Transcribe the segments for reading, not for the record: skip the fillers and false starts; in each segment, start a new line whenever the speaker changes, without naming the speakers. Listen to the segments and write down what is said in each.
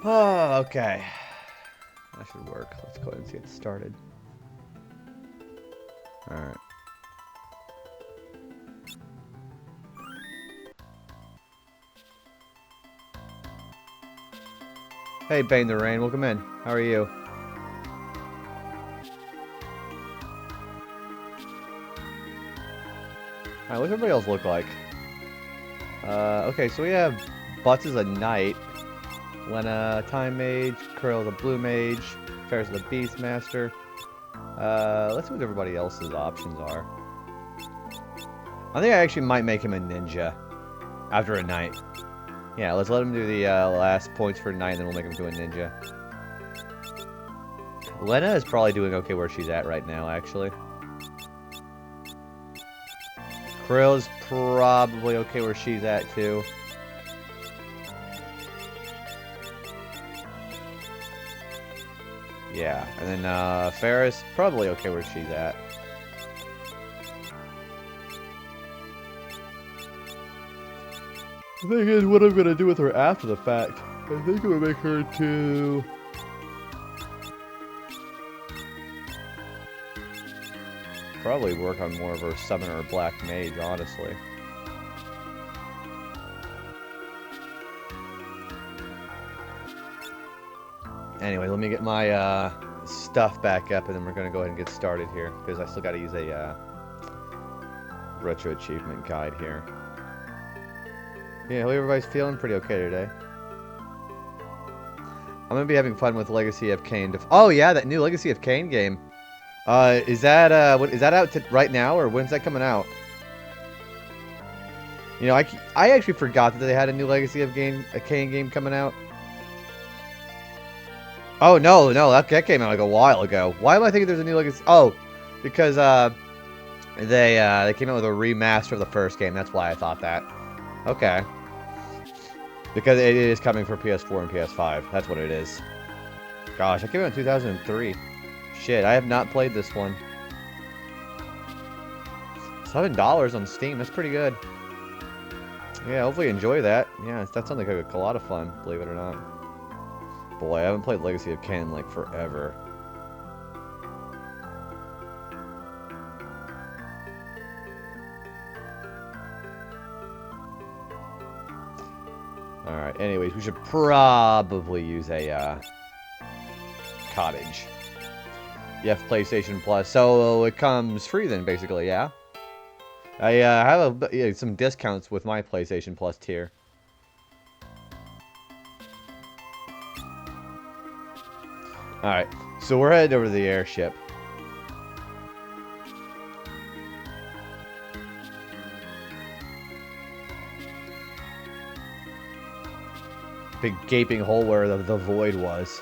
Oh, okay. That should work. Let's go ahead and get started. Alright. Hey, Bane the Rain, welcome in. How are you? Alright, what's everybody else look like? Okay, so we have Butts as a knight, Lena, Time Mage, Krill's a Blue Mage, Ferris is a Beastmaster. Let's see what everybody else's options are. I think I actually might make him a ninja after a knight. Yeah, let's let him do the last points for knight, and then we'll make him do a ninja. Lena is probably doing okay where she's at right now, actually. Krill is probably okay where she's at, too. Yeah, and then Ferris, probably okay where she's at. The thing is, what I'm going to do with her after the fact. I think I'm going to make her to... probably work on more of her summoner or black mage, honestly. Anyway, let me get my stuff back up, and then we're going to go ahead and get started here, because I still got to use a retro achievement guide here. Yeah, hope everybody's feeling pretty okay today. I'm going to be having fun with Legacy of Kain. Oh yeah, that new Legacy of Kain game. Is that out right now, or when's that coming out? You know, I actually forgot that they had a new Legacy of Kain game coming out. Oh no, that came out like a while ago. Why am I thinking there's a new Legacy? Oh, because they came out with a remaster of the first game. That's why I thought that. Okay. Because it is coming for PS4 and PS5. That's what it is. Gosh, that came out in 2003. Shit, I have not played this one. $7 on Steam, that's pretty good. Yeah, hopefully you enjoy that. Yeah, that sounds like a lot of fun, believe it or not. Boy, I haven't played Legacy of Kain in like forever. Alright, anyways, we should probably use a cottage. You have PlayStation Plus, so it comes free then, basically, yeah? I have some discounts with my PlayStation Plus tier. Alright, so we're headed over to the airship. Big gaping hole where the void was.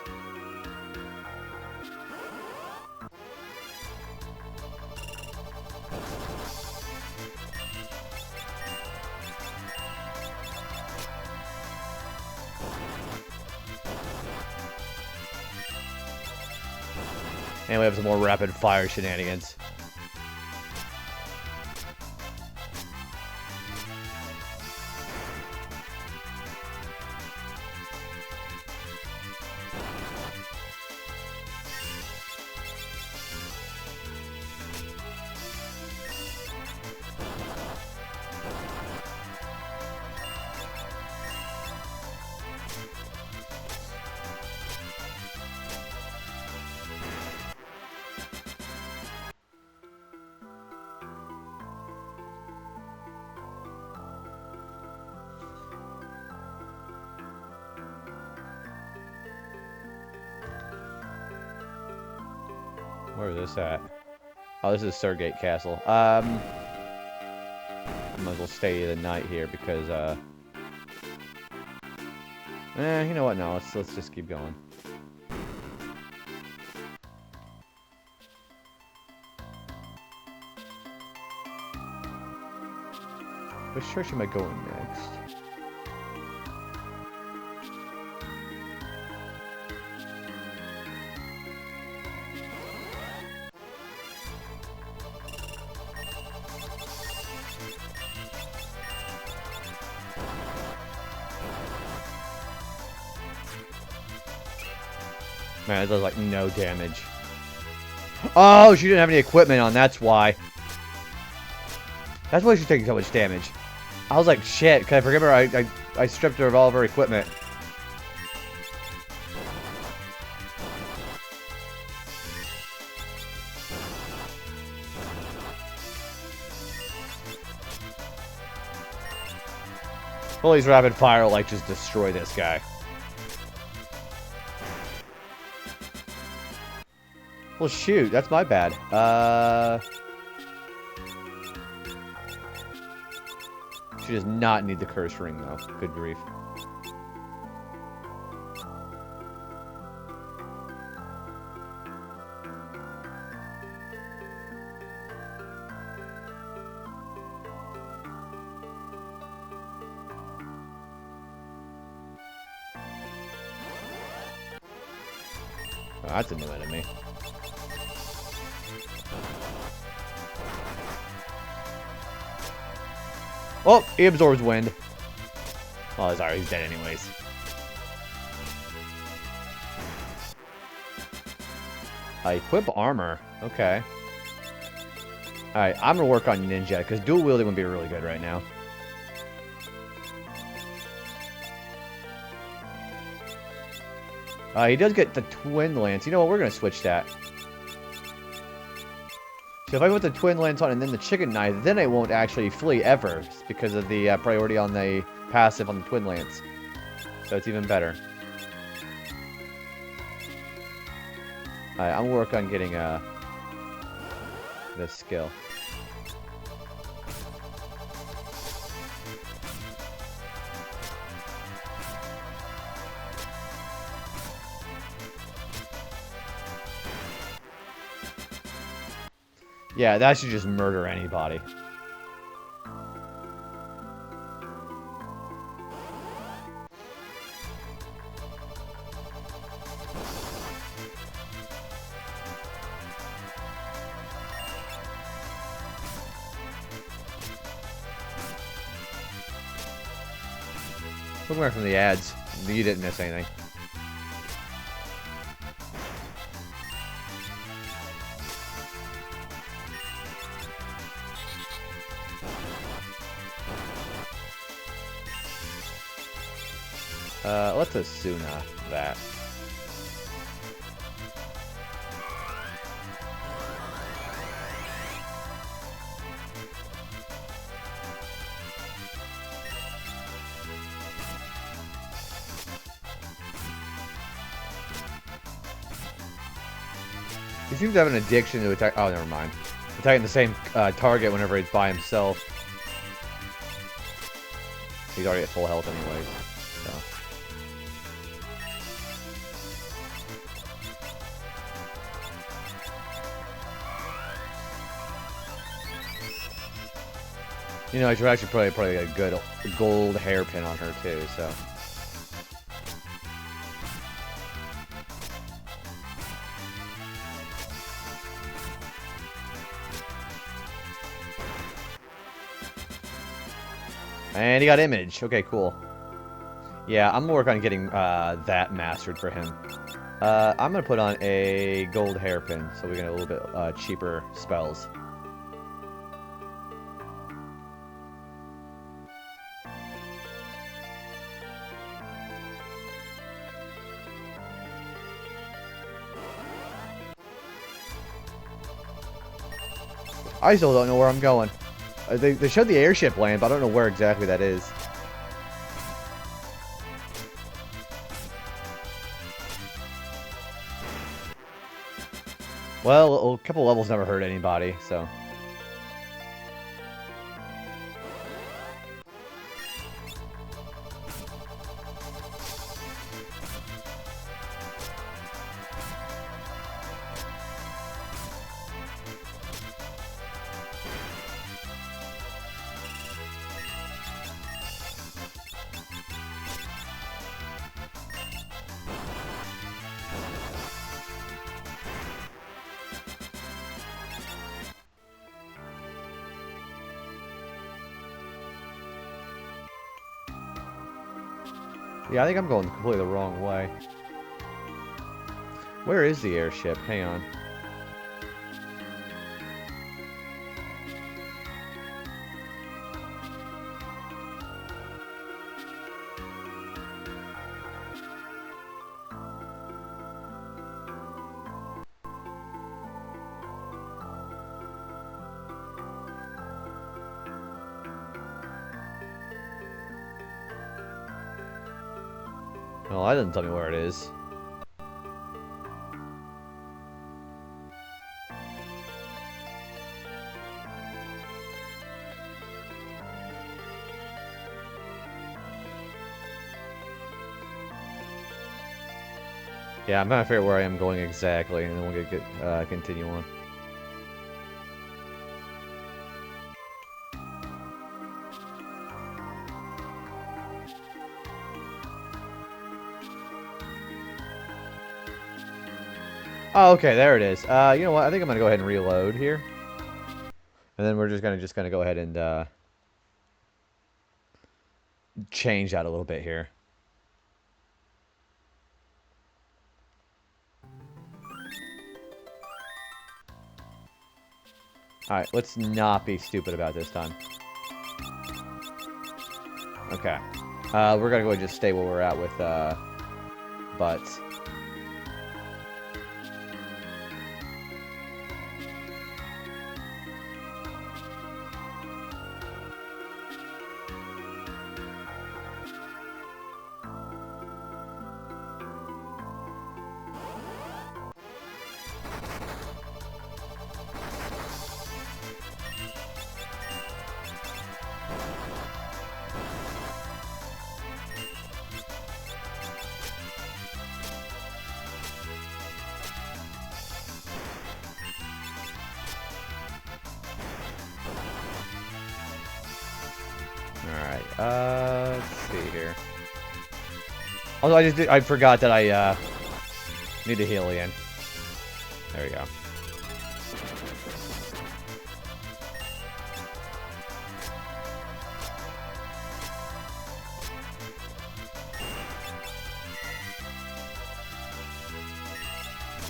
And we have some more rapid fire shenanigans. Where is this at? Oh, this is Surgate Castle. Might as well stay the night here because, you know what? No, let's just keep going. Which church am I going next? Man, it does like no damage. Oh, she didn't have any equipment on, that's why. That's why she's taking so much damage. I was like, shit, because I forget her, I stripped her of all of her equipment. Bully's rapid fire will like just destroy this guy. Well, shoot, that's my bad. She does not need the curse ring, though. Good grief. Oh, that's a new enemy. Oh, he absorbs wind. Oh, sorry, he's dead anyways. Equip armor. Okay. Alright, I'm gonna work on ninja, because dual wielding would be really good right now. He does get the twin lance. You know what? We're gonna switch that. So if I put the twin lance on and then the chicken knife, then it won't actually flee ever because of the priority on the passive on the twin lance. So it's even better. Alright, I'm gonna work on getting this skill. Yeah, that should just murder anybody. Look back from the ads. You didn't miss anything. Let's Asuna that. He seems to have an addiction to attack. Oh, never mind. Attacking the same target whenever he's by himself. He's already at full health anyways. So. You know, I should actually probably get a good gold hairpin on her too, so. And he got image. Okay, cool. Yeah, I'm gonna work on getting that mastered for him. I'm gonna put on a gold hairpin so we get a little bit cheaper spells. I still don't know where I'm going. They showed the airship land, but I don't know where exactly that is. Well, a couple levels never hurt anybody, so. Yeah, I think I'm going completely the wrong way. Where is the airship? Hang on. Oh, that doesn't tell me where it is. Yeah, I'm trying to figure out where I am going exactly, and then we'll continue on. Oh, okay, there it is. You know what? I think I'm gonna go ahead and reload here, and then we're just gonna go ahead and change that a little bit here. All right, let's not be stupid about this time. Okay, we're gonna go ahead and just stay where we're at with butts. Alright, let's see here. Although I forgot that I need to heal again. There we go.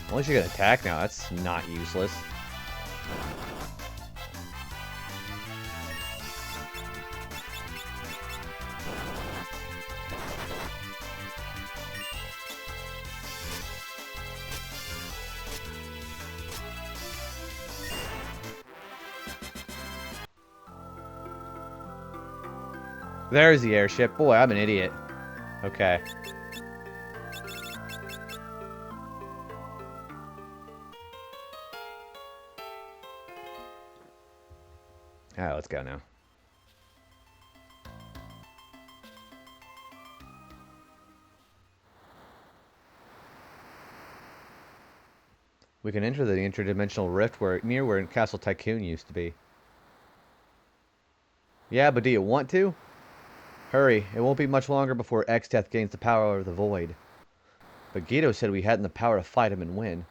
At least you can attack now, that's not useless. There's the airship. Boy, I'm an idiot. Okay. Alright, let's go now. We can enter the interdimensional rift near where Castle Tycoon used to be. Yeah, but do you want to? Hurry, it won't be much longer before X-Death gains the power of the Void. But Guido said we hadn't the power to fight him and win.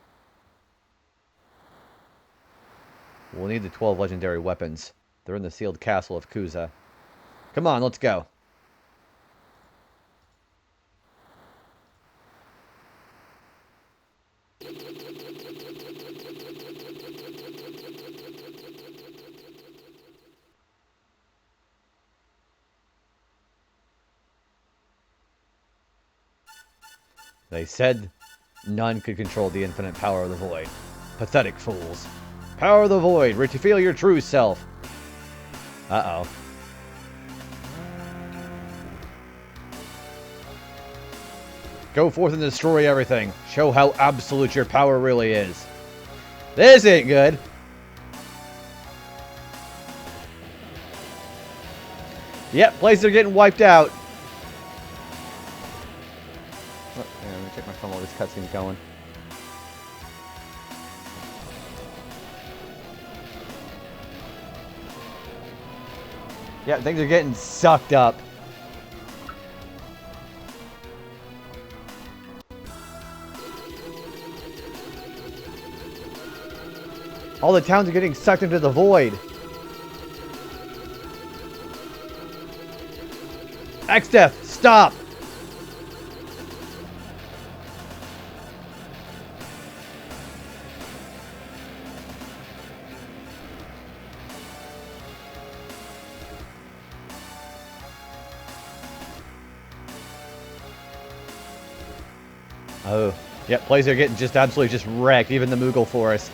We'll need the 12 legendary weapons. They're in the sealed castle of Kuza. Come on, let's go. They said none could control the infinite power of the Void. Pathetic fools. Power of the Void, reveal your true self. Uh-oh. Go forth and destroy everything. Show how absolute your power really is. This ain't good. Yep, places are getting wiped out. Oh, yeah, let me check my phone while this cutscene's going. Yeah, things are getting sucked up. All the towns are getting sucked into the void. X-Death, stop! Oh, yep, places are getting just absolutely just wrecked, even the Moogle Forest.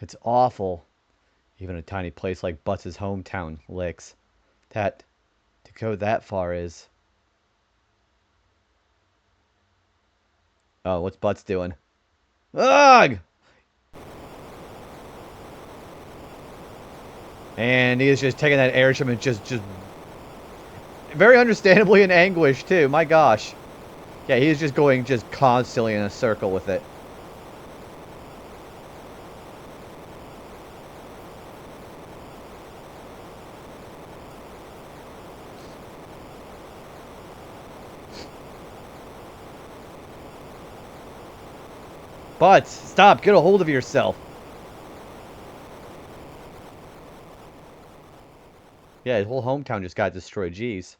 It's awful. Even a tiny place like Butts' hometown licks. That, to go that far is... Oh, what's Butts doing? Ugh! And he is just taking that airship and just... Very understandably in anguish, too. My gosh. Yeah, he's just going just constantly in a circle with it. Butts, stop! Get a hold of yourself! Yeah, his whole hometown just got destroyed. Jeez.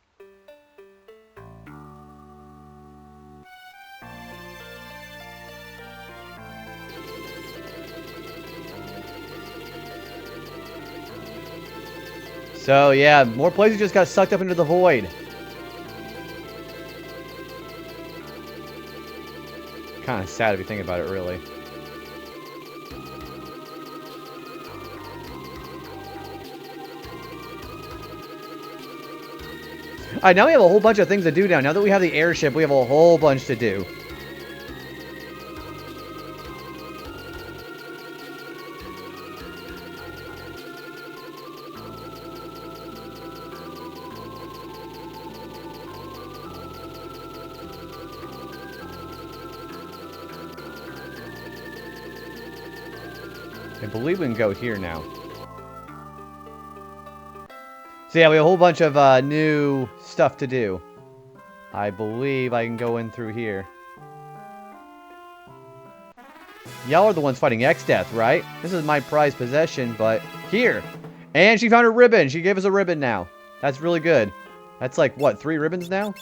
So, yeah, more places just got sucked up into the void. Kind of sad if you think about it, really. Alright, now we have a whole bunch of things to do now. Now that we have the airship, we have a whole bunch to do. I believe we can go here now. So yeah, we have a whole bunch of new stuff to do. I believe I can go in through here. Y'all are the ones fighting X-Death, right? This is my prized possession, but here. And she found a ribbon. She gave us a ribbon now. That's really good. That's like, what, 3 ribbons now?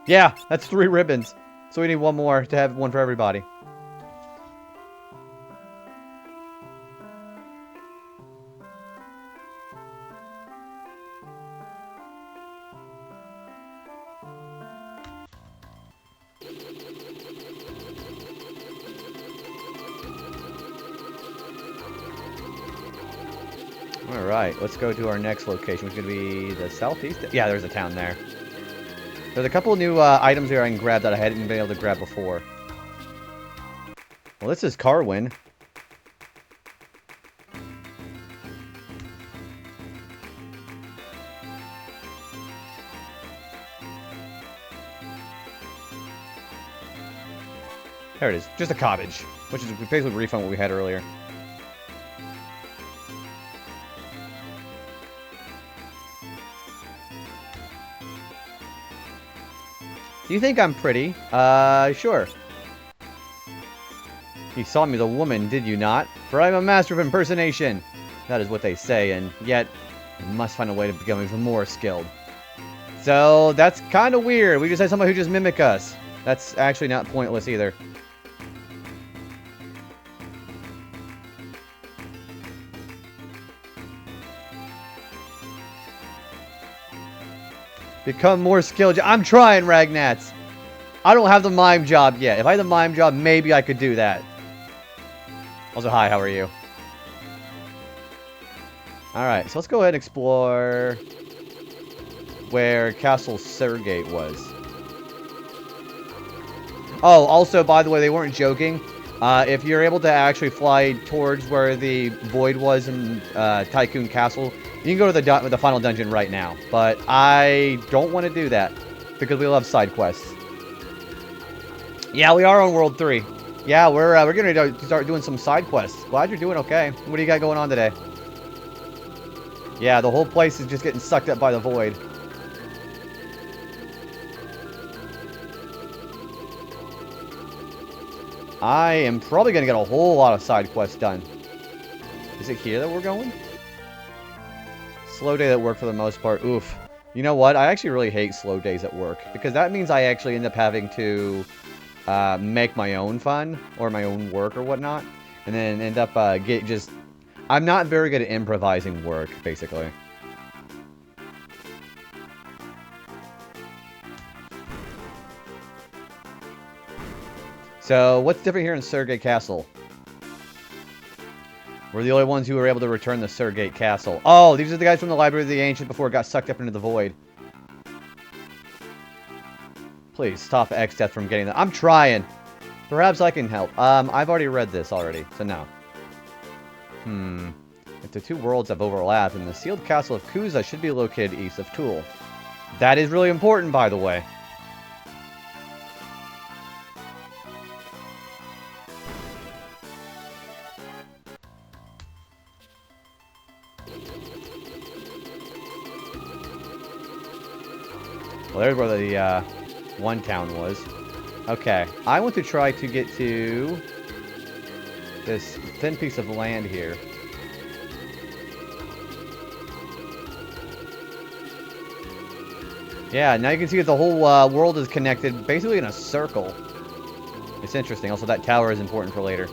Yeah, that's 3 ribbons. So we need one more to have one for everybody. Alright, let's go to our next location, which is going to be the southeast. Yeah, there's a town there. There's a couple of new items here I can grab that I hadn't been able to grab before. Well, this is Carwin. There it is. Just a cottage, which is basically a refund what we had earlier. Do you think I'm pretty? Sure. You saw me as a woman, did you not? For I'm a master of impersonation. That is what they say, and yet I must find a way to become even more skilled. So that's kind of weird. We just had somebody who just mimic us. That's actually not pointless either. Become more skilled. I'm trying, Ragnats. I don't have the mime job yet. If I had the mime job, maybe I could do that. Also, hi, how are you? Alright, so let's go ahead and explore where Castle Sergate was. Oh, also, by the way, they weren't joking. If you're able to actually fly towards where the void was in Tycoon Castle, you can go to the final dungeon right now. But I don't want to do that because we love side quests. Yeah, we are on World 3. Yeah, we're going to start doing some side quests. Glad you're doing okay. What do you got going on today? Yeah, the whole place is just getting sucked up by the void. I am probably going to get a whole lot of side quests done. Is it here that we're going? Slow day at work for the most part. Oof. You know what? I actually really hate slow days at work. Because that means I actually end up having to make my own fun. Or my own work or whatnot. And then end up I'm not very good at improvising work, basically. So, what's different here in Surgate Castle? We're the only ones who were able to return the Surgate Castle. Oh, these are the guys from the Library of the Ancient before it got sucked up into the void. Please, stop X-Death from getting that. I'm trying. Perhaps I can help. I've already read this already, so no. If the two worlds have overlapped, then the sealed castle of Kuza should be located east of Toul. That is really important, by the way. Well, there's where the one town was. Okay, I want to try to get to this thin piece of land here. Yeah, now you can see that the whole world is connected basically in a circle. It's interesting. Also, that tower is important for later.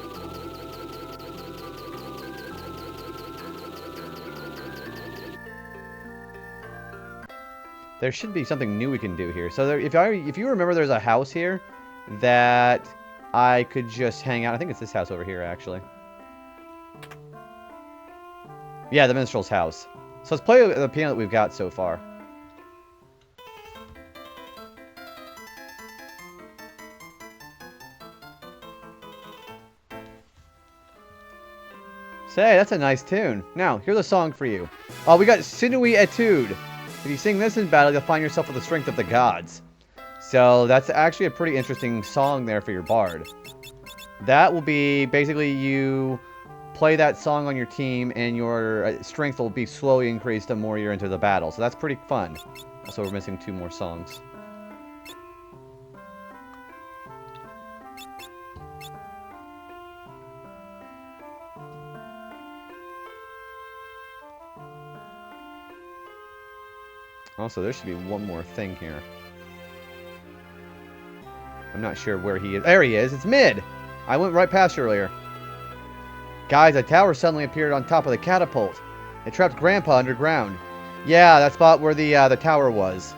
There should be something new we can do here. So there, if you remember, there's a house here that I could just hang out. I think it's this house over here, actually. Yeah, the minstrel's house. So let's play the piano that we've got so far. Say, that's a nice tune. Now, here's a song for you. Oh, we got Sinewy Etude. If you sing this in battle, you'll find yourself with the strength of the gods. So, that's actually a pretty interesting song there for your bard. That will be, basically, you play that song on your team, and your strength will be slowly increased the more you're into the battle. So, that's pretty fun. Also, we're missing 2 more songs. Also, there should be one more thing here. I'm not sure where he is. There he is. It's Mid. I went right past you earlier. Guys, a tower suddenly appeared on top of the catapult. It trapped Grandpa underground. Yeah, that spot where the tower was.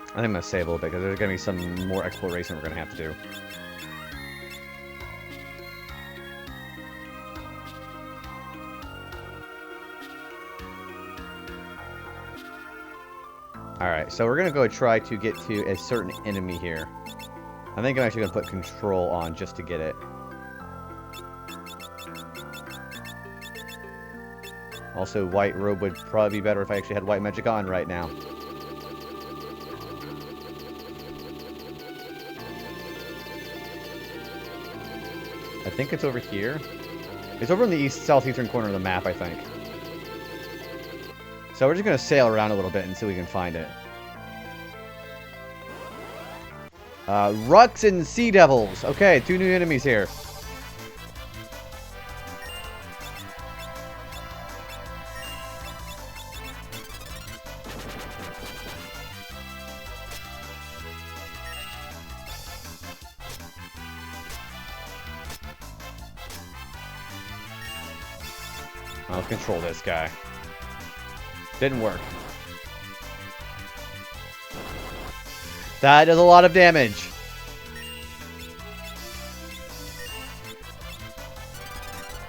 I think I'm going to save a little bit, because there's going to be some more exploration we're going to have to do. Alright, so we're going to go try to get to a certain enemy here. I think I'm actually going to put control on just to get it. Also, white robe would probably be better if I actually had white magic on right now. I think it's over here. It's over in the southeastern corner of the map, I think. So we're just going to sail around a little bit and see if we can find it. Rucks and Sea Devils. Okay, 2 new enemies here. I'll control this guy. Didn't work. That does a lot of damage.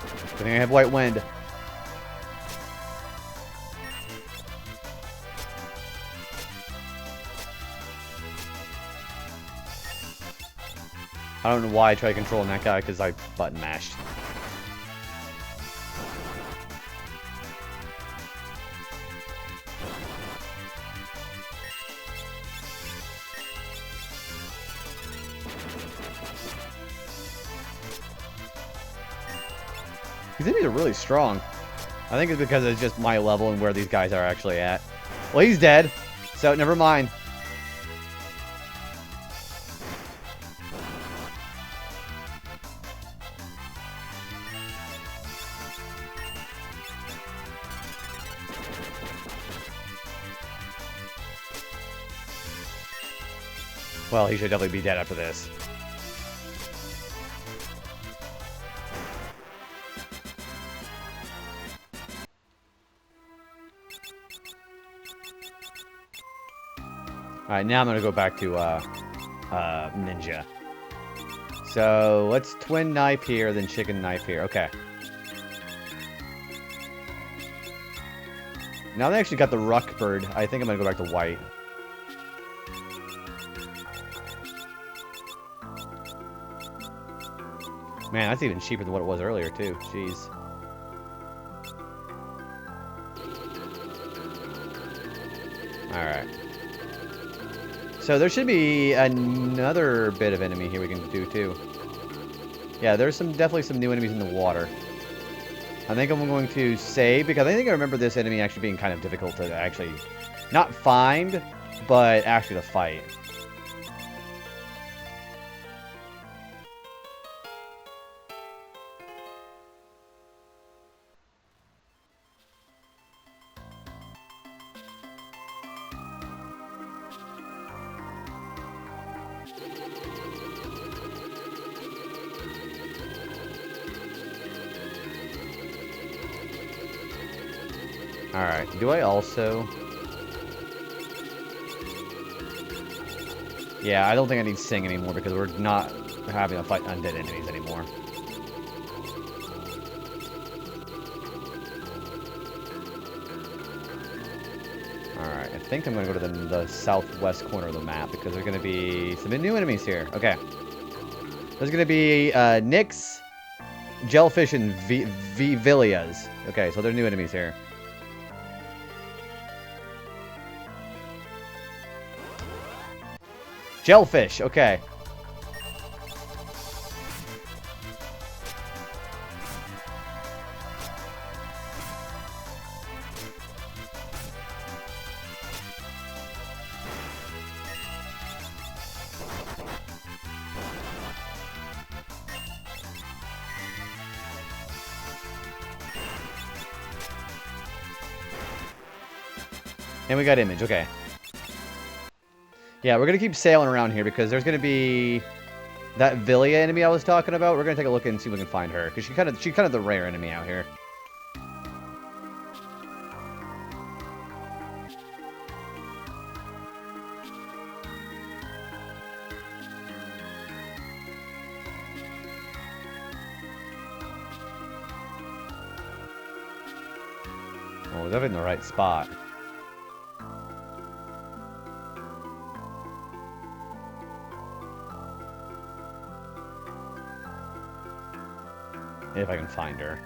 I think I have white wind. I don't know why I tried controlling that guy, because I button mashed. These enemies are really strong. I think it's because it's just my level and where these guys are actually at. Well, he's dead, so never mind. Well, he should definitely be dead after this. Alright, now I'm going to go back to Ninja. So, let's twin knife here, then chicken knife here. Okay. Now they actually got the ruck bird. I think I'm going to go back to white. Man, that's even cheaper than what it was earlier, too. Jeez. Alright. So there should be another bit of enemy here we can do, too. Yeah, there's definitely some new enemies in the water. I think I'm going to save, because I think I remember this enemy actually being kind of difficult to actually... not find, but actually to fight. Alright, do I also... Yeah, I don't think I need Sing anymore because we're not having to fight undead enemies anymore. Alright, I think I'm going to go to the southwest corner of the map because there's going to be some new enemies here. Okay. There's going to be Nyx, Jellyfish, and Vilias. Okay, so there's new enemies here. Jellyfish, okay. And we got image, okay. Yeah, we're going to keep sailing around here because there's going to be that Villia enemy I was talking about. We're going to take a look and see if we can find her because she's kind of the rare enemy out here. Oh, we're definitely in the right spot. If I can find her.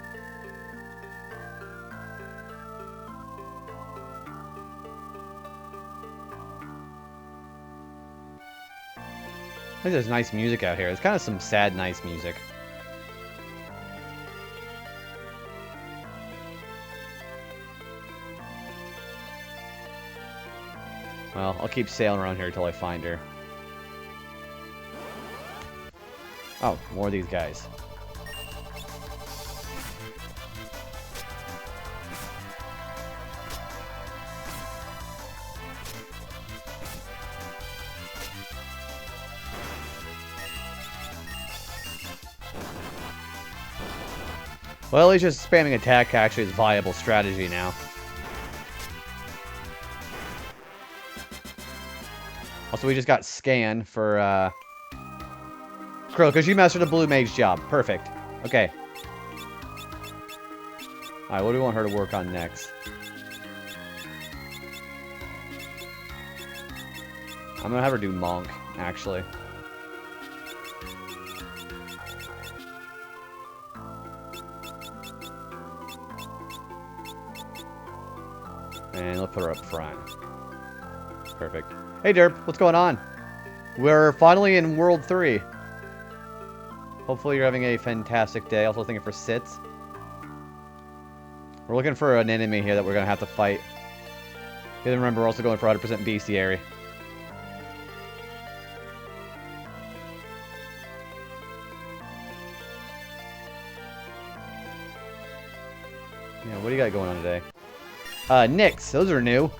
I think there's nice music out here. It's kind of some sad, nice music. Well, I'll keep sailing around here until I find her. Oh, more of these guys. Well, at least just spamming attack actually is a viable strategy now. Also, we just got Scan for, Crow, because you mastered the Blue Mage job. Perfect. Okay. Alright, what do we want her to work on next? I'm gonna have her do Monk, actually. And let's put her up front. Perfect. Hey Derp, what's going on? We're finally in World 3. Hopefully you're having a fantastic day. Also thinking for Sits. We're looking for an enemy here that we're going to have to fight. You remember, we're also going for 100% bestiary. Yeah, what do you got going on today? Nyx, those are new.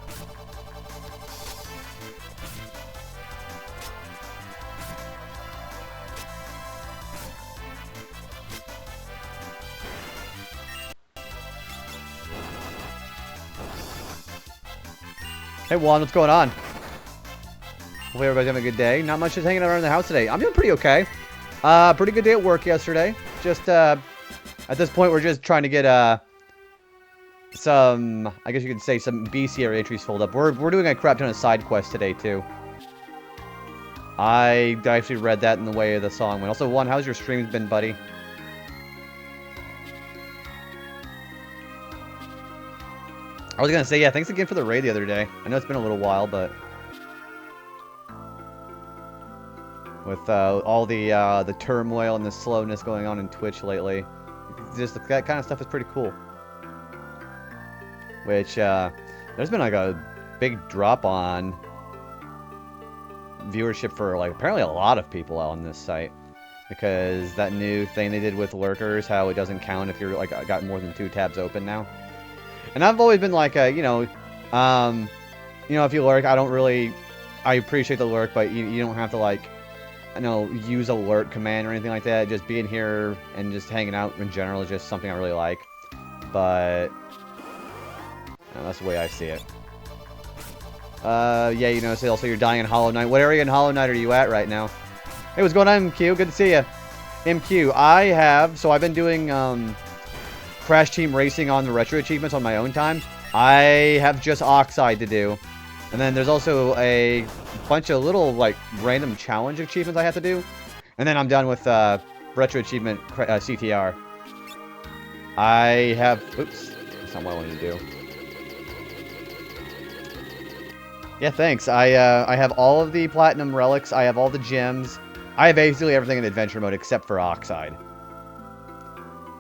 Hey Juan, what's going on? Hopefully everybody's having a good day. Not much just hanging around the house today. I'm doing pretty okay. Pretty good day at work yesterday. Just, at this point, we're just trying to get, some, I guess you could say, some bestiary entries filled up. We're doing a crap ton of side quests today, too. I actually read that in the way of the song went. Also, Juan, how's your streams been, buddy? I was gonna say, yeah, thanks again for the raid the other day. I know it's been a little while, but with all the turmoil and the slowness going on in Twitch lately, just that kind of stuff is pretty cool. Which there's been like a big drop on viewership for like apparently a lot of people on this site because that new thing they did with lurkers, how it doesn't count if you're like got more than 2 tabs open now. And I've always been like, you know, if you lurk, I appreciate the lurk, but you don't have to like, use a lurk command or anything like that. Just being here and just hanging out in general is just something I really like. But that's the way I see it. Yeah, so also you're dying in Hollow Knight. What area in Hollow Knight are you at right now? Hey, what's going on, MQ? Good to see you. MQ, I've been doing, Crash Team Racing on the Retro Achievements on my own time. I have just Oxide to do. And then there's also a bunch of little, like, random challenge achievements I have to do. And then I'm done with Retro Achievement CTR. I have... Oops. That's not what I wanted to do. Yeah, thanks. I have all of the Platinum Relics. I have all the gems. I have basically everything in Adventure Mode except for Oxide.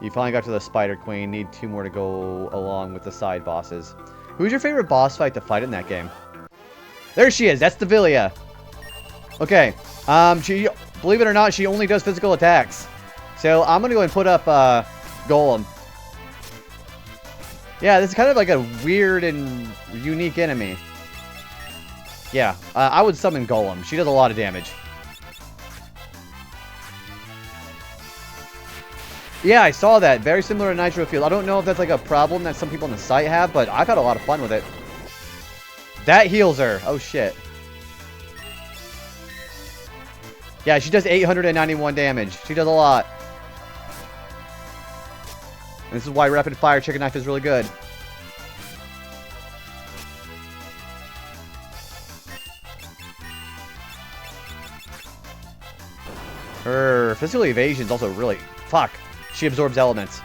You finally got to the Spider Queen. Need 2 more to go along with the side bosses. Who's your favorite boss fight to fight in that game? There she is. That's Devilia. Okay. She, believe it or not, she only does physical attacks. So I'm gonna go and put up Golem. Yeah, this is kind of like a weird and unique enemy. Yeah, I would summon Golem. She does a lot of damage. Yeah, I saw that. Very similar to Nitro Field. I don't know if that's like a problem that some people on the site have, but I've had a lot of fun with it. That heals her. Oh, shit. Yeah, she does 891 damage. She does a lot. And this is why Rapid Fire Chicken Knife is really good. Her physical evasion is also really... Fuck. She absorbs elements.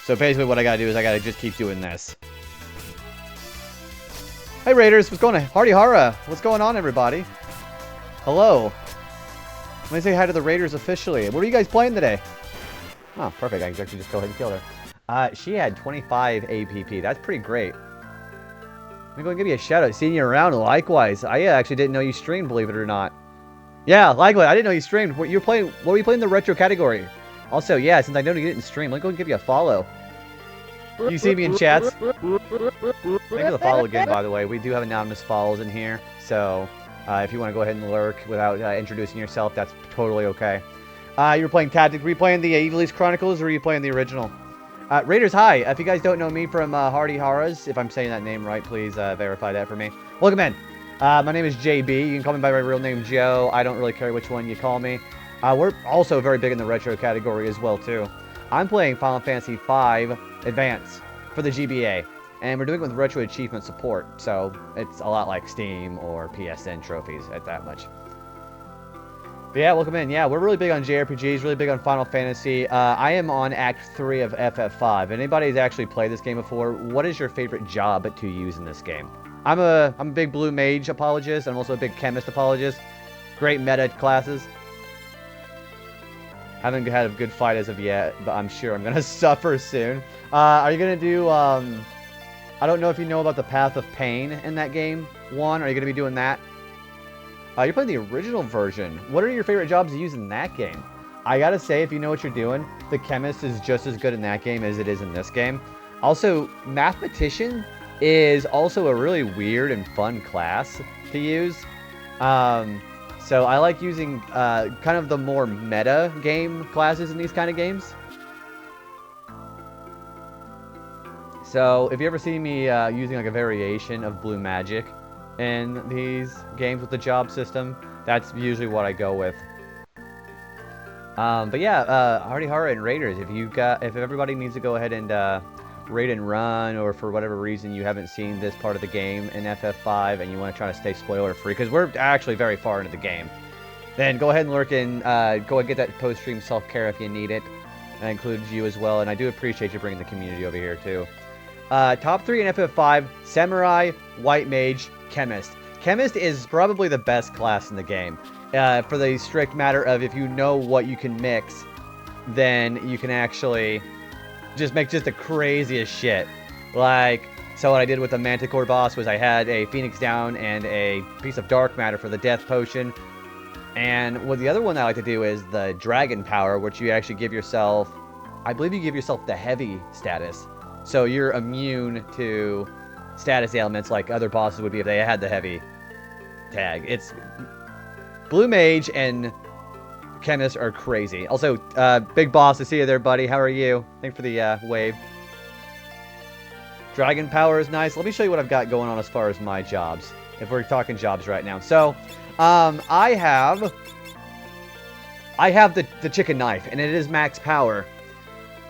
So basically what I gotta do is I gotta just keep doing this. Hey Raiders, what's going on? Hardy Hara, what's going on everybody? Hello. Let me say hi to the Raiders officially. What are you guys playing today? Oh, perfect. I can actually just go ahead and kill her. She had 25 APP. That's pretty great. Let me go and give you a shout out. Seeing you around, likewise. I actually didn't know you streamed, believe it or not. Yeah, likewise. I didn't know you streamed. What were you playing in the retro category? Also, yeah, since I know you didn't stream, let me go and give you a follow. You see me in chats? Thank you for the follow again, by the way. We do have anonymous follows in here. So, if you want to go ahead and lurk without introducing yourself, that's totally okay. You were playing Tactics. Were you playing the Evil East Chronicles or were you playing the original? Raiders, hi. If you guys don't know me from Hardy Haras, if I'm saying that name right, please verify that for me. Welcome in. My name is JB. You can call me by my real name, Joe. I don't really care which one you call me. We're also very big in the retro category as well, too. I'm playing Final Fantasy V Advance for the GBA, and we're doing it with Retro Achievement support, so it's a lot like Steam or PSN trophies at that much. But yeah, welcome in. Yeah, we're really big on JRPGs, really big on Final Fantasy. I am on Act 3 of FF5. If anybody's actually played this game before, what is your favorite job to use in this game? I'm a big Blue Mage apologist. I'm also a big Chemist apologist. Great meta classes. Haven't had a good fight as of yet, but I'm sure I'm gonna suffer soon. Are you gonna do, I don't know if you know about the Path of Pain in that game, Juan. Are you gonna be doing that? You're playing the original version. What are your favorite jobs to use in that game? I gotta say, if you know what you're doing, the chemist is just as good in that game as it is in this game. Also, mathematician is also a really weird and fun class to use. So I like using kind of the more meta game classes in these kind of games. So if you ever see me using like a variation of blue magic in these games with the job system, that's usually what I go with. But yeah, Hardy Horror and Raiders, if everybody needs to go ahead and raid and run, or for whatever reason you haven't seen this part of the game in FF5 and you want to try to stay spoiler free, because we're actually very far into the game, then go ahead and lurk and go and get that post-stream self-care if you need it. That includes you as well, and I do appreciate you bringing the community over here too. Top 3 in FF5, Samurai, White Mage, Chemist. Chemist is probably the best class in the game. For the strict matter of, if you know what you can mix, then you can actually just make just the craziest shit. Like, so what I did with the Manticore boss was I had a Phoenix Down and a piece of Dark Matter for the Death Potion. And what the other one I like to do is the Dragon Power, which you actually give yourself, I believe you give yourself the Heavy status. So you're immune to status ailments like other bosses would be if they had the Heavy tag. It's Blue Mage and Chemist are crazy. Also, Big Boss, I see you there, buddy. How are you? Thanks for the wave. Dragon Power is nice. Let me show you what I've got going on as far as my jobs, if we're talking jobs right now. So, I have the chicken knife, and it is max power.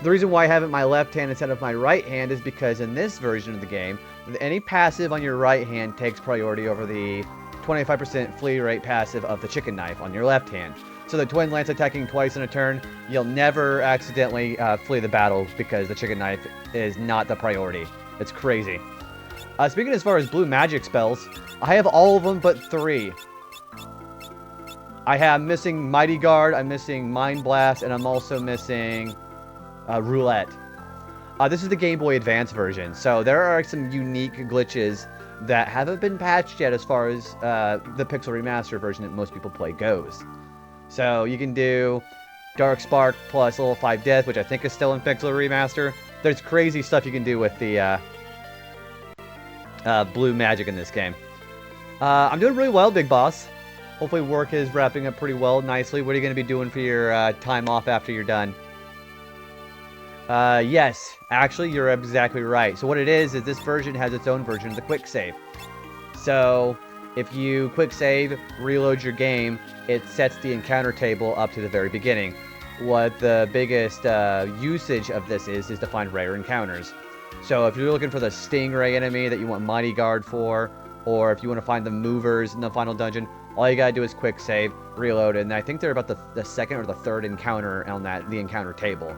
The reason why I have it in my left hand instead of my right hand is because in this version of the game, any passive on your right hand takes priority over the 25% flee rate passive of the chicken knife on your left hand. So the twin lance attacking twice in a turn, you'll never accidentally flee the battle because the chicken knife is not the priority. It's crazy. Speaking as far as blue magic spells, I have all of them but 3. I'm missing Mighty Guard, I'm missing Mind Blast, and I'm also missing Roulette. This is the Game Boy Advance version, so there are some unique glitches that haven't been patched yet as far as the Pixel Remaster version that most people play goes. So you can do Dark Spark plus level 5 Death, which I think is still in Pixel Remaster. There's crazy stuff you can do with the blue magic in this game. I'm doing really well, Big Boss. Hopefully work is wrapping up pretty well, nicely. What are you going to be doing for your time off after you're done? Yes, actually, you're exactly right. So what it is this version has its own version of the quick save. So if you quick save, reload your game, it sets the encounter table up to the very beginning. What the biggest usage of this is to find rare encounters. So if you're looking for the Stingray enemy that you want Mighty Guard for, or if you want to find the movers in the final dungeon, all you gotta do is quick save, reload, and I think they're about the second or the third encounter on the encounter table.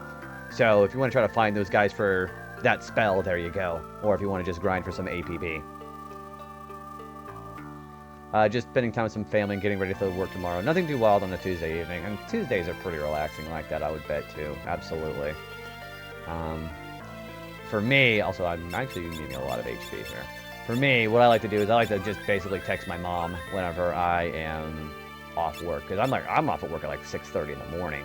So if you want to try to find those guys for that spell, there you go. Or if you want to just grind for some APB. Just spending time with some family and getting ready for work tomorrow. Nothing too wild on a Tuesday evening. And Tuesdays are pretty relaxing like that, I would bet, too. Absolutely. For me, also, I'm actually needing a lot of HP here. For me, what I like to do is I like to just basically text my mom whenever I am off work. Because I'm off at work at like 6:30 in the morning.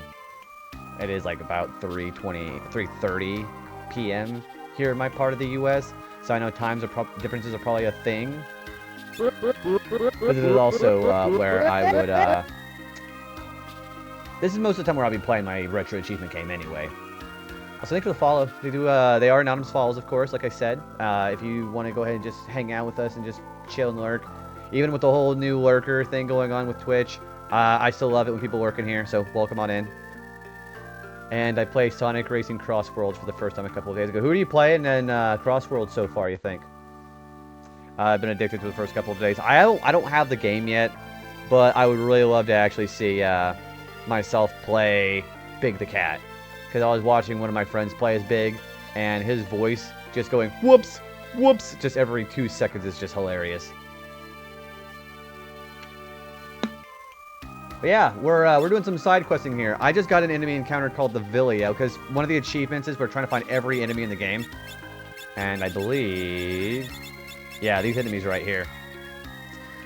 It is like about 3:30 p.m. here in my part of the U.S. So I know differences are probably a thing. But this is also where I would... this is most of the time where I'll be playing my retro achievement game anyway. So thanks for the follow. They are anonymous follows, of course, like I said. If you want to go ahead and just hang out with us and just chill and lurk. Even with the whole new lurker thing going on with Twitch, I still love it when people lurk in here, so welcome on in. And I play Sonic Racing Cross Worlds for the first time a couple of days ago. Who are you playing in Cross Worlds so far, you think? I've been addicted to the first couple of days. I don't have the game yet, but I would really love to actually see myself play Big the Cat. Because I was watching one of my friends play as Big, and his voice just going, whoops, whoops, just every 2 seconds is just hilarious. But yeah, we're doing some side questing here. I just got an enemy encounter called the Villia, because one of the achievements is we're trying to find every enemy in the game. And I believe... yeah, these enemies right here.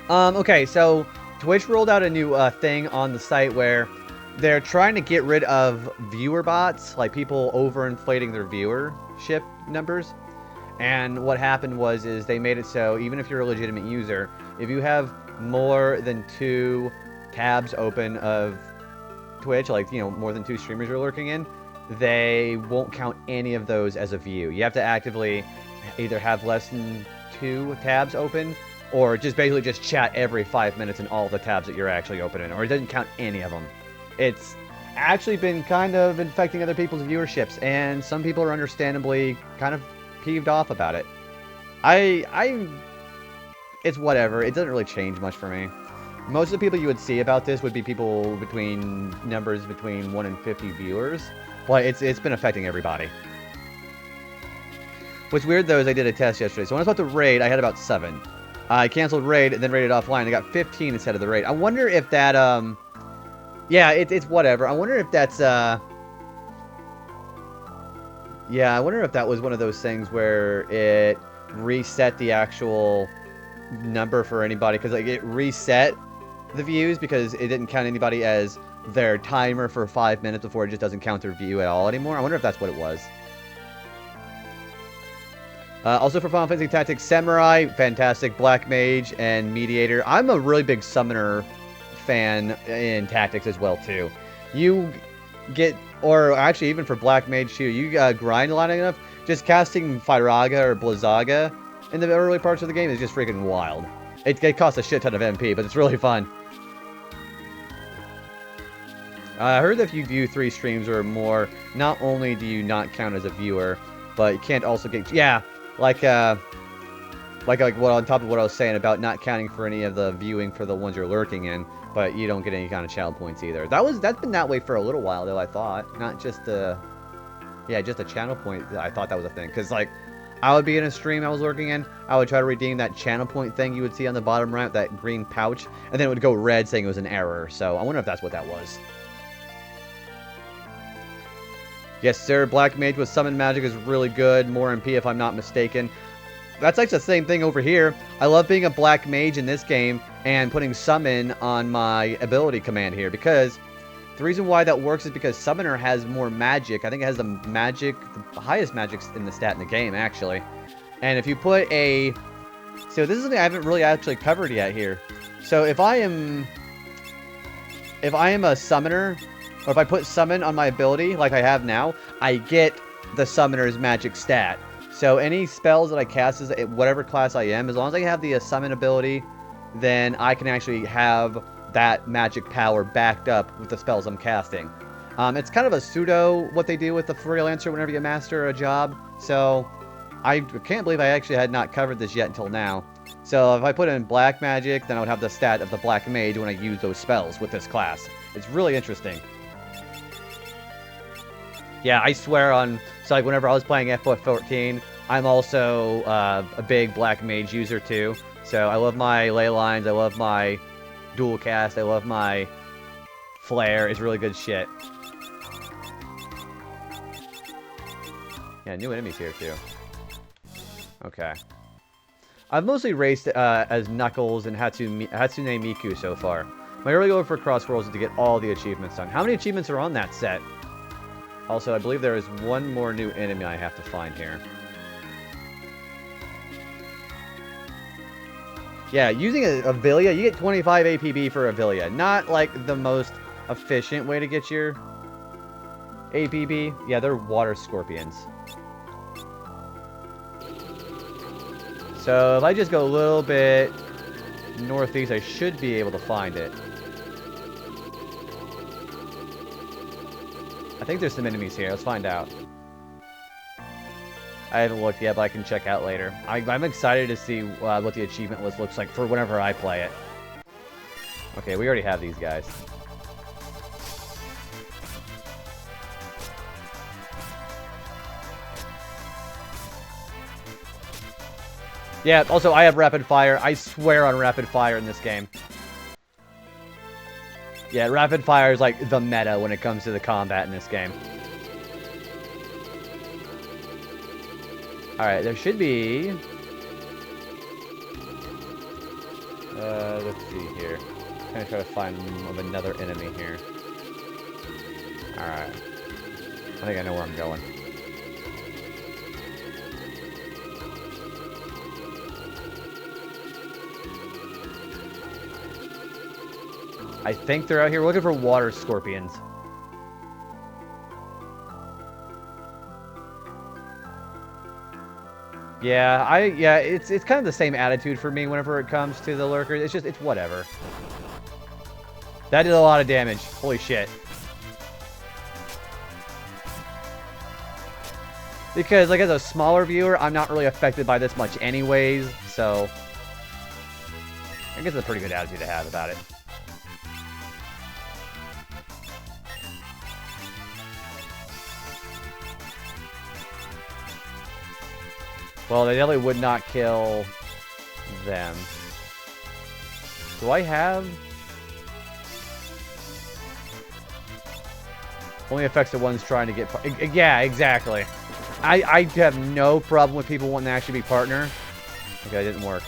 Okay, so Twitch rolled out a new thing on the site where they're trying to get rid of viewer bots, like people overinflating their viewership numbers. And what happened is they made it so even if you're a legitimate user, if you have more than 2 tabs open of Twitch, like, you know, more than 2 streamers you're lurking in, they won't count any of those as a view. You have to actively either have less than 2 tabs open, or just basically just chat every 5 minutes in all the tabs that you're actually opening, or it doesn't count any of them. It's actually been kind of infecting other people's viewerships, and some people are understandably kind of peeved off about it. It's whatever. It doesn't really change much for me. Most of the people you would see about this would be people between numbers between 1 and 50 viewers, but it's been affecting everybody. What's weird though is I did a test yesterday. So when I was about to raid, I had about 7. I canceled raid and then raided offline. I got 15 instead of the raid. I wonder if that yeah, it's whatever. I wonder if that's yeah, I wonder if that was one of those things where it reset the actual number for anybody, because like it reset the views because it didn't count anybody as their timer for 5 minutes before it just doesn't count their view at all anymore. I wonder if that's what it was. Also for Final Fantasy Tactics, Samurai, fantastic, Black Mage, and Mediator. I'm a really big Summoner fan in Tactics as well too. You get, or actually even for Black Mage too, you grind a lot enough, just casting Firaga or Blizzaga in the early parts of the game is just freaking wild. It costs a shit ton of MP, but it's really fun. I heard that if you view 3 streams or more, not only do you not count as a viewer, but you can't also get... yeah, like what on top of what I was saying about not counting for any of the viewing for the ones you're lurking in, but you don't get any kind of channel points either. That's been that way for a little while though, I thought. Not just yeah, just a channel point. I thought that was a thing. Because, like, I would be in a stream I was lurking in, I would try to redeem that channel point thing you would see on the bottom right, that green pouch, and then it would go red saying it was an error. So I wonder if that's what that was. Yes, sir. Black Mage with Summon Magic is really good. More MP if I'm not mistaken. That's like the same thing over here. I love being a Black Mage in this game and putting Summon on my ability command here, because the reason why that works is because Summoner has more magic. I think it has the highest magic in the stat in the game, actually. And if you put a... so this is something I haven't really actually covered yet here. So if I am a Summoner, or if I put Summon on my ability, like I have now, I get the Summoner's magic stat. So any spells that I cast as whatever class I am, as long as I have the Summon ability, then I can actually have that magic power backed up with the spells I'm casting. It's kind of a pseudo what they do with the freelancer whenever you master a job. So I can't believe I actually had not covered this yet until now. So if I put in Black Magic, then I would have the stat of the Black Mage when I use those spells with this class. It's really interesting. Yeah, I swear on... so like whenever I was playing FF14, I'm also a big Black Mage user too. So I love my ley lines, I love my dual cast, I love my flare. It's really good shit. Yeah, new enemies here too. Okay. I've mostly raced as Knuckles and Hatsune Miku so far. My early goal for Cross Worlds is to get all the achievements done. How many achievements are on that set? Also, I believe there is one more new enemy I have to find here. Yeah, using a Villia, you get 25 APB for a Villia. Not, like, the most efficient way to get your APB. Yeah, they're water scorpions. So, if I just go a little bit northeast, I should be able to find it. I think there's some enemies here. Let's find out. I haven't looked yet, but I can check out later. I'm excited to see what the achievement list looks like for whenever I play it. Okay, we already have these guys. Yeah, also I have rapid fire. I swear on rapid fire in this game. Yeah, rapid fire is like the meta when it comes to the combat in this game. Alright, there should be... let's see here. I'm gonna try to find another enemy here. Alright. I think I know where I'm going. I think they're out here. We're looking for water scorpions. Yeah, it's kind of the same attitude for me whenever it comes to the lurkers. It's whatever. That did a lot of damage. Holy shit. Because, like, as a smaller viewer, I'm not really affected by this much anyways, so... I guess it's a pretty good attitude to have about it. Well, they definitely would not kill them. Do I have... Only affects the ones trying to get... Yeah, exactly. I have no problem with people wanting to actually be partner. Okay, that didn't work.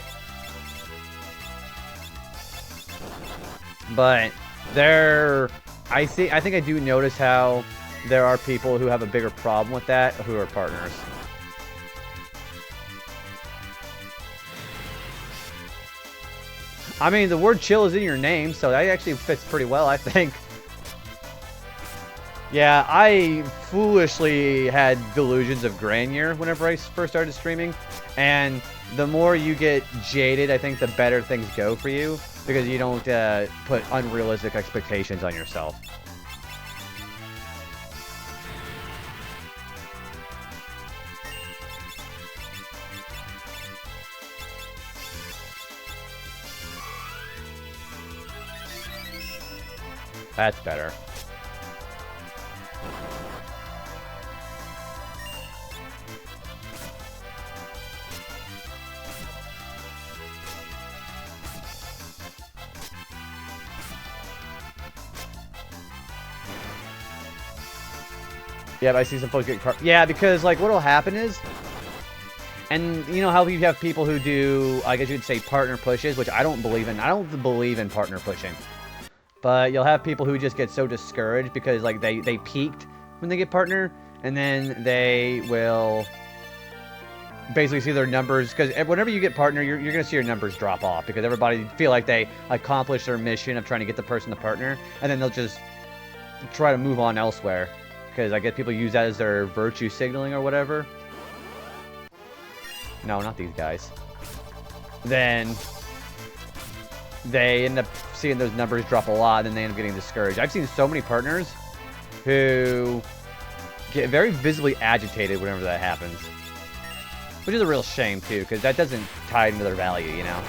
But there... I think I do notice how there are people who have a bigger problem with that who are partners. I mean, the word chill is in your name, so that actually fits pretty well, I think. Yeah, I foolishly had delusions of grandeur whenever I first started streaming. And the more you get jaded, I think the better things go for you. Because you don't put unrealistic expectations on yourself. That's better. Yeah, but I see some folks get car. Yeah, because like what'll happen is, and you know how you have people who do, I guess you'd say partner pushes, which I don't believe in. I don't believe in partner pushing. But you'll have people who just get so discouraged because like they peaked when they get partner, and then they will basically see their numbers, because whenever you get partner, you're going to see your numbers drop off because everybody feel like they accomplished their mission of trying to get the person to partner, and then they'll just try to move on elsewhere because I guess people use that as their virtue signaling or whatever. No, not these guys. Then they end up seeing those numbers drop a lot, and then they end up getting discouraged. I've seen so many partners who get very visibly agitated whenever that happens. Which is a real shame, too, because that doesn't tie into their value, you know?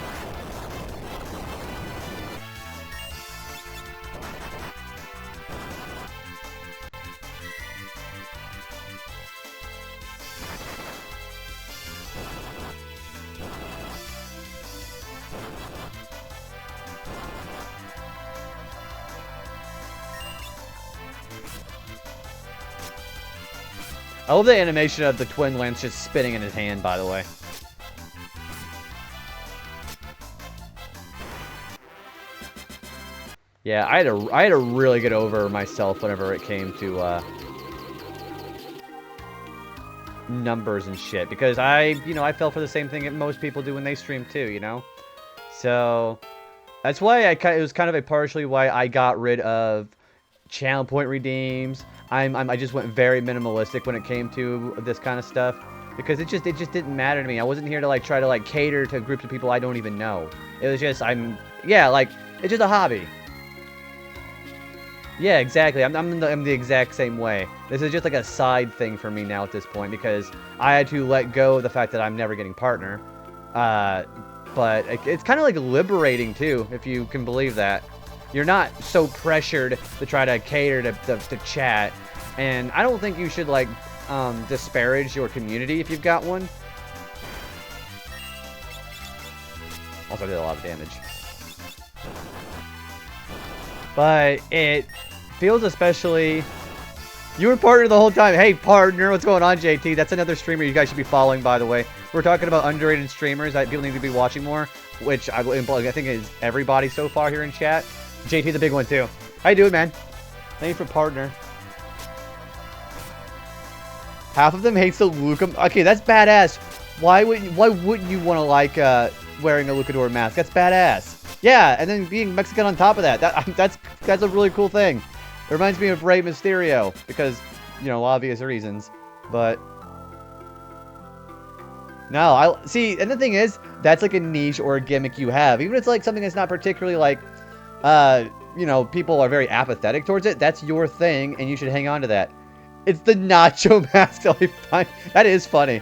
I love the animation of the twin lance just spinning in his hand, by the way. Yeah, I had to really get over myself whenever it came to numbers and shit, because I fell for the same thing that most people do when they stream too, you know. So that's why it was kind of a partially why I got rid of channel point redeems. I just went very minimalistic when it came to this kind of stuff, because it just didn't matter to me. I wasn't here to like try to like cater to groups of people I don't even know. It was just like it's just a hobby. Yeah, exactly. I'm the exact same way. This is just like a side thing for me now at this point, because I had to let go of the fact that I'm never getting partner. But it's kind of like liberating too, if you can believe that. You're not so pressured to try to cater to chat, and I don't think you should like disparage your community if you've got one. Also, I did a lot of damage. But it feels especially... You were partner the whole time. Hey, partner, what's going on, JT? That's another streamer you guys should be following, by the way. We're talking about underrated streamers that people need to be watching more, which I think is everybody so far here in chat. JT's a big one, too. How you doing, man? Thank you for partner. Half of them hates the Luca... Okay, that's badass. Why wouldn't you want to like wearing a Lucador mask? That's badass. Yeah, and then being Mexican on top of that. That's a really cool thing. It reminds me of Rey Mysterio because, you know, obvious reasons. But no, I see. And the thing is, that's like a niche or a gimmick you have. Even if it's like something that's not particularly like, you know, people are very apathetic towards it. That's your thing, and you should hang on to that. It's the nacho mask. That is funny.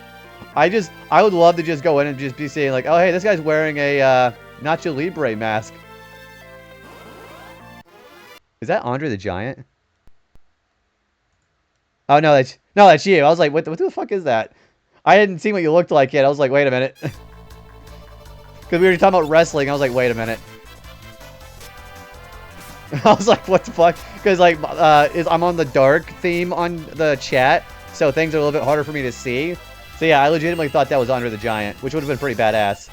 I would love to just go in and just be saying like, oh hey, this guy's wearing a Nacho Libre mask. Is that Andre the Giant? Oh no, that's you. I was like, what the fuck is that? I hadn't seen what you looked like yet. I was like, wait a minute. Because we were talking about wrestling. I was like, wait a minute. I was like, what the fuck? Because like, I'm on the dark theme on the chat, so things are a little bit harder for me to see. So yeah, I legitimately thought that was Andre the Giant, which would have been pretty badass.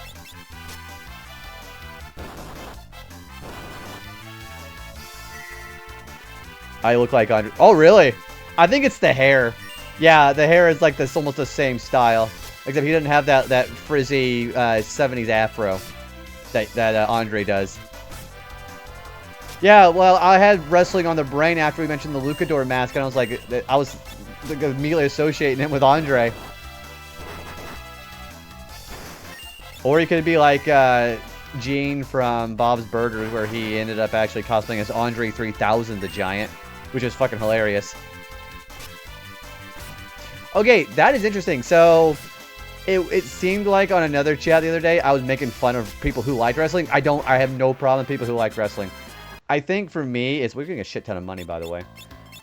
I look like Andre. Oh, really? I think it's the hair. Yeah, the hair is like this, almost the same style, except he doesn't have that frizzy 70s afro that Andre does. Yeah, well, I had wrestling on the brain after we mentioned the Lucador mask, and I was like, immediately associating him with Andre. Or he could be like Gene from Bob's Burgers, where he ended up actually cosplaying as Andre 3000 the Giant, which is fucking hilarious. Okay, that is interesting. So, it seemed like on another chat the other day, I was making fun of people who like wrestling. I have no problem with people who like wrestling. I think for me, we're getting a shit ton of money, by the way.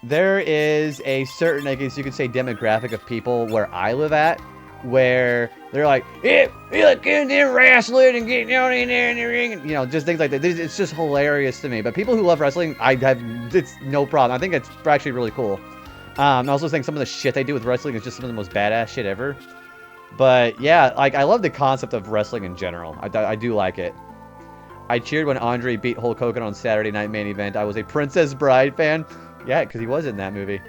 There is a certain, I guess you could say, demographic of people where I live at, where they're like, yeah, you look in there wrestling and getting out in there in the ring, and, you know, just things like that. It's just hilarious to me. But people who love wrestling, it's no problem. I think it's actually really cool. I also think some of the shit they do with wrestling is just some of the most badass shit ever. But yeah, like, I love the concept of wrestling in general. I do like it. I cheered when Andre beat Hulk Hogan on Saturday Night Main Event. I was a Princess Bride fan. Yeah, because he was in that movie.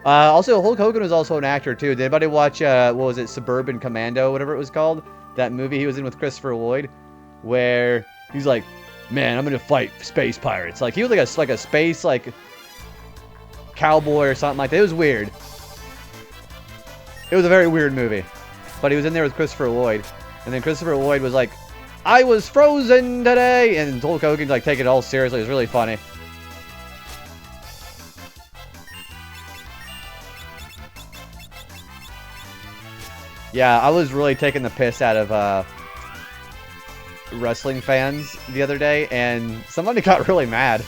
Also, Hulk Hogan was also an actor, too. Did anybody watch, what was it, Suburban Commando, whatever it was called? That movie he was in with Christopher Lloyd, where he's like, man, I'm going to fight space pirates. Like, he was like a space, like, cowboy or something like that. It was weird. It was a very weird movie. But he was in there with Christopher Lloyd. And then Christopher Lloyd was like, I was frozen today! And Hulk Hogan, like, take it all seriously. It was really funny. Yeah, I was really taking the piss out of wrestling fans the other day, and somebody got really mad.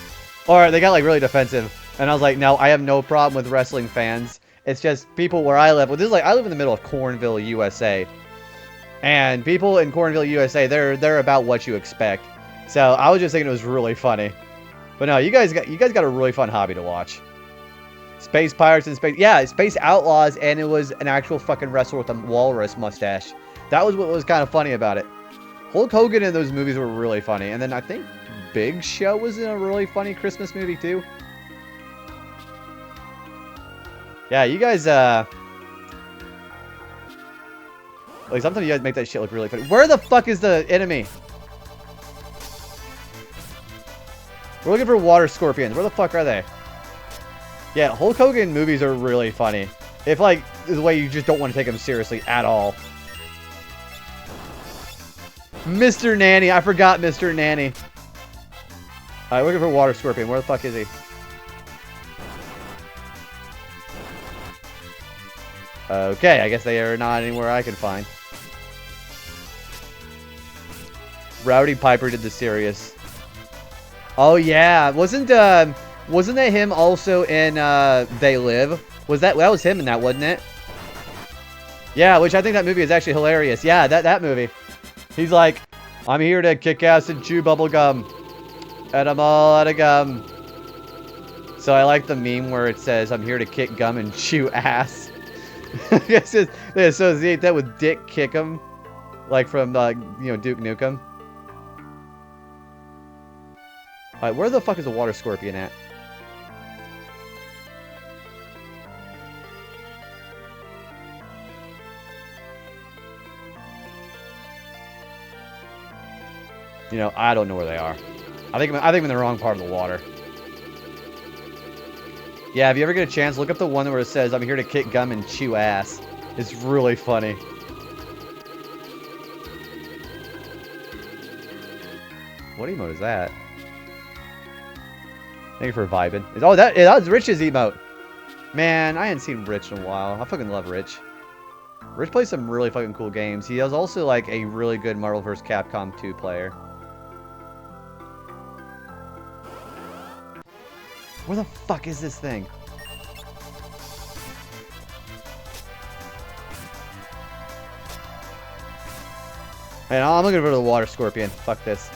Or they got, like, really defensive. And I was like, no, I have no problem with wrestling fans. It's just people where I live. Well, this is like, I live in the middle of Cornville, USA. And people in Cornville, USA, they're about what you expect. So I was just thinking it was really funny. But no, you guys got a really fun hobby to watch. Space pirates and space outlaws, and it was an actual fucking wrestler with a walrus mustache. That was what was kind of funny about it. Hulk Hogan in those movies were really funny. And then I think Big Show was in a really funny Christmas movie too. Yeah, you guys, like, sometimes you guys make that shit look really funny. Where the fuck is the enemy? We're looking for water scorpions. Where the fuck are they? Yeah, Hulk Hogan movies are really funny. If, like, the way you just don't want to take them seriously at all. Mr. Nanny. I forgot Mr. Nanny. Alright, looking for water scorpion. Where the fuck is he? Okay, I guess they are not anywhere I can find. Rowdy Piper did the serious. Oh yeah, wasn't that him also in They Live? That was him in that, wasn't it? Yeah, which I think that movie is actually hilarious. Yeah, that movie. He's like, I'm here to kick ass and chew bubble gum. And I'm all out of gum. So I like the meme where it says, "I'm here to kick gum and chew ass." I guess they associate that with Dick Kickem, like from Duke Nukem. Alright, where the fuck is the water scorpion at? You know, I don't know where they are. I think I'm in the wrong part of the water. Yeah, if you ever get a chance, look up the one where it says, "I'm here to kick gum and chew ass." It's really funny. What emote is that? Thank you for vibing. Oh, that was Rich's emote. Man, I hadn't seen Rich in a while. I fucking love Rich. Rich plays some really fucking cool games. He is also like a really good Marvel vs. Capcom 2 player. Where the fuck is this thing? Man, I'm gonna go to the water scorpion. Fuck this.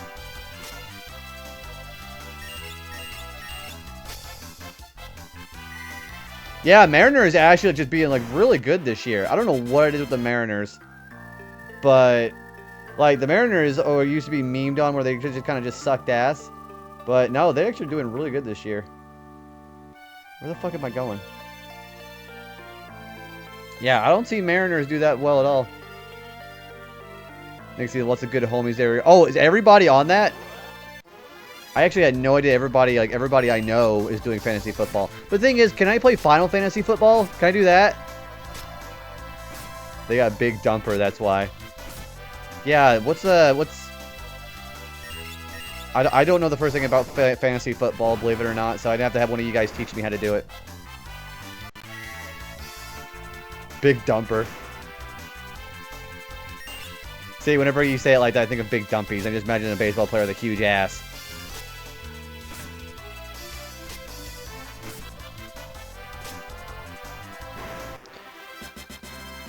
Yeah, Mariners actually just being like really good this year. I don't know what it is with the Mariners, but like the Mariners used to be memed on where they just kind of just sucked ass, but no, they're actually doing really good this year. Where the fuck am I going? Yeah, I don't see Mariners do that well at all. You can see lots of good homies there. Oh, is everybody on that? I actually had no idea everybody I know is doing fantasy football. But the thing is, can I play Final Fantasy football? Can I do that? They got Big Dumper, that's why. Yeah, I don't know the first thing about fantasy football, believe it or not, so I'd have to have one of you guys teach me how to do it. Big Dumper. See, whenever you say it like that, I think of big dumpies. I just imagine a baseball player with a huge ass.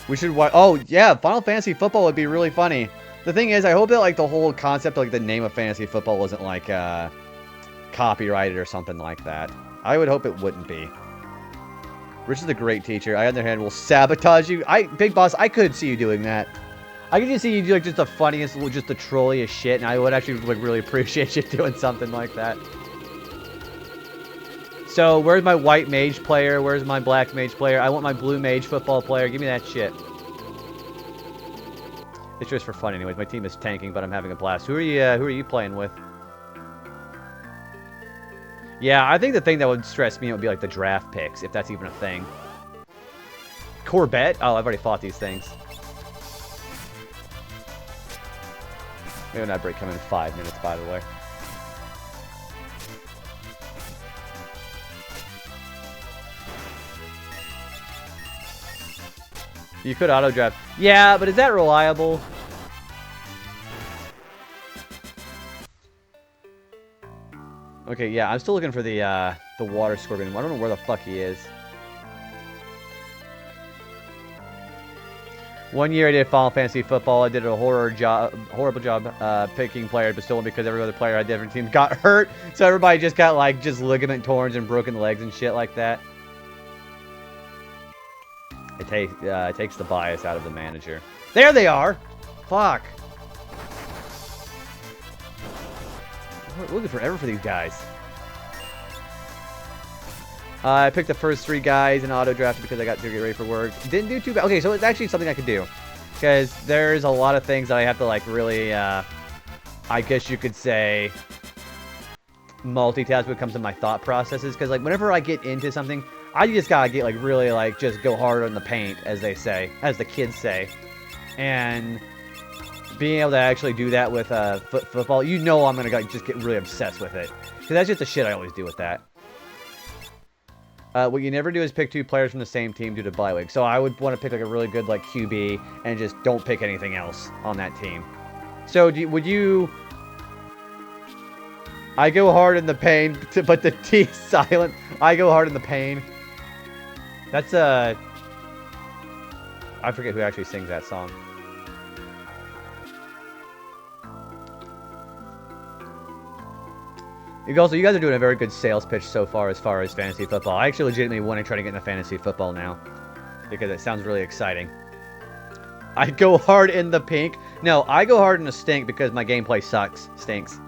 We should watch. Oh, yeah, Final Fantasy football would be really funny. The thing is, I hope that, like, the whole concept, like, the name of fantasy football wasn't, like, copyrighted or something like that. I would hope it wouldn't be. Rich is a great teacher. I, on the other hand, will sabotage you. Big Boss, I could see you doing that. I could just see you do, like, just the funniest, just the trolliest shit, and I would actually, like, really appreciate you doing something like that. So, where's my white mage player? Where's my black mage player? I want my blue mage football player. Give me that shit. It's just for fun anyways. My team is tanking, but I'm having a blast. Who are you playing with? Yeah, I think the thing that would stress me would be like the draft picks, if that's even a thing. Corvette? Oh, I've already fought these things. Maybe that break coming in 5 minutes, by the way. You could auto draft. Yeah, but is that reliable? Okay, yeah, I'm still looking for the water scorpion. I don't know where the fuck he is. One year I did Final Fantasy football. I did a horrible job picking players, but still because every other player I had different teams got hurt. So everybody just got like ligament torns and broken legs and shit like that. It takes the bias out of the manager. There they are! Fuck. I'm looking forever for these guys. I picked the first 3 guys and auto-drafted because I got to get ready for work. Didn't do too bad. Okay, so it's actually something I could do. Because there's a lot of things that I have to, like, really, I guess you could say, multitask when it comes to my thought processes. Because, like, whenever I get into something, I just gotta get, like, really, like, just go hard on the paint, as they say. As the kids say. And being able to actually do that with football, you know I'm gonna just get really obsessed with it. Because that's just the shit I always do with that. What you never do is pick 2 players from the same team due to bye week. So I would want to pick like a really good like QB and just don't pick anything else on that team. So would you... I go hard in the pain, but the T is silent. I go hard in the pain. That's I forget who actually sings that song. You guys are doing a very good sales pitch so far as fantasy football. I actually legitimately want to try to get into fantasy football now because it sounds really exciting. I go hard in the pink. No, I go hard in the stink because my gameplay stinks.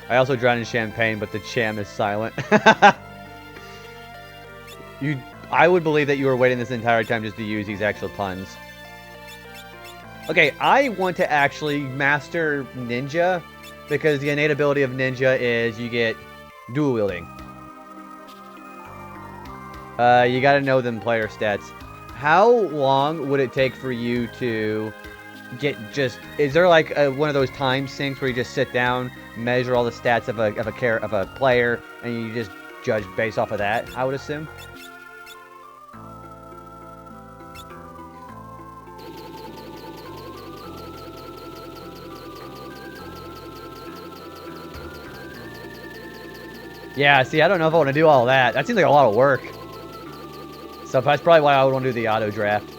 I also drown in champagne, but the cham is silent. I would believe that you were waiting this entire time just to use these actual puns. Okay, I want to actually master Ninja because the innate ability of Ninja is you get dual wielding. You gotta know them player stats. How long would it take for you to get is there like one of those time sinks where you just sit down, measure all the stats of a player, and you just judge based off of that, I would assume? Yeah, see, I don't know if I want to do all that. That seems like a lot of work. So that's probably why I would want to do the auto draft.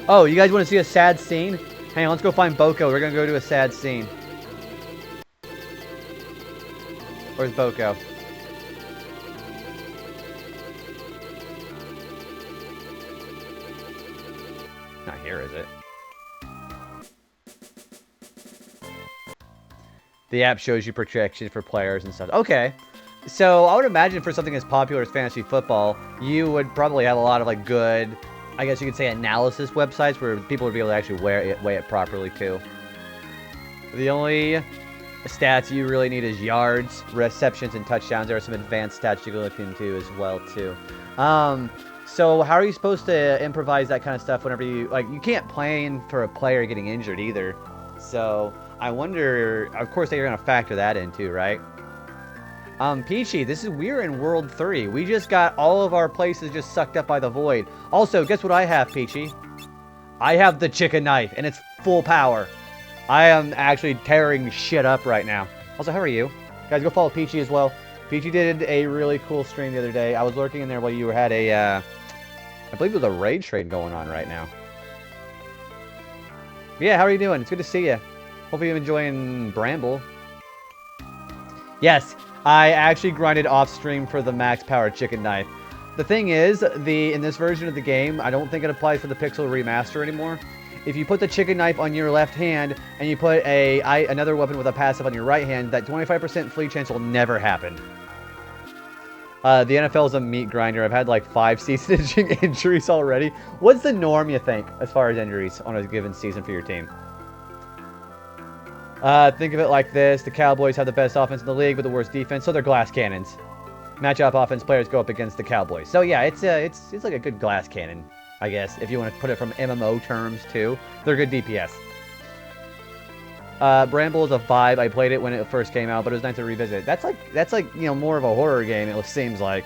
Oh, you guys want to see a sad scene? Hang on, let's go find Boko. We're going to go to a sad scene. Where's Boko? Not here, is it? The app shows you projections for players and stuff. Okay. So I would imagine for something as popular as fantasy football, you would probably have a lot of like good, I guess you could say, analysis websites where people would be able to actually weigh it properly too. The only stats you really need is yards, receptions, and touchdowns. There are some advanced stats you can look into as well too. So how are you supposed to improvise that kind of stuff whenever you you can't plan for a player getting injured either. So I wonder, of course, they're going to factor that in too, right? Peachy, we're in World 3. We just got all of our places just sucked up by the void. Also, guess what I have, Peachy? I have the chicken knife, and it's full power. I am actually tearing shit up right now. Also, how are you? Guys, go follow Peachy as well. Peachy did a really cool stream the other day. I was lurking in there while you had a, I believe it was a raid trade going on right now. Yeah, how are you doing? It's good to see you. Hope you're enjoying Bramble. Yes, I actually grinded off stream for the max power chicken knife. The thing is, in this version of the game, I don't think it applies for the Pixel Remaster anymore. If you put the chicken knife on your left hand and you put another weapon with a passive on your right hand, that 25% flee chance will never happen. The NFL is a meat grinder. I've had like 5 season-ending injuries already. What's the norm, you think, as far as injuries on a given season for your team? Think of it like this. The Cowboys have the best offense in the league, but the worst defense, so they're glass cannons. Matchup offense players go up against the Cowboys. So yeah, it's like a good glass cannon, I guess, if you want to put it from MMO terms too. They're good DPS. Bramble is a vibe. I played it when it first came out, but it was nice to revisit. That's like you know, more of a horror game, it seems like.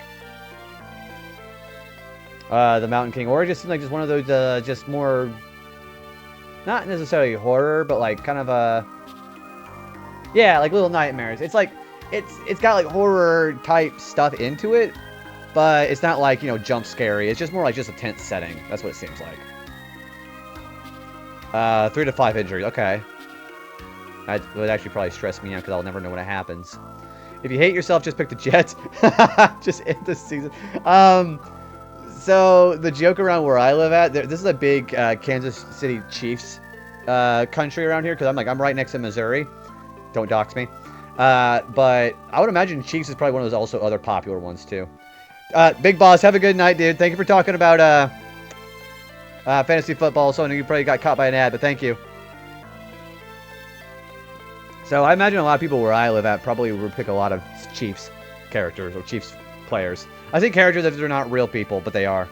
The Mountain King, or it just seems like just one of those just more, not necessarily horror, but like kind of a, yeah, like Little Nightmares. It's like it's got like horror type stuff into it, but it's not like, you know, jump scary. It's just more like just a tense setting. That's what it seems like. 3 to 5 injuries. Okay. That would actually probably stress me out because I'll never know when it happens. If you hate yourself, just pick the Jets. Just end the season. So the joke around where I live at, this is a big Kansas City Chiefs country around here because I'm right next to Missouri. Don't dox me. But I would imagine Chiefs is probably one of those also other popular ones too. Big Boss, have a good night, dude. Thank you for talking about fantasy football. So I know you probably got caught by an ad, but thank you. So I imagine a lot of people where I live at probably would pick a lot of Chiefs characters or Chiefs players. I think characters if they're not real people, but they are.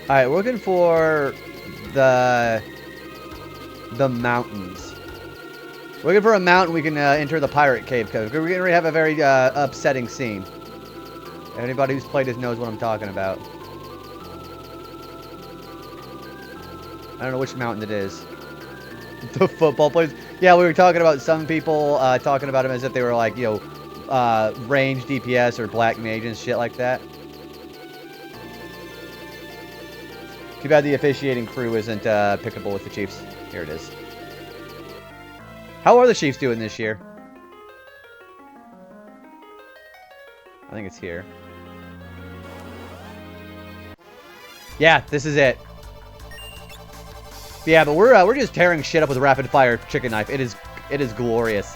Alright, we're looking for the mountains. We're looking for a mountain we can enter the pirate cave because we're going to have a very upsetting scene. Anybody who's played this knows what I'm talking about. I don't know which mountain it is. The football players. Yeah, we were talking about some people talking about him as if they were like, you know, range DPS or black mage and shit like that. Too bad the officiating crew isn't pickable with the Chiefs. Here it is. How are the Chiefs doing this year? I think it's here. Yeah, this is it. Yeah, but we're just tearing shit up with a rapid fire chicken knife. It is glorious.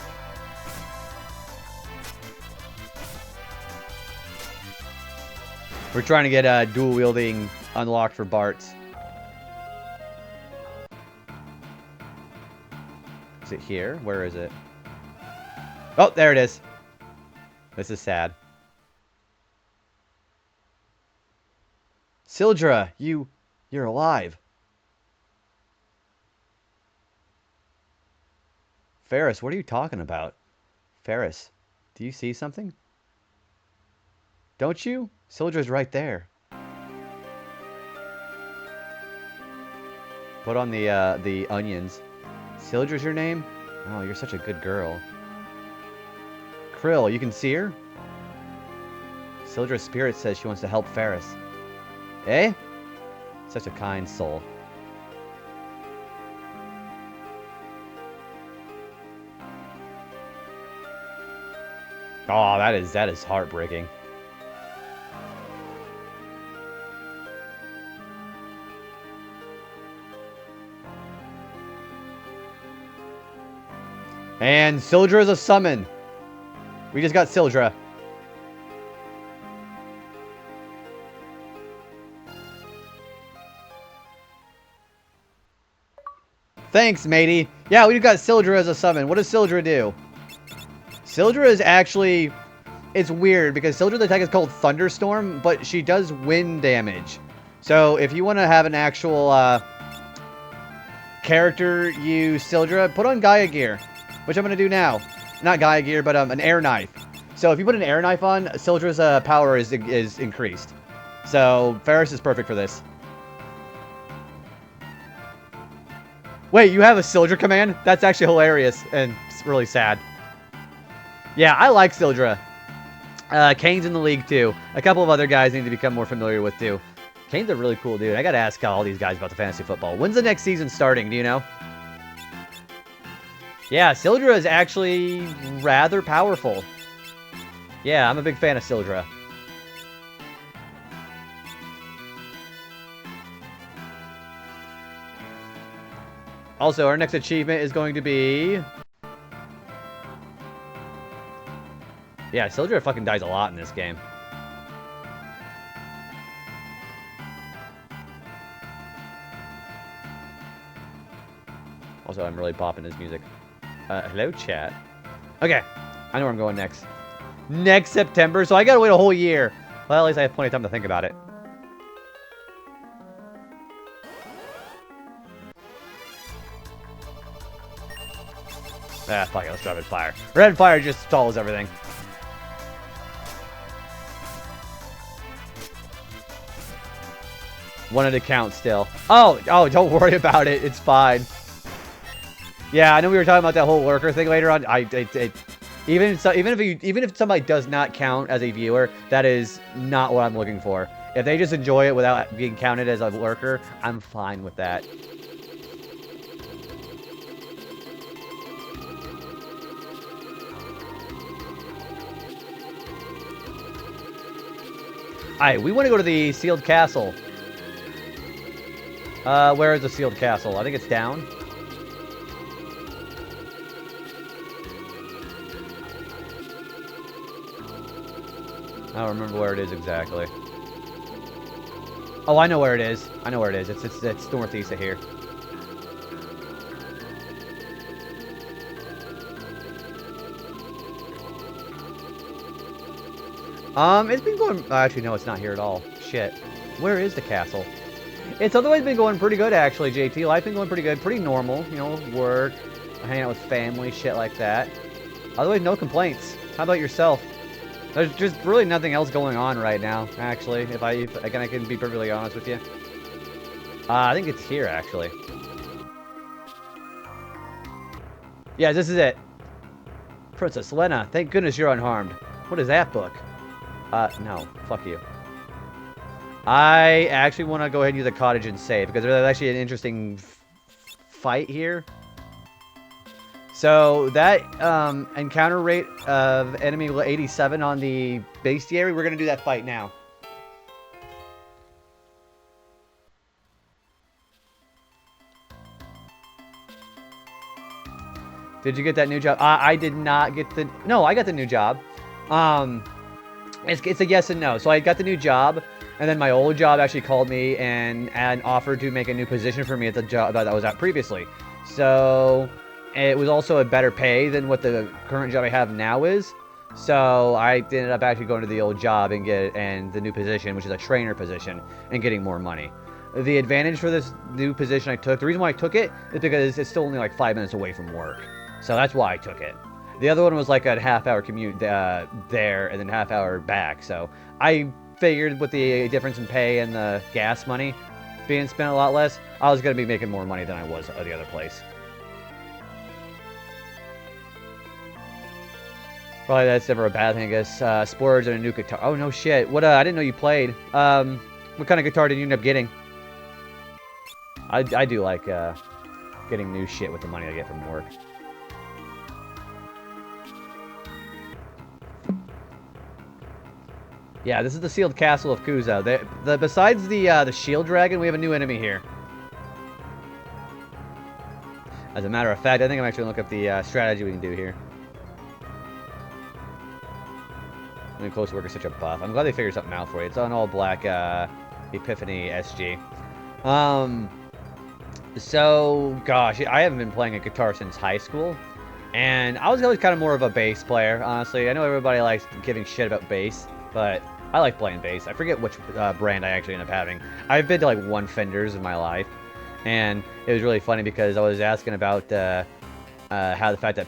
We're trying to get dual wielding unlocked for Bart's. Is it here? Where is it? Oh, there it is. This is sad. Sildra, you're alive. Ferris, what are you talking about? Ferris, do you see something? Don't you? Sildra's right there. Put on the onions. Sildra's your name? Oh, you're such a good girl. Krill, you can see her? Sildra's spirit says she wants to help Ferris. Eh? Such a kind soul. Oh, that is heartbreaking. And Sildra is a summon. We just got Sildra. Thanks, matey. Yeah, we got Sildra as a summon. What does Sildra do? Sildra is actually... It's weird, because Sildra's attack is called Thunderstorm, but she does wind damage. So, if you want to have an actual character use Sildra, put on Gaia Gear, which I'm going to do now. Not Gaia Gear, but an air knife. So, if you put an air knife on, Sildra's power is increased. So, Ferris is perfect for this. Wait, you have a Sildra command? That's actually hilarious and it's really sad. Yeah, I like Sildra. Kane's in the league too. A couple of other guys need to become more familiar with too. Kane's a really cool dude. I gotta ask all these guys about the fantasy football. When's the next season starting? Do you know? Yeah, Sildra is actually rather powerful. Yeah, I'm a big fan of Sildra. Also, our next achievement is going to be... Yeah, Sildra fucking dies a lot in this game. Also, I'm really popping his music. Hello, chat. Okay, I know where I'm going next. Next September, so I gotta wait a whole year. Well, at least I have plenty of time to think about it. Ah, fuck it, let's try Red Fire. Red Fire just stalls everything. Wanted to count still. Oh, don't worry about it. It's fine. Yeah, I know we were talking about that whole lurker thing later on. Even if somebody does not count as a viewer, that is not what I'm looking for. If they just enjoy it without being counted as a lurker, I'm fine with that. Alright, we want to go to the sealed castle. Where is the sealed castle? I think it's down. I don't remember where it is exactly. Oh, I know where it is. I know where it is. It's northeast of here. It's been going... Actually, no, it's not here at all. Shit. Where is the castle? It's otherwise been going pretty good, actually, JT. Life's been going pretty good. Pretty normal. You know, work, hanging out with family, shit like that. Otherwise, no complaints. How about yourself? There's just really nothing else going on right now, actually. If I can be perfectly honest with you. I think it's here, actually. Yeah, this is it. Princess Lena, thank goodness you're unharmed. What is that book? No. Fuck you. I actually want to go ahead and use a cottage and save, because there's actually an interesting fight here. So, that encounter rate of enemy 87 on the bestiary, we're going to do that fight now. Did you get that new job? I did not get the... No, I got the new job. It's a yes and no. So I got the new job, and then my old job actually called me and offered to make a new position for me at the job that I was at previously. So it was also a better pay than what the current job I have now is. So I ended up actually going to the old job and the new position, which is a trainer position, and getting more money. The advantage for this new position I took, the reason why I took it is because it's still only like 5 minutes away from work. So that's why I took it. The other one was like a half-hour commute there and then half-hour back. So I figured with the difference in pay and the gas money being spent a lot less, I was going to be making more money than I was at the other place. Probably that's never a bad thing, I guess. Splurge and a new guitar. Oh, no shit. What? I didn't know you played. What kind of guitar did you end up getting? I do like getting new shit with the money I get from work. Yeah, this is the sealed castle of Kuzo. Besides the shield dragon, we have a new enemy here. As a matter of fact, I think I'm actually going to look up the strategy we can do here. I mean, Close Work is such a buff. I'm glad they figured something out for you. It's on all black Epiphany SG. So, gosh, I haven't been playing a guitar since high school. And I was always kind of more of a bass player, honestly. I know everybody likes giving shit about bass, but I like playing bass. I forget which brand I actually end up having. I've been to like one Fenders in my life. And it was really funny because I was asking about how the fact that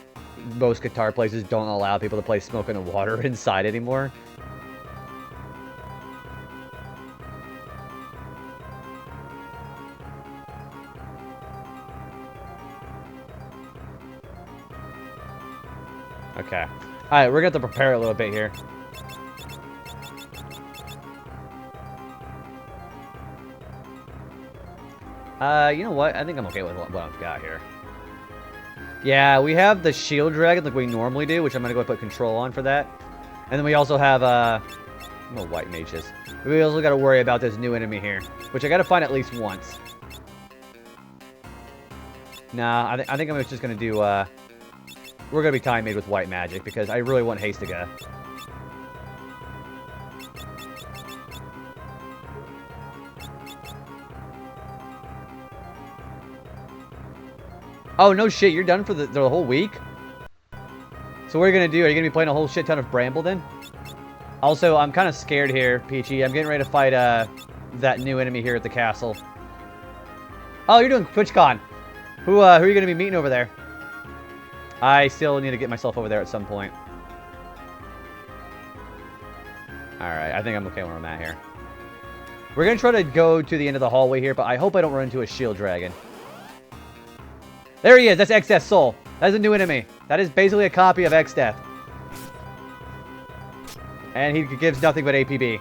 most guitar places don't allow people to play Smoke in the Water inside anymore. Okay. Alright, we're going to have to prepare a little bit here. You know what? I think I'm okay with what I've got here. Yeah, we have the shield dragon like we normally do, which I'm going to go put control on for that. And then we also have, no white mages. We also got to worry about this new enemy here, which I got to find at least once. Nah, I think I'm just going to do, we're going to be time made with white magic because I really want Hastiga. Oh, no shit, you're done for the whole week? So what are you going to do? Are you going to be playing a whole shit ton of Bramble then? Also, I'm kind of scared here, Peachy. I'm getting ready to fight that new enemy here at the castle. Oh, you're doing TwitchCon. Who are you going to be meeting over there? I still need to get myself over there at some point. Alright, I think I'm okay where I'm at here. We're going to try to go to the end of the hallway here, but I hope I don't run into a shield dragon. There he is. That's X-Death Soul. That's a new enemy. That is basically a copy of X-Death. And he gives nothing but APB.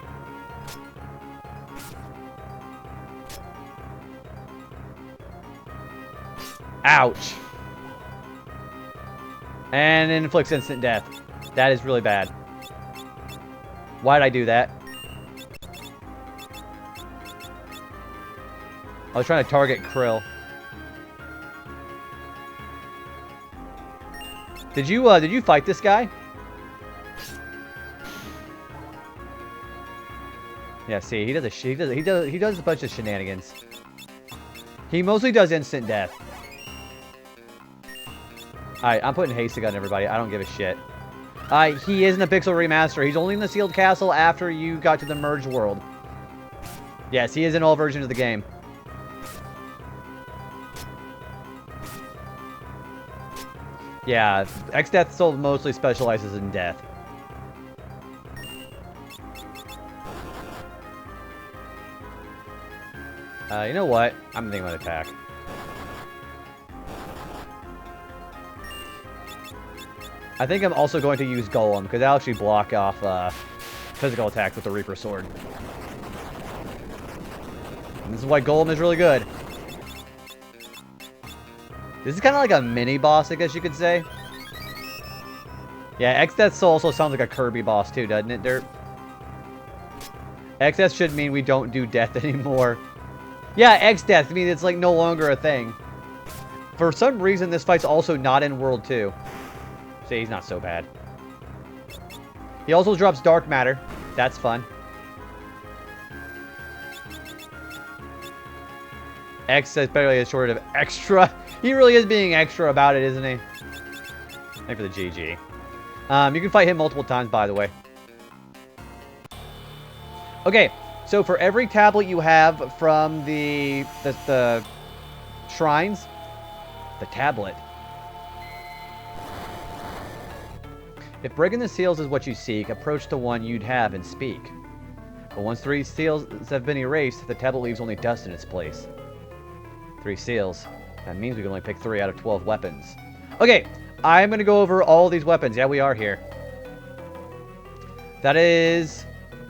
Ouch. And inflicts instant death. That is really bad. Why did I do that? I was trying to target Krill. Did you fight this guy? Yeah, see, he does a bunch of shenanigans. He mostly does instant death. Alright, I'm putting Hastig on everybody. I don't give a shit. He isn't a pixel remaster. He's only in the sealed castle after you got to the merge world. Yes, he is in all versions of the game. Yeah, X-Death Soul mostly specializes in death. You know what? I'm thinking about attack. I think I'm also going to use Golem, because that'll actually block off physical attacks with the Reaper Sword. And this is why Golem is really good. This is kind of like a mini-boss, I guess you could say. Yeah, X-Death Soul also sounds like a Kirby boss too, doesn't it, Dirt? X-Death should mean we don't do death anymore. Yeah, X-Death, I mean, it's like no longer a thing. For some reason, this fight's also not in World 2. See, he's not so bad. He also drops Dark Matter. That's fun. X apparently is sort of extra. He really is being extra about it, isn't he? Thank for the GG. You can fight him multiple times, by the way. Okay, so for every tablet you have from the shrines, the tablet. If breaking the seals is what you seek, approach the one you'd have and speak. But once 3 seals have been erased, the tablet leaves only dust in its place. 3 seals. That means we can only pick 3 out of 12 weapons. Okay, I'm going to go over all these weapons. Yeah, we are here. That is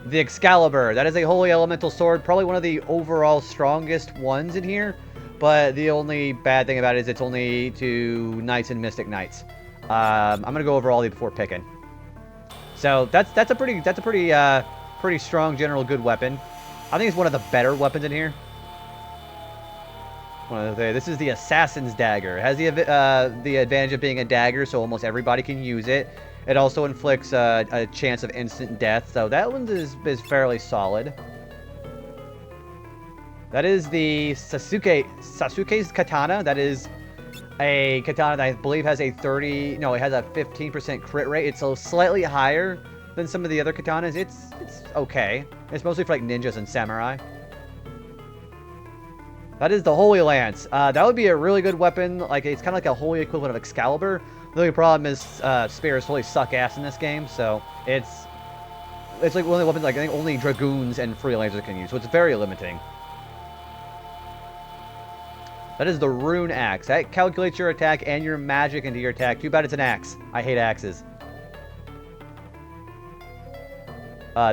the Excalibur. That is a Holy Elemental Sword. Probably one of the overall strongest ones in here. But the only bad thing about it is it's only to Knights and Mystic Knights. I'm going to go over all these before picking. So that's a pretty strong general good weapon. I think it's one of the better weapons in here. This is the Assassin's Dagger. It has the advantage of being a dagger, so almost everybody can use it. It also inflicts a chance of instant death, so that one is fairly solid. That is the Sasuke's Katana. That is a katana that I believe has a 15% crit rate. It's a slightly higher than some of the other katanas. It's okay. It's mostly for like ninjas and samurai. That is the Holy Lance. That would be a really good weapon. Like, it's kind of like a holy equivalent of Excalibur. The only problem is spears totally suck ass in this game, so it's like one of the weapons like I think only dragoons and freelancers can use, so it's very limiting. That is the Rune Axe. That calculates your attack and your magic into your attack. Too bad it's an axe. I hate axes.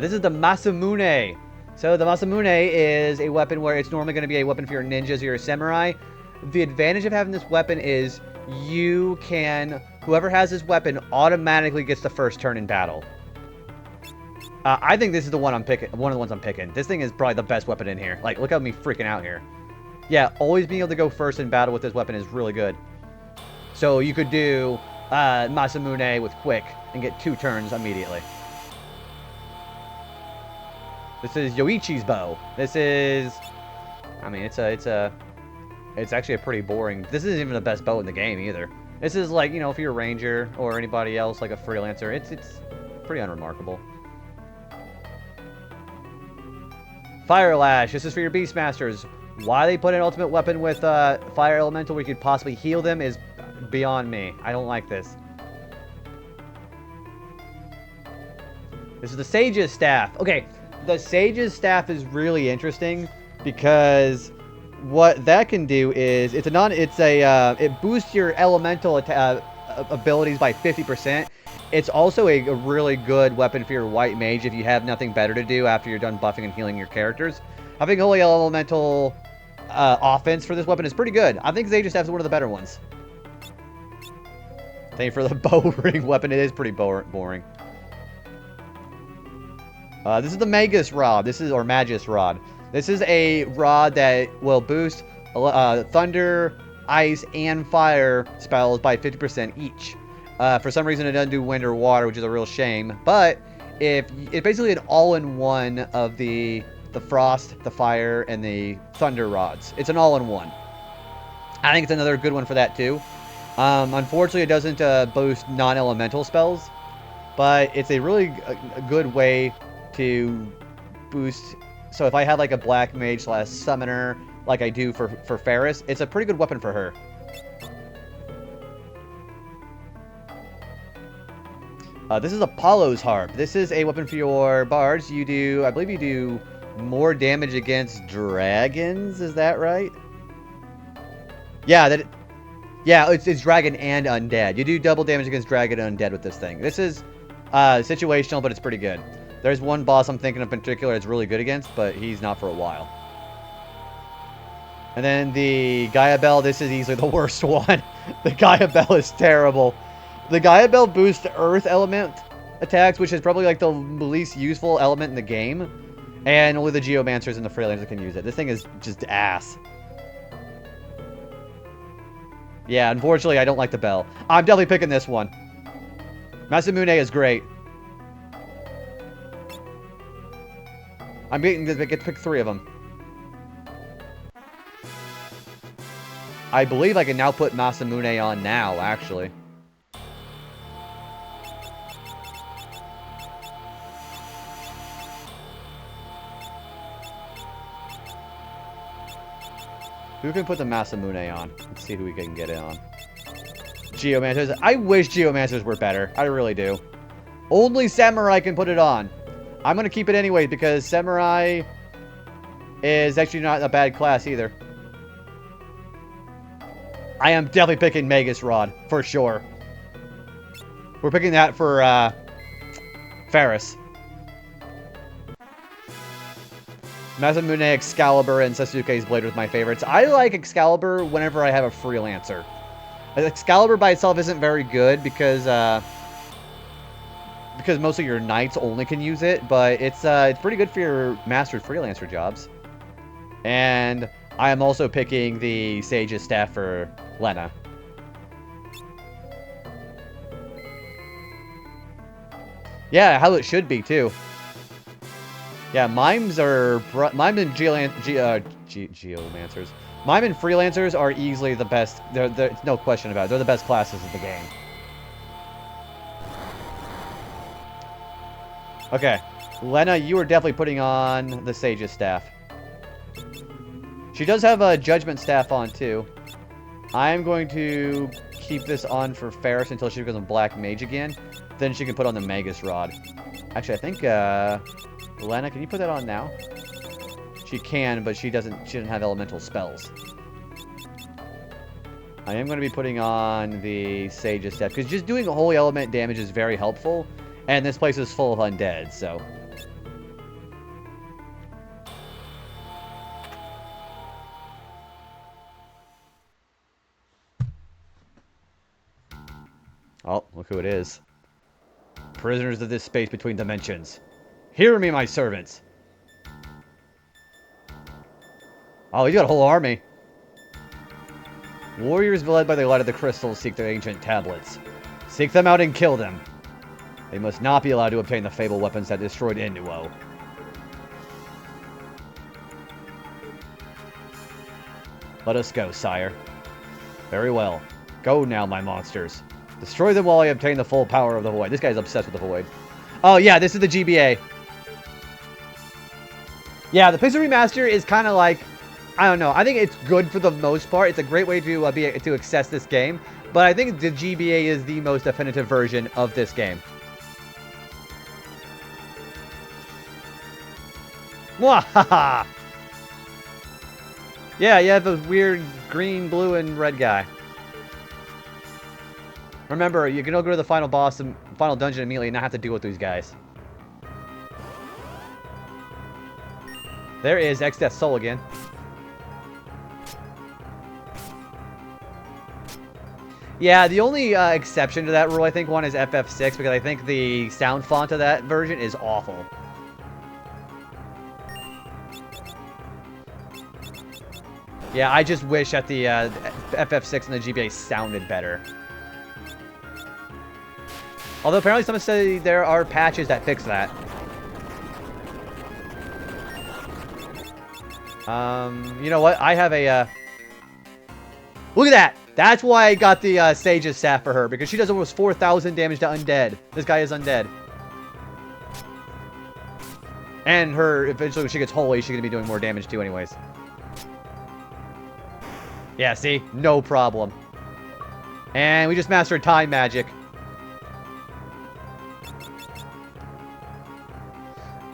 This is the Masamune. So the Masamune is a weapon where it's normally going to be a weapon for your ninjas or your samurai. The advantage of having this weapon is whoever has this weapon automatically gets the first turn in battle. I think this is the one I'm picking. One of the ones I'm picking. This thing is probably the best weapon in here. Like, look at me freaking out here. Yeah, always being able to go first in battle with this weapon is really good. So you could do Masamune with Quick and get 2 turns immediately. This is Yoichi's bow. This is, I mean, it's actually a pretty boring. This isn't even the best bow in the game either. This is like, you know, if you're a ranger or anybody else like a freelancer, it's pretty unremarkable. Fire Lash. This is for your Beastmasters. Why they put an ultimate weapon with Fire Elemental where you could possibly heal them is beyond me. I don't like this. This is the Sage's Staff. Okay, the Sage's Staff is really interesting because what that can do is it boosts your elemental abilities by 50%. It's also a really good weapon for your white mage if you have nothing better to do after you're done buffing and healing your characters. I think Holy Elemental offense for this weapon is pretty good. I think Sage's Staff is one of the better ones. Thank you for the bow ring weapon. It is pretty boring. This is the Magus Rod. Or Magus Rod. This is a rod that will boost thunder, ice, and fire spells by 50% each. For some reason, it doesn't do wind or water, which is a real shame. But it's basically an all-in-one of the frost, the fire, and the thunder rods. It's an all-in-one. I think it's another good one for that too. Unfortunately, it doesn't boost non-elemental spells, but it's a really good way to boost. So if I had like a black mage / summoner like I do for Ferris, it's a pretty good weapon for her. This is Apollo's Harp. This is a weapon for your bards. I believe you do more damage against dragons. Is that right? Yeah, Yeah, it's dragon and undead. You do double damage against dragon and undead with this thing. This is situational, but it's pretty good. There's one boss I'm thinking of in particular it's really good against, but he's not for a while. And then the Gaia Bell, this is easily the worst one. The Gaia Bell is terrible. The Gaia Bell boosts Earth element attacks, which is probably like the least useful element in the game. And only the Geomancers and the Freelancers can use it. This thing is just ass. Yeah, unfortunately, I don't like the bell. I'm definitely picking this one. Masamune is great. I'm getting to get to pick 3 of them. I believe I can now put Masamune on now, actually. Who can put the Masamune on? Let's see who we can get it on. Geomancers. I wish Geomancers were better. I really do. Only Samurai can put it on. I'm going to keep it anyway because Samurai is actually not a bad class either. I am definitely picking Magus Rod, for sure. We're picking that for Ferris. Masamune, Excalibur, and Sasuke's Blade was my favorites. I like Excalibur whenever I have a Freelancer. Excalibur by itself isn't very good because mostly your knights only can use it, but it's pretty good for your mastered Freelancer jobs. And I am also picking the Sage's Staff for Lena. Yeah, how it should be, too. Yeah, Mime and Geomancers. Mime and Freelancers are easily the best. There's no question about it. They're the best classes of the game. Okay. Lena, you are definitely putting on the Sage's Staff. She does have a Judgment Staff on, too. I am going to keep this on for Ferris until she becomes a Black Mage again. Then she can put on the Magus Rod. Actually, I think, Lena, can you put that on now? She can, but she doesn't have elemental spells. I am going to be putting on the Sage's Staff, because just doing holy element damage is very helpful, and this place is full of undead, so... Oh, look who it is. Prisoners of this space between dimensions. Hear me, my servants. Oh, he's got a whole army. Warriors led by the light of the crystals seek their ancient tablets. Seek them out and kill them. They must not be allowed to obtain the fabled weapons that destroyed Inuo. Let us go, sire. Very well. Go now, my monsters. Destroy them while I obtain the full power of the Void. This guy's obsessed with the Void. Oh, yeah, this is the GBA. Yeah, the Pixel Remaster is kind of like... I don't know. I think it's good for the most part. It's a great way to to access this game. But I think the GBA is the most definitive version of this game. Mwahaha! Yeah, you have a weird green, blue, and red guy. Remember, you can go to the final boss and final dungeon immediately and not have to deal with these guys. There is X-Death Soul again. Yeah, the only exception to that rule, I think, one is FF6, because I think the sound font of that version is awful. Yeah, I just wish that the FF6 and the GBA sounded better. Although apparently someone said there are patches that fix that. You know what? I have a, Look at that! That's why I got the Sage's Staff for her, because she does almost 4,000 damage to undead. This guy is undead. And her, eventually when she gets holy, she's going to be doing more damage too anyways. Yeah, see? No problem. And we just mastered Time Magic.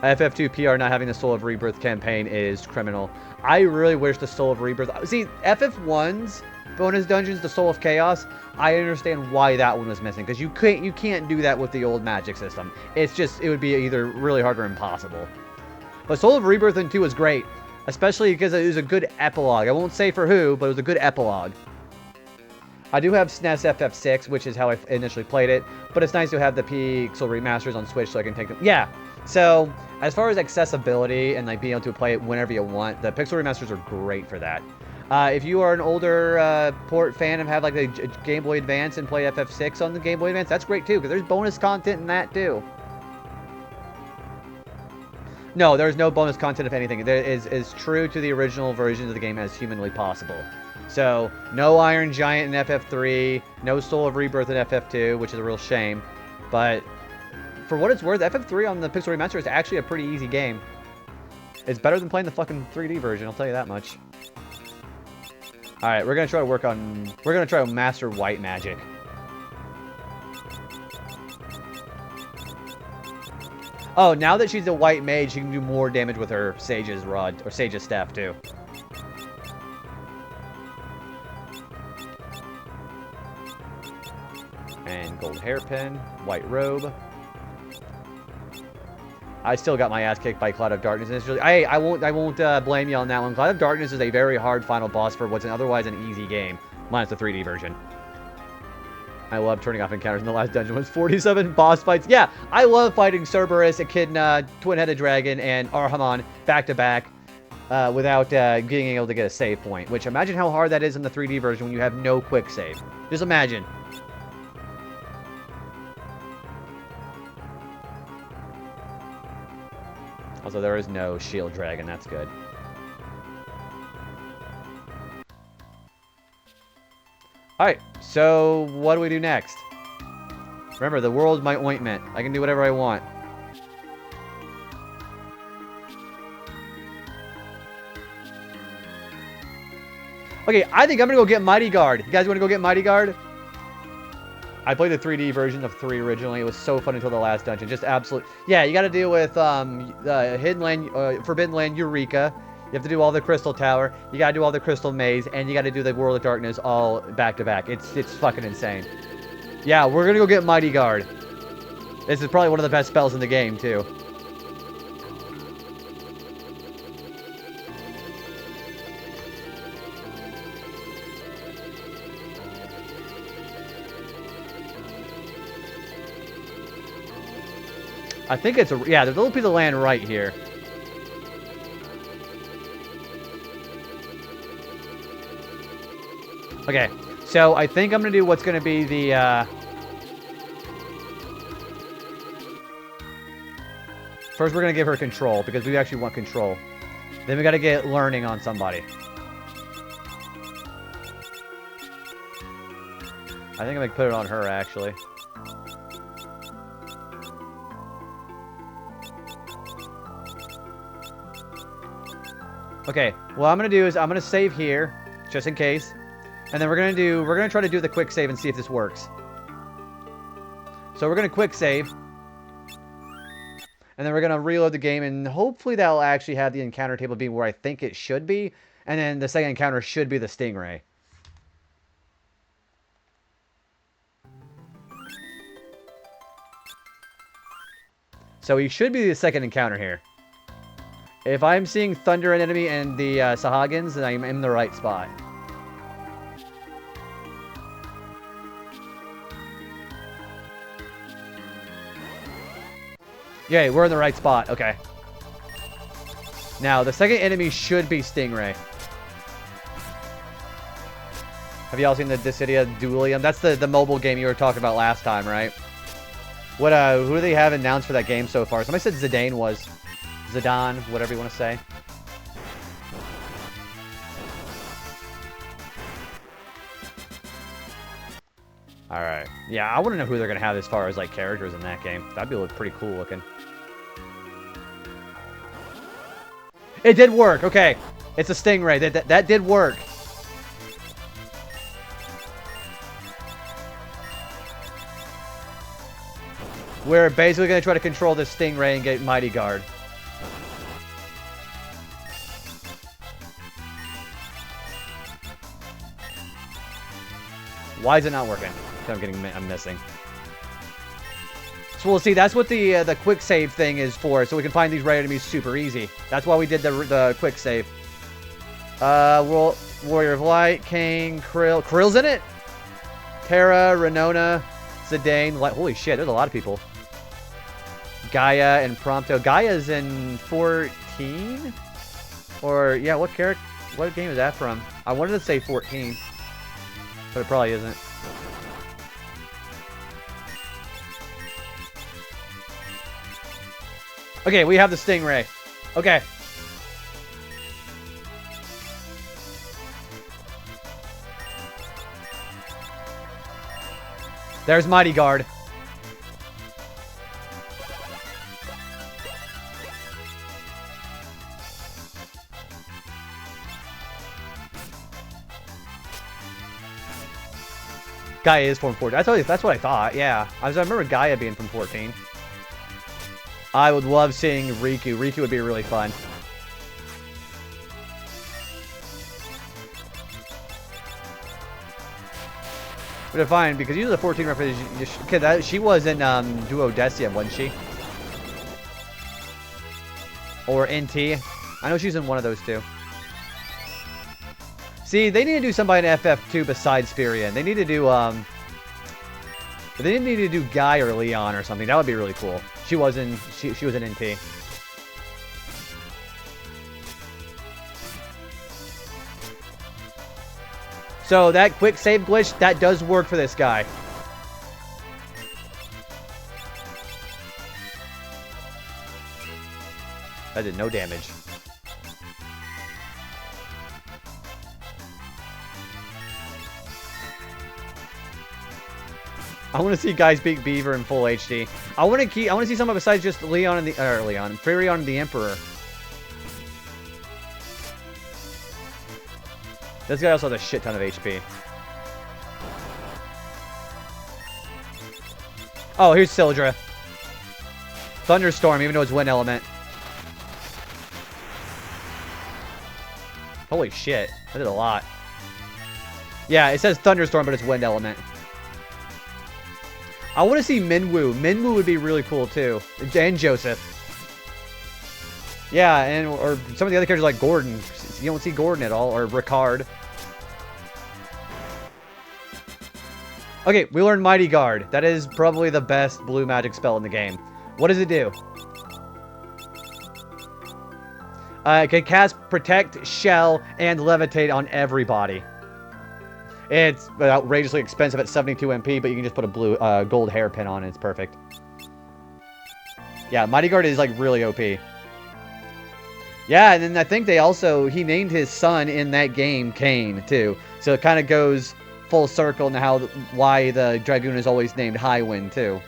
FF2 PR not having the Soul of Rebirth campaign is criminal. I really wish the Soul of Rebirth... See, FF1's bonus dungeons, the Soul of Chaos, I understand why that one was missing, because you can't do that with the old magic system. It's just, it would be either really hard or impossible. But Soul of Rebirth in 2 was great, especially because it was a good epilogue. I won't say for who, but it was a good epilogue. I do have SNES FF6, which is how I initially played it, but it's nice to have the Pixel remasters on Switch so I can take them. Yeah, so as far as accessibility and like being able to play it whenever you want, the Pixel remasters are great for that. If you are an older port fan and have like a Game Boy Advance and play FF6 on the Game Boy Advance, that's great too, because there's bonus content in that too. No, there's no bonus content, if anything. There is true to the original versions of the game as humanly possible. So, no Iron Giant in FF3, no Soul of Rebirth in FF2, which is a real shame. But, for what it's worth, FF3 on the Pixel Remaster is actually a pretty easy game. It's better than playing the fucking 3D version, I'll tell you that much. Alright, we're gonna try to work on... We're gonna try to master white magic. Oh, now that she's a white mage, she can do more damage with her Sage's Rod, or Sage's Staff, too. And gold hairpin, white robe. I still got my ass kicked by Cloud of Darkness. And it's really, I won't blame you on that one. Cloud of Darkness is a very hard final boss for what's otherwise an easy game, minus the 3D version. I love turning off encounters in the last dungeon. Was 47 boss fights. Yeah, I love fighting Cerberus, Echidna, Twin-Headed Dragon, and Arhamon back-to-back without being able to get a save point. Which, imagine how hard that is in the 3D version when you have no quick save. Just imagine. Also, there is no shield dragon. That's good. Alright, so what do we do next? Remember, the world's my ointment. I can do whatever I want. Okay, I think I'm gonna go get Mighty Guard. You guys wanna go get Mighty Guard? I played the 3D version of 3 originally. It was so fun until the last dungeon. Just absolute... Yeah, you gotta deal with Hidden Land, Forbidden Land, Eureka. You have to do all the Crystal Tower. You gotta do all the Crystal Maze, and you gotta do the World of Darkness all back to back. It's fucking insane. Yeah, we're gonna go get Mighty Guard. This is probably one of the best spells in the game, too. I think it's a... Yeah, there's a little piece of land right here. Okay, so I think I'm going to do what's going to be the, First, we're going to give her control, because we actually want control. Then we got to get learning on somebody. I think I'm going to put it on her, actually. Okay, what I'm going to do is I'm going to save here, just in case. And then we're gonna try to do the quick save and see if this works. So we're gonna quick save. And then we're gonna reload the game, and hopefully that'll actually have the encounter table be where I think it should be. And then the second encounter should be the Stingray. So he should be the second encounter here. If I'm seeing Thunder and enemy and the Sahagins, then I'm in the right spot. Yay, we're in the right spot. Okay. Now, the second enemy should be Stingray. Have y'all seen the Dissidia Duelium? That's the mobile game you were talking about last time, right? What, who do they have announced for that game so far? Somebody said Zidane was. Zidane, whatever you want to say. Alright. Yeah, I want to know who they're going to have as far as, like, characters in that game. That'd be pretty cool looking. It did work. Okay. It's a Stingray. That did work. We're basically going to try to control this Stingray and get Mighty Guard. Why is it not working? I'm missing. So we'll see. That's what the quick save thing is for. So we can find these rare enemies super easy. That's why we did the quick save. Warrior of Light, Kane, Krill. Krill's in it. Terra, Renona, Zidane. Holy shit, there's a lot of people. Gaia and Prompto. Gaia's in 14? Or, yeah, what game is that from? I wanted to say 14. But it probably isn't. Okay, we have the Stingray. Okay. There's Mighty Guard. Gaia is from 14. That's what I thought. Yeah, I remember Gaia being from 14. I would love seeing Riku. Riku would be really fun. But it's fine because usually the 14 reference. She was in Duodecium, wasn't she? Or NT. I know she's in one of those two. See, they need to do somebody in FF2 besides Firion. They need to do they need to do Guy or Leon or something. That would be really cool. She was in NT. So that quick save glitch, that does work for this guy. That did no damage. I want to see guys beat Beaver in full HD. I want to see someone besides just Firion and the Emperor. This guy also has a shit ton of HP. Oh, here's Sildra. Thunderstorm, even though it's wind element. Holy shit. That did a lot. Yeah, it says Thunderstorm, but it's wind element. I want to see Minwu. Minwu would be really cool, too. And Joseph. Yeah, or some of the other characters like Gordon. You don't see Gordon at all. Or Ricard. Okay, we learned Mighty Guard. That is probably the best blue magic spell in the game. What does it do? It can cast Protect, Shell, and Levitate on everybody. It's outrageously expensive at 72 MP, but you can just put a blue gold hairpin on it. It's perfect. Yeah, Mighty Guard is like really OP. Yeah, and then I think he named his son in that game Kane too. So it kind of goes full circle into why the Dragoon is always named Highwind too.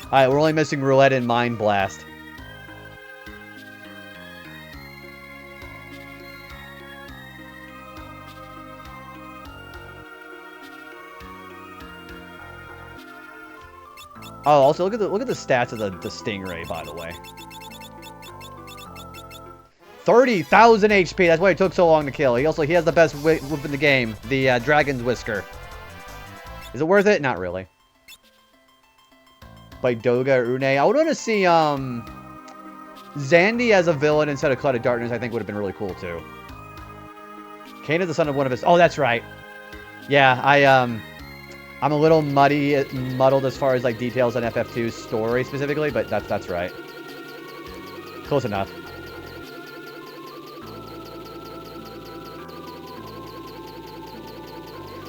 Alright, we're only missing Roulette and Mind Blast. Oh, also look at the stats of the Stingray, by the way. 30,000 HP. That's why it took so long to kill. He has the best whip in the game, the Dragon's Whisker. Is it worth it? Not really. By Doga or Une. I would want to see Zandy as a villain instead of Cloud of Darkness. I think would have been really cool too. Kane is the son of one of his. Oh, that's right. Yeah, I'm a little muddled as far as like details on FF2's story specifically, but that's right. Close enough.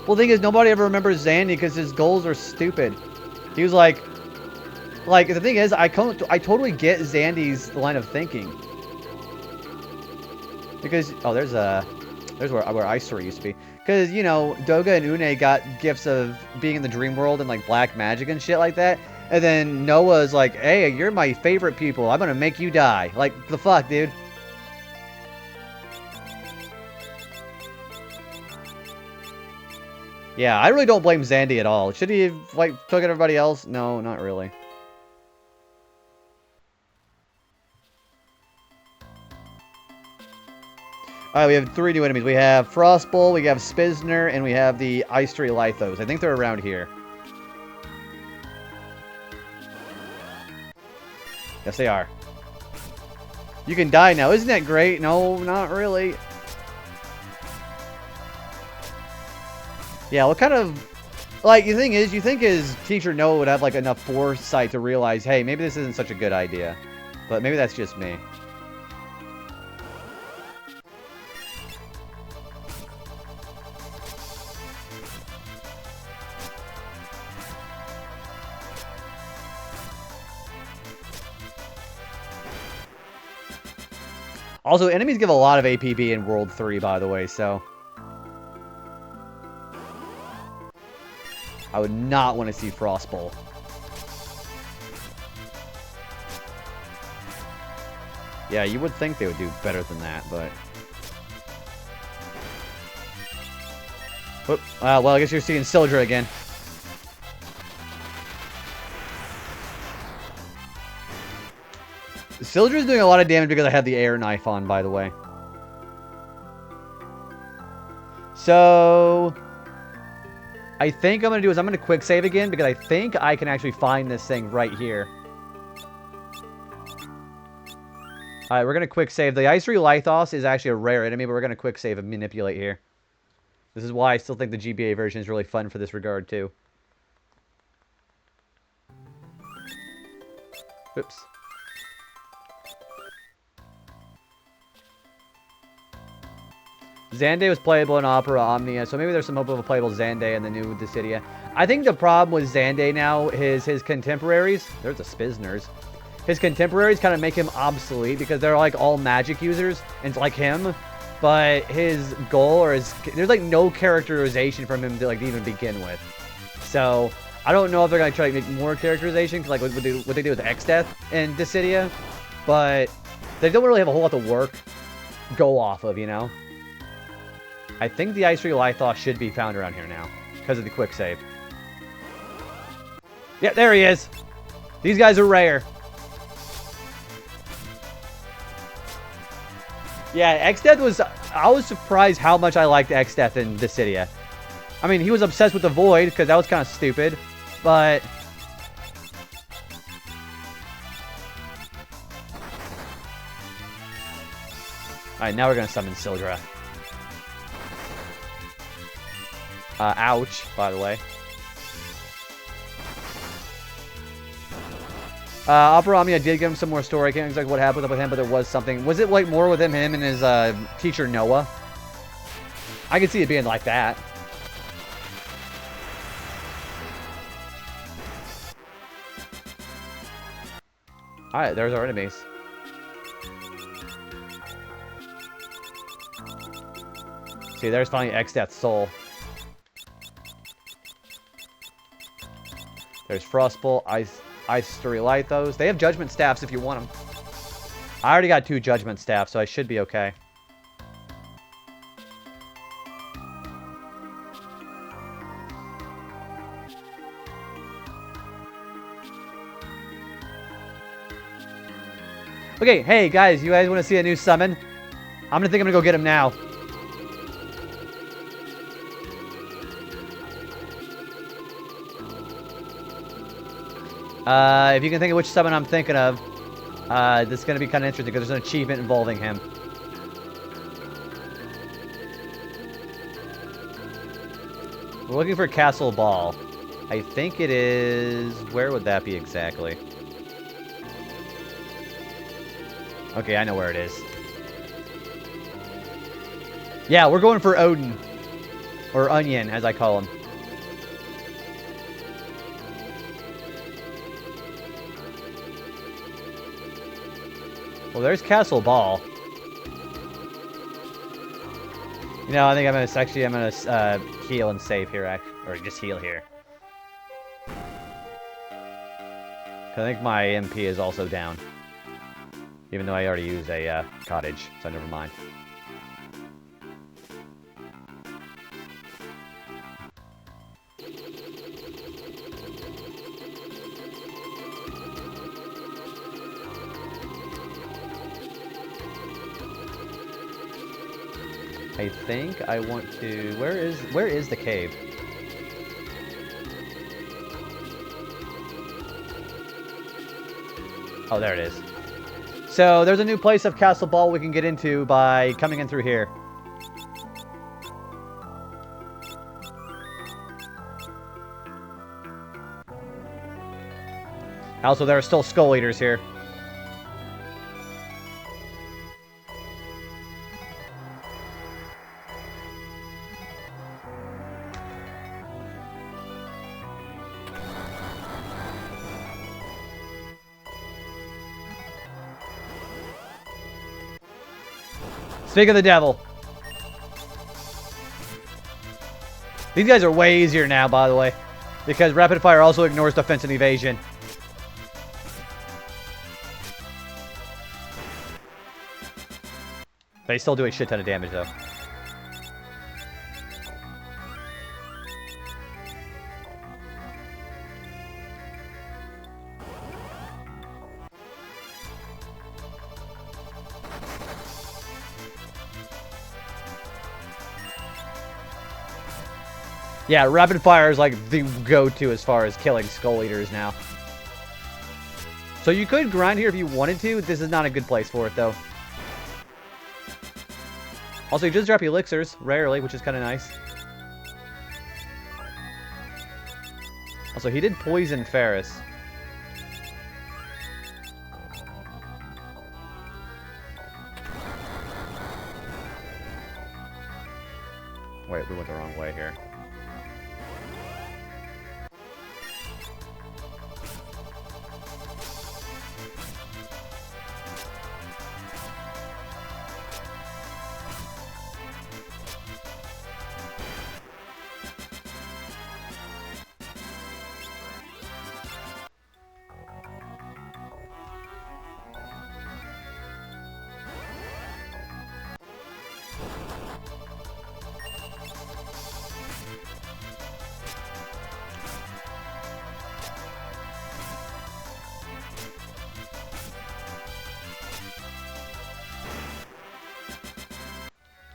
Well, the thing is, nobody ever remembers Zandy because his goals are stupid. He was like, the thing is, I totally get Zandy's line of thinking. Because, oh, there's where Isory used to be. Because, you know, Doga and Une got gifts of being in the dream world and, like, black magic and shit like that. And then Noah's like, hey, you're my favorite people. I'm gonna make you die. Like, the fuck, dude? Yeah, I really don't blame Zandy at all. Should he have, like, took everybody else? No, not really. Alright, we have 3 new enemies. We have Frostbolt, we have Spizner, and we have the Ice Tree Lithos. I think they're around here. Yes, they are. You can die now. Isn't that great? No, not really. Yeah, what kind of... Like, the thing is, you think his teacher Noah would have, like, enough foresight to realize, hey, maybe this isn't such a good idea. But maybe that's just me. Also, enemies give a lot of APB in World 3, by the way, so... I would not want to see Frostbolt. Yeah, you would think they would do better than that, but... Whoop. Well, I guess you're seeing Sildra again. Sildra's doing a lot of damage because I had the air knife on, by the way. So... I think I'm going to do is I'm going to quick save again because I think I can actually find this thing right here. Alright, we're going to quick save. The Ice Tree Lithos is actually a rare enemy, but we're going to quick save and manipulate here. This is why I still think the GBA version is really fun for this regard, too. Oops. Xande was playable in Opera Omnia, so maybe there's some hope of a playable Xande in the new Dissidia. I think the problem with Xande now is his contemporaries. There's the Spizners. His contemporaries kind of make him obsolete because they're like all magic users, and it's like him. But his goal or his... There's like no characterization from him to like even begin with. So, I don't know if they're going to try to make more characterization, like what they do with Xdeath and Dissidia. But they don't really have a whole lot of work go off of, you know? I think the Ice Tree Lithos should be found around here now because of the quick save. Yeah, there he is. These guys are rare. Yeah, Xdeath was... I was surprised how much I liked Xdeath in Dissidia. I mean, he was obsessed with the Void because that was kind of stupid, but... Alright, now we're going to summon Sildra. Ouch, by the way. Opera Omnia did give him some more story. I can't exactly what happened with him, but there was something. Was it like more with him and his teacher Noah? I could see it being like that. Alright, there's our enemies. See, there's finally Xdeath's soul. There's Frostbolt, Ice Tree Lithos. They have Judgment Staffs if you want them. I already got 2 Judgment Staffs, so I should be okay. Okay, hey guys, you guys want to see a new summon? I'm gonna go get him now. If you can think of which summon I'm thinking of, this is going to be kind of interesting because there's an achievement involving him. We're looking for Castle Ball. I think it is... Where would that be exactly? Okay, I know where it is. Yeah, we're going for Odin. Or Onion, as I call him. Well, there's Castle Ball. You know, I think I'm gonna heal and save here, or just heal here. I think my MP is also down, even though I already used a cottage, so never mind. I think I want to... Where is the cave? Oh, there it is. So, there's a new place of Castle Ball we can get into by coming in through here. Also, there are still Skull Eaters here. Speak of the devil. These guys are way easier now, by the way. Because Rapid Fire also ignores defense and evasion. They still do a shit ton of damage, though. Yeah, Rapid Fire is like the go-to as far as killing Skull Eaters now. So you could grind here if you wanted to. This is not a good place for it, though. Also, you just drop elixirs, rarely, which is kind of nice. Also, he did poison Ferris. Wait, we went the wrong way here.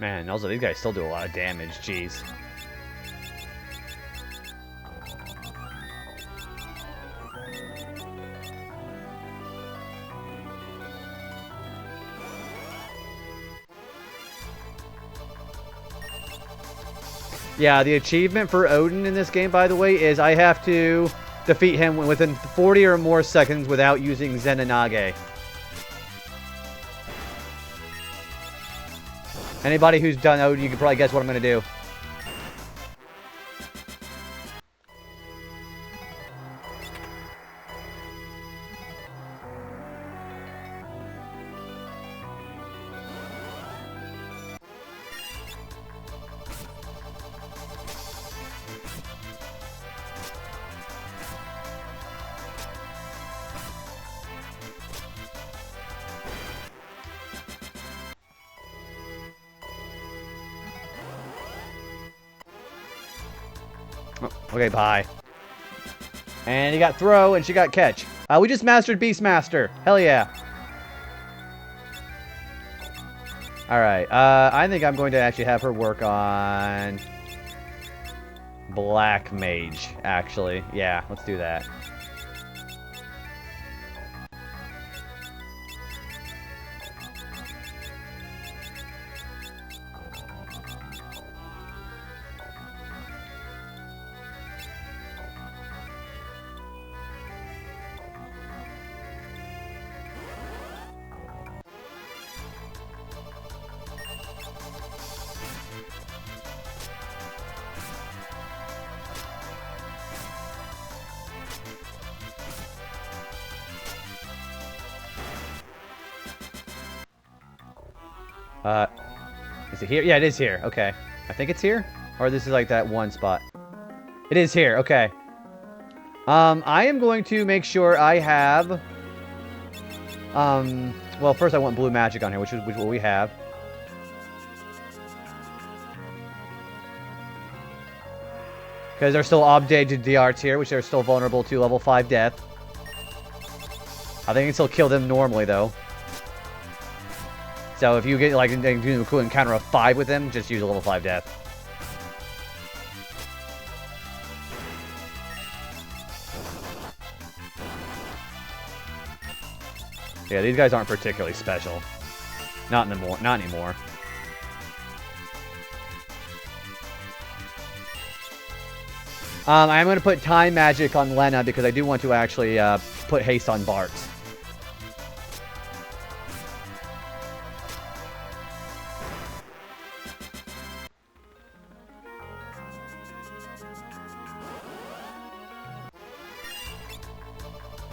Man, also these guys still do a lot of damage, jeez. Yeah, the achievement for Odin in this game, by the way, is I have to defeat him within 40 or more seconds without using Zenonage. Anybody who's done Odin, you can probably guess what I'm going to do. Okay, bye. And you got throw, and she got catch. We just mastered Beastmaster. Hell yeah. Alright, I think I'm going to actually have her work on Black Mage, actually. Yeah, let's do that. Is it here? Yeah, it is here. Okay. I think it's here. Or this is like that one spot. It is here. Okay. I am going to make sure I have... well, first I want blue magic on here, which is what we have. Because they're still updated DRs here, which are still vulnerable to level 5 death. I think I can still kill them normally, though.
So if you get like do a cool encounter of 5 with him, just use a level 5 death. Yeah, these guys aren't particularly special. Not anymore. Not anymore. I'm going to put Time Magic on Lena because I do want to actually put haste on Bart.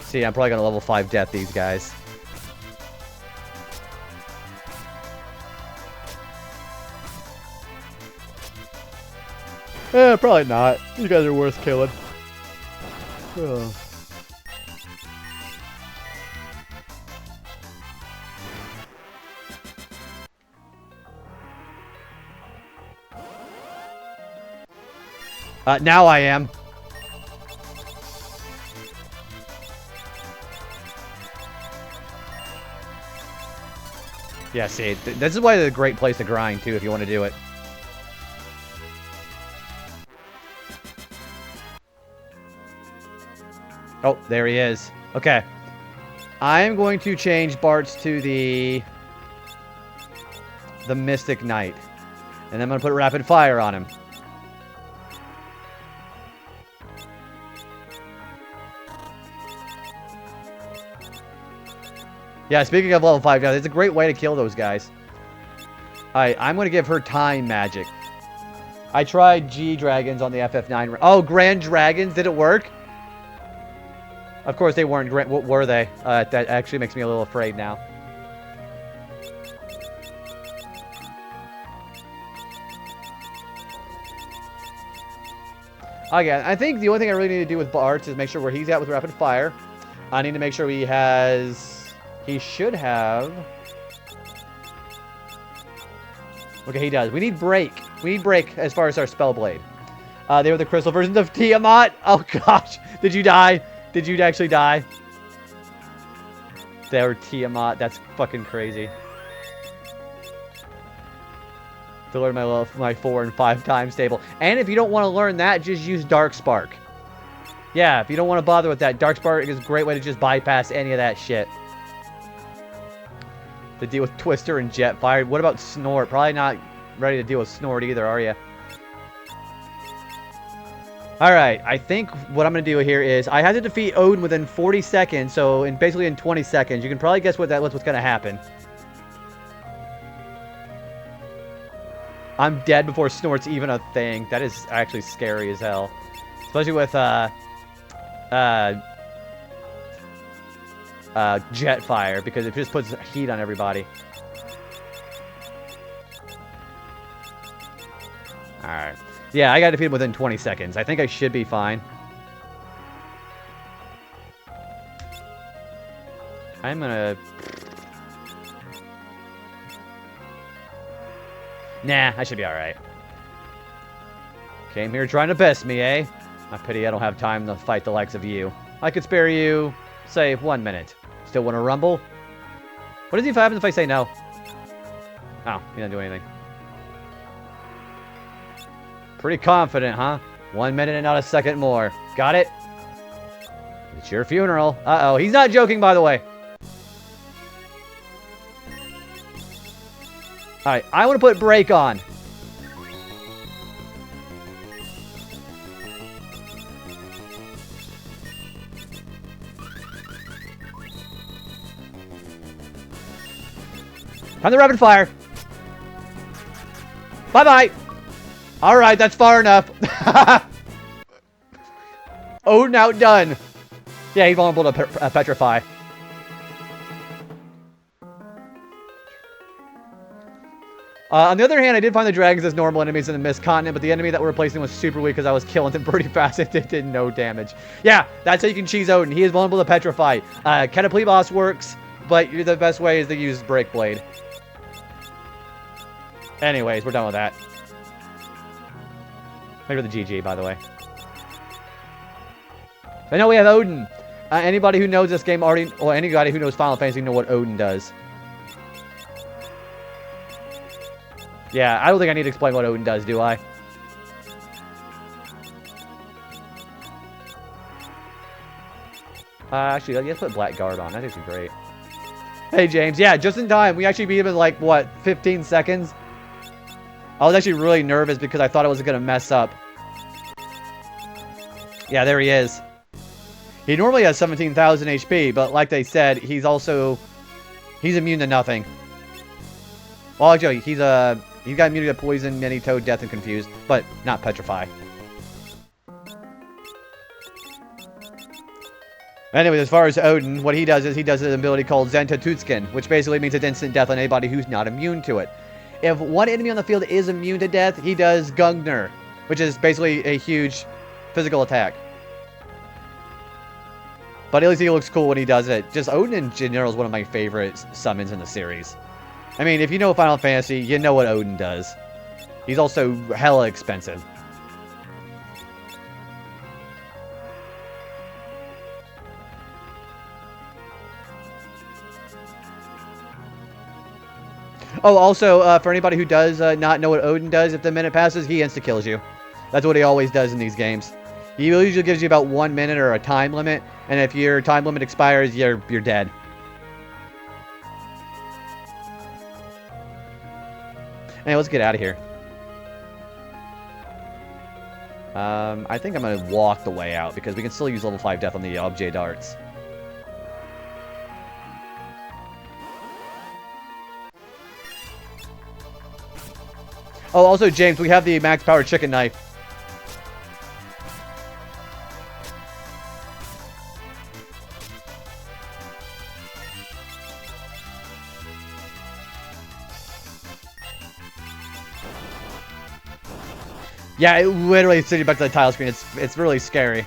See, I'm probably going to level 5 death these guys. Probably not. You guys are worth killing. Oh. Now I am. Yeah, see, this is why it's a great place to grind, too, if you want to do it. Oh, there he is. Okay. I'm going to change Bart's to the Mystic Knight. And I'm going to put Rapid Fire on him. Yeah, speaking of level 5 guys, it's a great way to kill those guys. Alright, I'm going to give her Time Magic. I tried G-Dragons on the FF9. Oh, Grand Dragons, did it work? Of course they weren't. What were they? That actually makes me a little afraid now. Again, I think the only thing I really need to do with Bart is make sure where he's at with Rapid Fire. I need to make sure he has... He should have... Okay, he does. We need Break. We need Break as far as our Spellblade. They were the crystal versions of Tiamat. Oh, gosh. Did you die? Did you actually die? They were Tiamat. That's fucking crazy. To learn my 4 and 5 times table. And if you don't want to learn that, just use Dark Spark. Yeah, if you don't want to bother with that, Dark Spark is a great way to just bypass any of that shit. To deal with Twister and Jetfire. What about Snort? Probably not ready to deal with Snort either, are you? Alright, I think what I'm going to do here is I had to defeat Odin within 40 seconds, so basically in 20 seconds. You can probably guess what's going to happen. I'm dead before Snort's even a thing. That is actually scary as hell. Especially with Jetfire, because it just puts heat on everybody. Alright. Yeah, I got defeated within 20 seconds. I think I should be fine. I'm gonna... Nah, I should be alright. Came here trying to best me, eh? I pity I don't have time to fight the likes of you. I could spare you, say, 1 minute. Still want to rumble? What happens if I say no? Oh, he doesn't do anything. Pretty confident, huh? 1 minute and not a second more. Got it? It's your funeral. Uh-oh. He's not joking, by the way. Alright, I want to put Break on. Time to Rapid Fire. Bye-bye. Alright, that's far enough. Odin outdone. Yeah, he's vulnerable to Petrify. On the other hand, I did find the dragons as normal enemies in the Mist Continent, but the enemy that we're replacing was super weak because I was killing them pretty fast and it did no damage. Yeah, that's how you can cheese Odin. He is vulnerable to Petrify. Cataplebos works, but the best way is to use Break Blade. Anyways, we're done with that. Maybe the GG, by the way. I know we have Odin. Anybody who knows this game already, or anybody who knows Final Fantasy know what Odin does. Yeah, I don't think I need to explain what Odin does, do I? Actually, let's put Black Guard on. That's actually great. Hey, James. Yeah, just in time. We actually beat him in, like, what, 15 seconds? I was actually really nervous because I thought I was going to mess up. Yeah, there he is. He normally has 17,000 HP, but like they said, he's immune to nothing. Well, actually, he's got immunity to poison, mini toad, death, and confused, but not petrify. Anyway, as far as Odin, what he does is he does an ability called Zentatutskin, which basically means it's instant death on anybody who's not immune to it. If one enemy on the field is immune to death, he does Gungnir, which is basically a huge physical attack. But at least he looks cool when he does it. Just Odin in general is one of my favorite summons in the series. I mean, if you know Final Fantasy, you know what Odin does. He's also hella expensive. Oh, also, for anybody who does not know what Odin does, if the minute passes, he insta-kills you. That's what he always does in these games. He usually gives you about 1 minute or a time limit, and if your time limit expires, you're dead. Hey, let's get out of here. I think I'm going to walk the way out, because we can still use level 5 death on the objet darts. Oh, also, James, we have the max power chicken knife. Yeah, it literally sends you back to the title screen. It's really scary.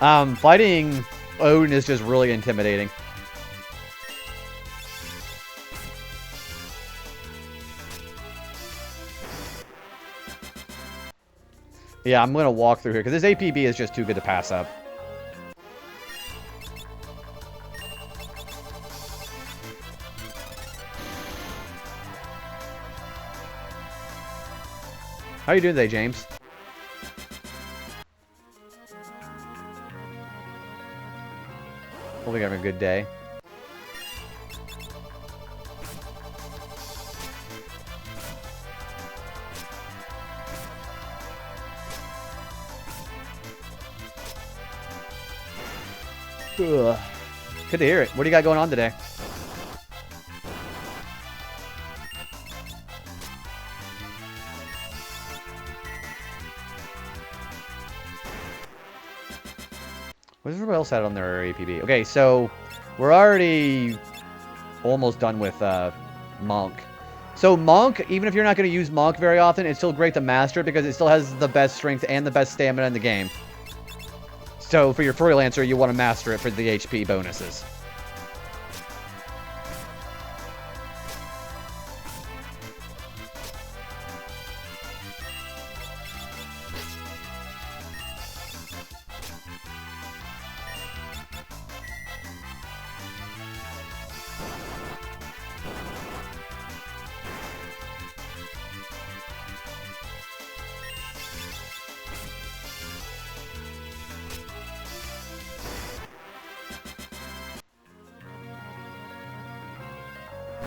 Fighting Odin is just really intimidating. Yeah, I'm going to walk through here, because this APB is just too good to pass up. How are you doing today, James? Hopefully you're having a good day. Ugh. Good to hear it. What do you got going on today? What's everybody else had on their APB? Okay, so we're already almost done with Monk. So Monk, even if you're not going to use Monk very often, it's still great to master it because it still has the best strength and the best stamina in the game. So for your Freelancer, you want to master it for the HP bonuses.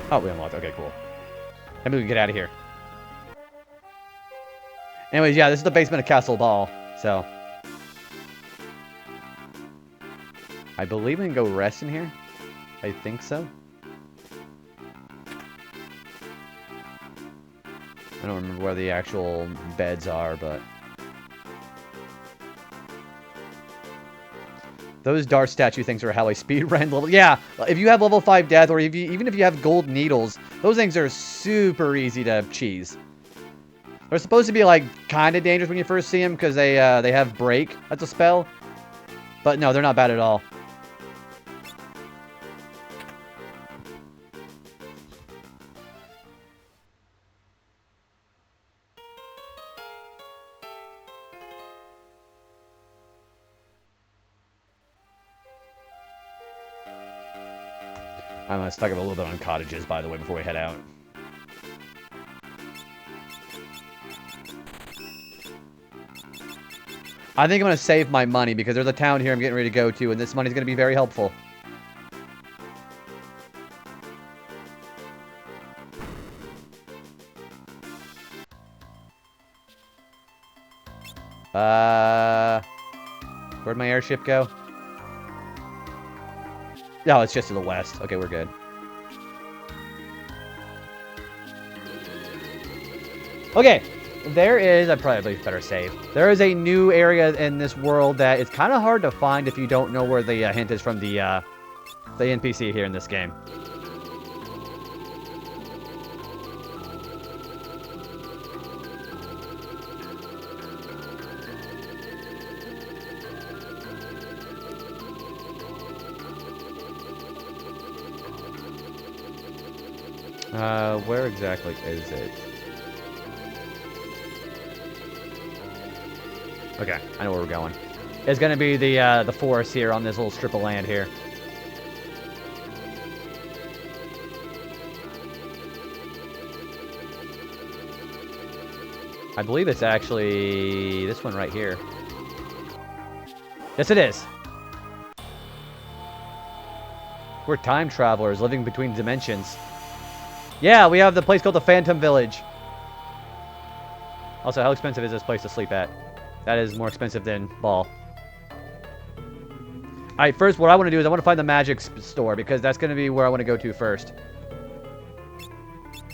Oh, we unlocked. Okay, cool. Maybe we can get out of here. Anyways, yeah, this is the basement of Castle Ball, so. I believe we can go rest in here. I think so. I don't remember where the actual beds are, but. Those dart statue things are how I speedrun level. Yeah, if you have level 5 death, or even if you have gold needles, those things are super easy to cheese. They're supposed to be, like, kind of dangerous when you first see them, because they have break. That's a spell. But no, they're not bad at all. I'm going to stock up a little bit on cottages, by the way, before we head out. I think I'm going to save my money because there's a town here I'm getting ready to go to, and this money's going to be very helpful. Where'd my airship go? No, it's just to the west. Okay, we're good. Okay, there is... I probably better save. There is a new area in this world that is kind of hard to find if you don't know where the hint is from the NPC here in this game. Where exactly is it? Okay, I know where we're going. It's gonna be the forest here on this little strip of land here. I believe it's actually this one right here. Yes, it is. We're time travelers living between dimensions. Yeah, we have the place called the Phantom Village. Also, how expensive is this place to sleep at? That is more expensive than Ball. Alright, first what I want to do is I want to find the magic store because that's going to be where I want to go to first.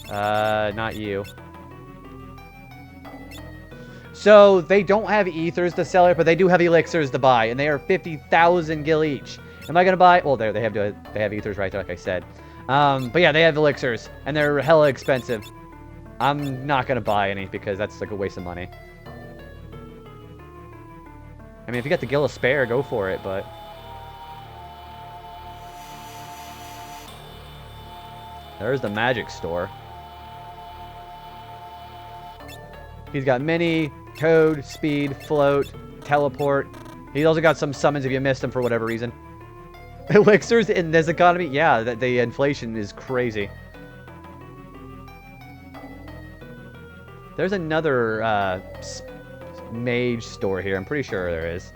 Not you. So, they don't have ethers to sell it, but they do have elixirs to buy, and they are 50,000 gil each. Am I going to buy... Well, they have ethers right there, like I said. But yeah, they have elixirs, and they're hella expensive. I'm not going to buy any because that's like a waste of money. I mean, if you got the gil of spare, go for it, but... There's the magic store. He's got mini, toad, speed, float, teleport. He's also got some summons if you missed them for whatever reason. Elixirs in this economy? Yeah, the inflation is crazy. There's another mage store here. I'm pretty sure there is.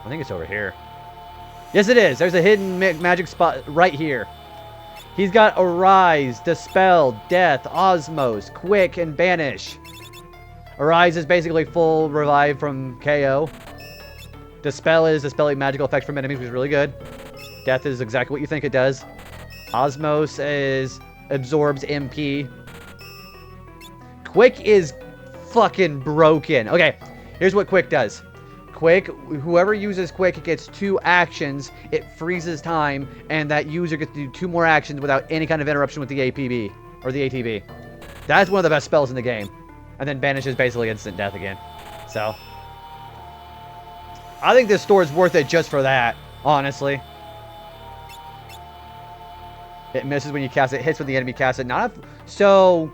I think it's over here. Yes, it is. There's a hidden magic spot right here. He's got Arise, Dispel, Death, Osmos, Quick, and Banish. Arise is basically full revive from KO. Dispel is dispelling magical effects from enemies, which is really good. Death is exactly what you think it does. Osmos is absorbs MP. Quick is fucking broken. Okay, here's what Quick does. Quick, whoever uses Quick gets 2 actions, it freezes time, and that user gets to do 2 more actions without any kind of interruption with the APB, or the ATB. That's one of the best spells in the game. And then Banish is basically instant death again. So, I think this store is worth it just for that, honestly. It misses when you cast it, hits when the enemy casts it. So,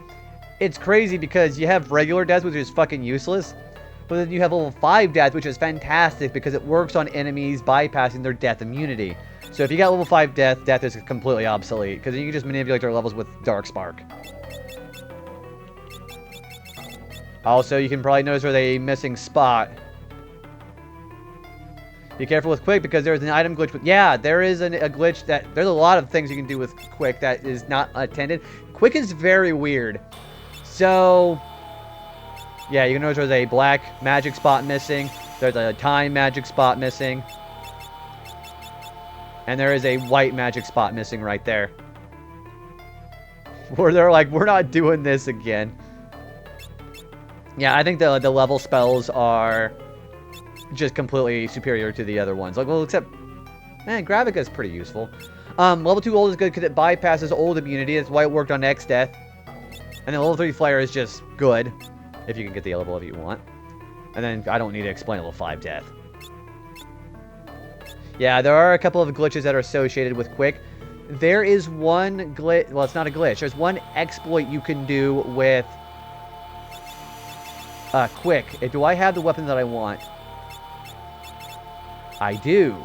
it's crazy because you have regular death, which is fucking useless. But then you have level 5 death, which is fantastic because it works on enemies bypassing their death immunity. So if you got level 5 death, death is completely obsolete because you can just manipulate their levels with Dark Spark. Also, you can probably notice where they missing spot. Be careful with Quick because there's an item glitch. Yeah, there is a glitch that... There's a lot of things you can do with Quick that is not attended. Quick is very weird. So... Yeah, you can notice there's a black magic spot missing. There's a time magic spot missing. And there is a white magic spot missing right there. Where they're like, we're not doing this again. Yeah, I think the level spells are just completely superior to the other ones. Like, well, except... Gravica is pretty useful. Level 2 ult is good because it bypasses old immunity. That's why it worked on X Death. And then level 3 Flare is just good. If you can get the level if you want. And then I don't need to explain level 5 death. Yeah, there are a couple of glitches that are associated with Quick. There is one glitch... Well, it's not a glitch. There's one exploit you can do with... Quick. Do I have the weapon that I want? I do.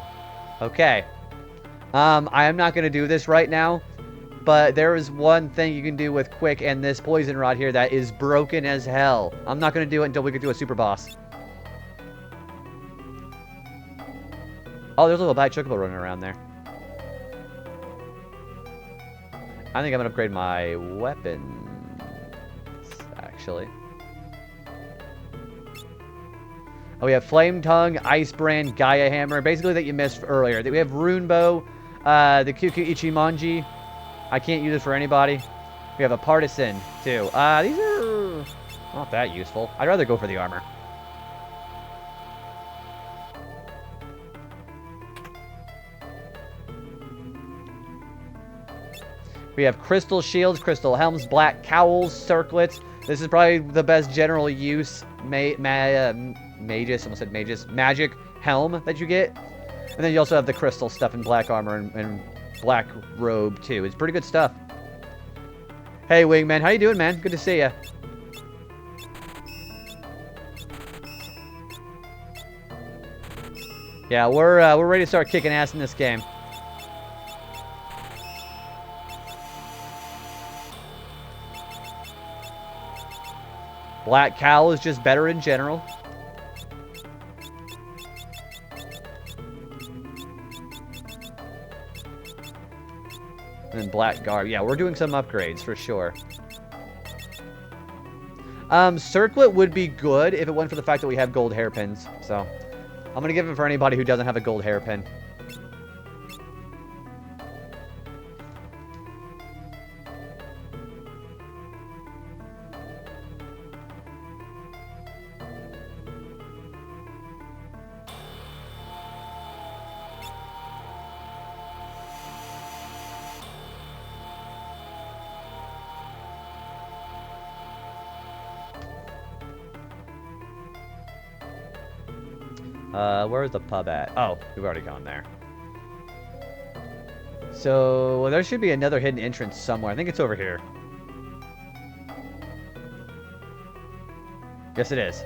Okay. I am not going to do this right now, but there is one thing you can do with Quick and this Poison Rod here that is broken as hell. I'm not going to do it until we get to a super boss. Oh, there's a little black chocobo running around there. I think I'm going to upgrade my weapons, actually. Oh, we have Flame Tongue, Ice Brand, Gaia Hammer. Basically that you missed earlier. We have Rune Bow, the Kyuku Ichimonji. I can't use it for anybody. We have a Partisan, too. These are not that useful. I'd rather go for the armor. We have Crystal Shields, Crystal Helms, Black Cowls, Circlets. This is probably the best general use magic helm that you get. And then you also have the crystal stuff in black armor and black robe too. It's pretty good stuff. Hey Wingman, how you doing, man? Good to see you. Yeah, we're ready to start kicking ass in this game. Black Cowl is just better in general. And then Black Garb. Yeah, we're doing some upgrades for sure. Circlet would be good if it went for the fact that we have gold hairpins. So, I'm going to give it for anybody who doesn't have a gold hairpin. Where's the pub at? Oh, we've already gone there. So, well, there should be another hidden entrance somewhere. I think it's over here. Yes, it is.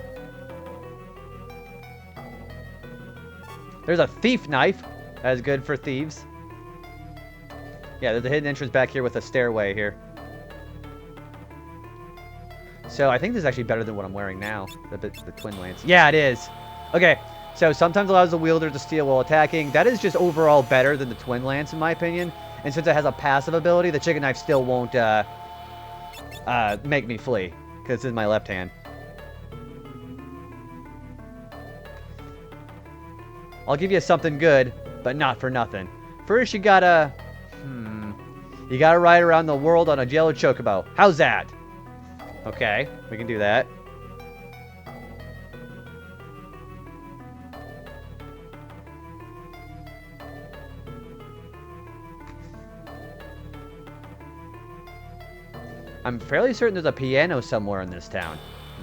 There's a thief knife. That is good for thieves. Yeah, there's a hidden entrance back here with a stairway here. So, I think this is actually better than what I'm wearing now. The Twin Lance. Yeah, it is. Okay. So, sometimes allows the wielder to steal while attacking. That is just overall better than the Twin Lance, in my opinion. And since it has a passive ability, the chicken knife still won't make me flee. Because it's in my left hand. I'll give you something good, but not for nothing. First, you gotta... You gotta ride around the world on a yellow chocobo. How's that? Okay, we can do that. I'm fairly certain there's a piano somewhere in this town.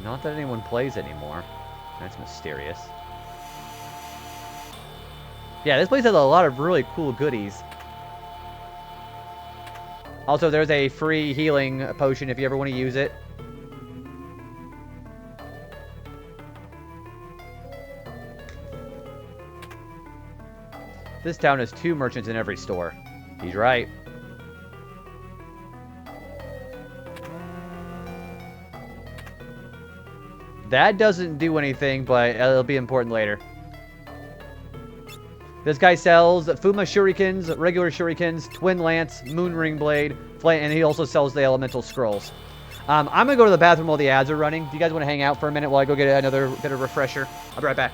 Not that anyone plays anymore. That's mysterious. Yeah, this place has a lot of really cool goodies. Also, there's a free healing potion if you ever want to use it. This town has 2 merchants in every store. He's right. That doesn't do anything, but it'll be important later. This guy sells Fuma Shurikens, regular Shurikens, Twin Lance, Moon Ring Blade, and he also sells the Elemental Scrolls. I'm going to go to the bathroom while the ads are running. Do you guys want to hang out for a minute while I go get another bit of refresher? I'll be right back.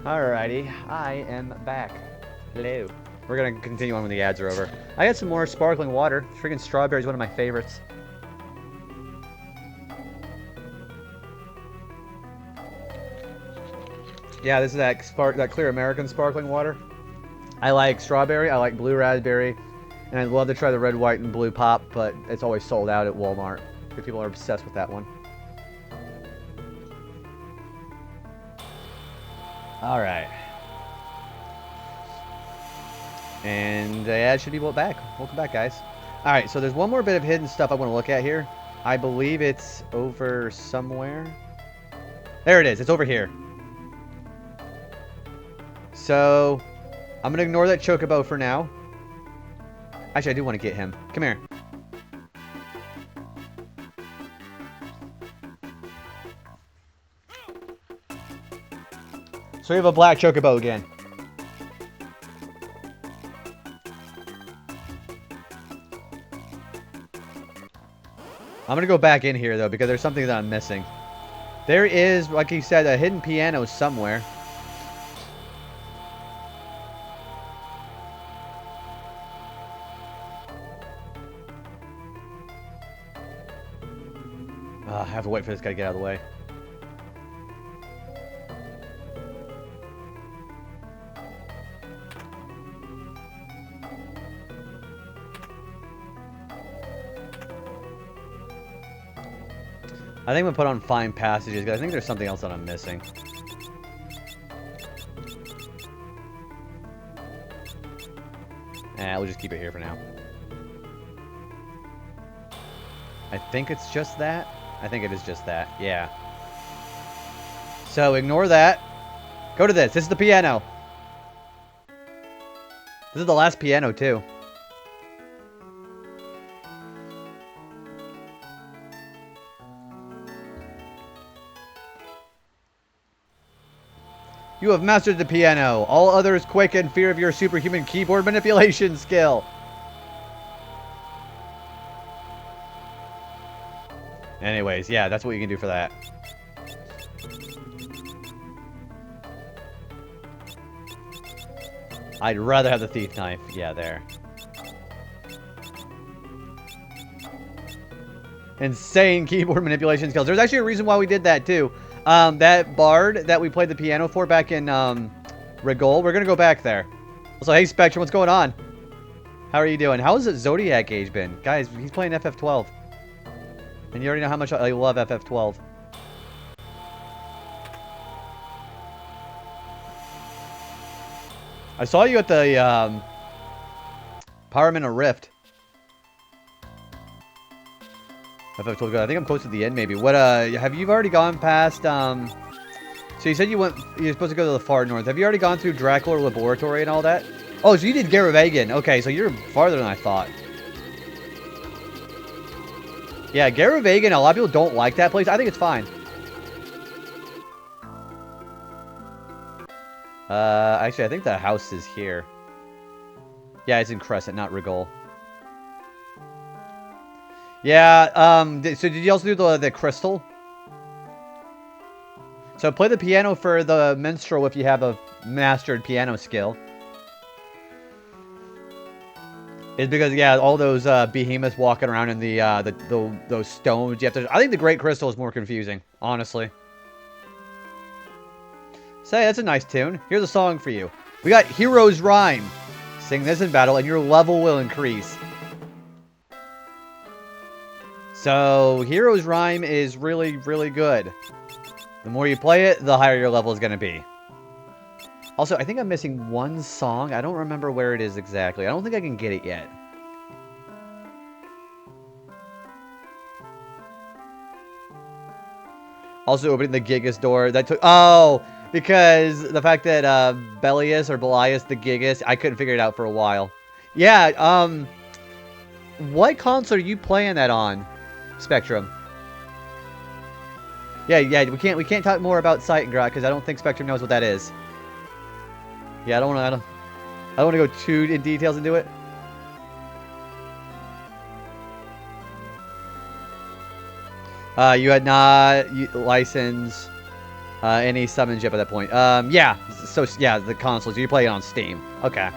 Alrighty, I am back. Hello. We're gonna continue on when the ads are over. I got some more sparkling water. Freaking strawberry is one of my favorites. Yeah, this is that clear American sparkling water. I like strawberry, I like blue raspberry, and I'd love to try the red, white, and blue pop, but it's always sold out at Walmart. People are obsessed with that one. Alright. And the ad should be back. Welcome back, guys. Alright, so there's one more bit of hidden stuff I want to look at here. I believe it's over somewhere. There it is. It's over here. So, I'm going to ignore that chocobo for now. Actually, I do want to get him. Come here. So we have a black chocobo again. I'm going to go back in here, though, because there's something that I'm missing. There is, like you said, a hidden piano somewhere. I have to wait for this guy to get out of the way. I think I'm going to put on Find Passages, because I think there's something else that I'm missing. We'll just keep it here for now. I think it's just that. I think it is just that. Yeah. So ignore that. Go to this. This is the piano. This is the last piano, too. You have mastered the piano. All others quake in fear of your superhuman keyboard manipulation skill. Anyways, yeah, that's what you can do for that. I'd rather have the thief knife. Yeah, there. Insane keyboard manipulation skills. There's actually a reason why we did that, too. That bard that we played the piano for back in, Rigol, we're gonna go back there. So, hey, Spectrum, what's going on? How are you doing? How has Zodiac Age been? Guys, he's playing FF12. And you already know how much I love FF12. I saw you at the, Pyramid Rift. FF12 good. I think I'm close to the end, maybe. What, have you already gone past, so you said you're supposed to go to the far north. Have you already gone through Dracula Laboratory and all that? Oh, so you did Garavagan. Okay, so you're farther than I thought. Yeah, Garavagan, a lot of people don't like that place. I think it's fine. Actually, I think the house is here. Yeah, it's in Crescent, not Rigol. Yeah, so did you also do the crystal? So play the piano for the minstrel if you have a mastered piano skill. It's because, yeah, all those behemoths walking around in those stones. You have to. I think the Great Crystal is more confusing, honestly. Say, that's a nice tune. Here's a song for you. We got Hero's Rhyme. Sing this in battle, and your level will increase. So, Hero's Rhyme is really, really good. The more you play it, the higher your level is going to be. Also, I think I'm missing one song. I don't remember where it is exactly. I don't think I can get it yet. Also opening the Gigas door. That took... Oh! Because the fact that Belius or Belias the Gigas, I couldn't figure it out for a while. Yeah, what console are you playing that on, Spectrum? Yeah, we can't talk more about Seitengrad because I don't think Spectrum knows what that is. Yeah, I don't want to go too in details into it. You had not licensed And he summons you up at that point. Yeah. So, yeah, the consoles. You play it on Steam. Okay.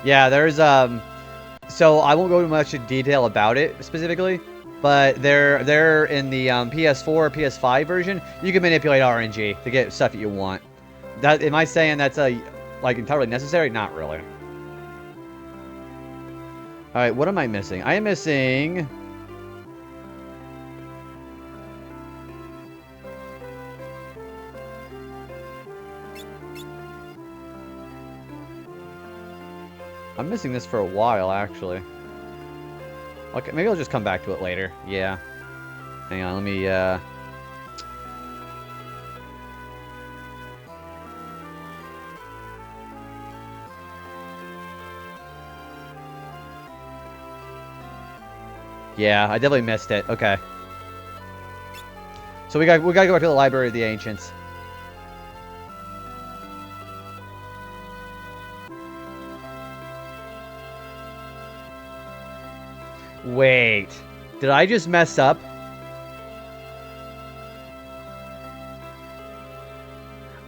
Yeah, there's, so I won't go into much detail about it specifically, but they're in the PS4 or PS5 version. You can manipulate RNG to get stuff that you want. Am I saying that's like entirely necessary? Not really. All right, what am I missing? I am missing. I'm missing this for a while, actually. Okay, maybe I'll just come back to it later. Yeah. Hang on, let me, Yeah, I definitely missed it. Okay. So we gotta go back to the Library of the Ancients. Wait. Did I just mess up?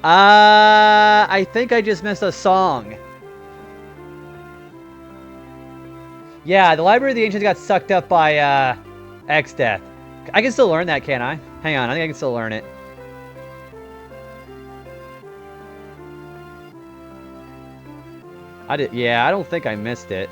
I think I just missed a song. Yeah, the Library of the Ancients got sucked up by, X-Death. I can still learn that, can't I? Hang on, I think I can still learn it. Yeah, I don't think I missed it.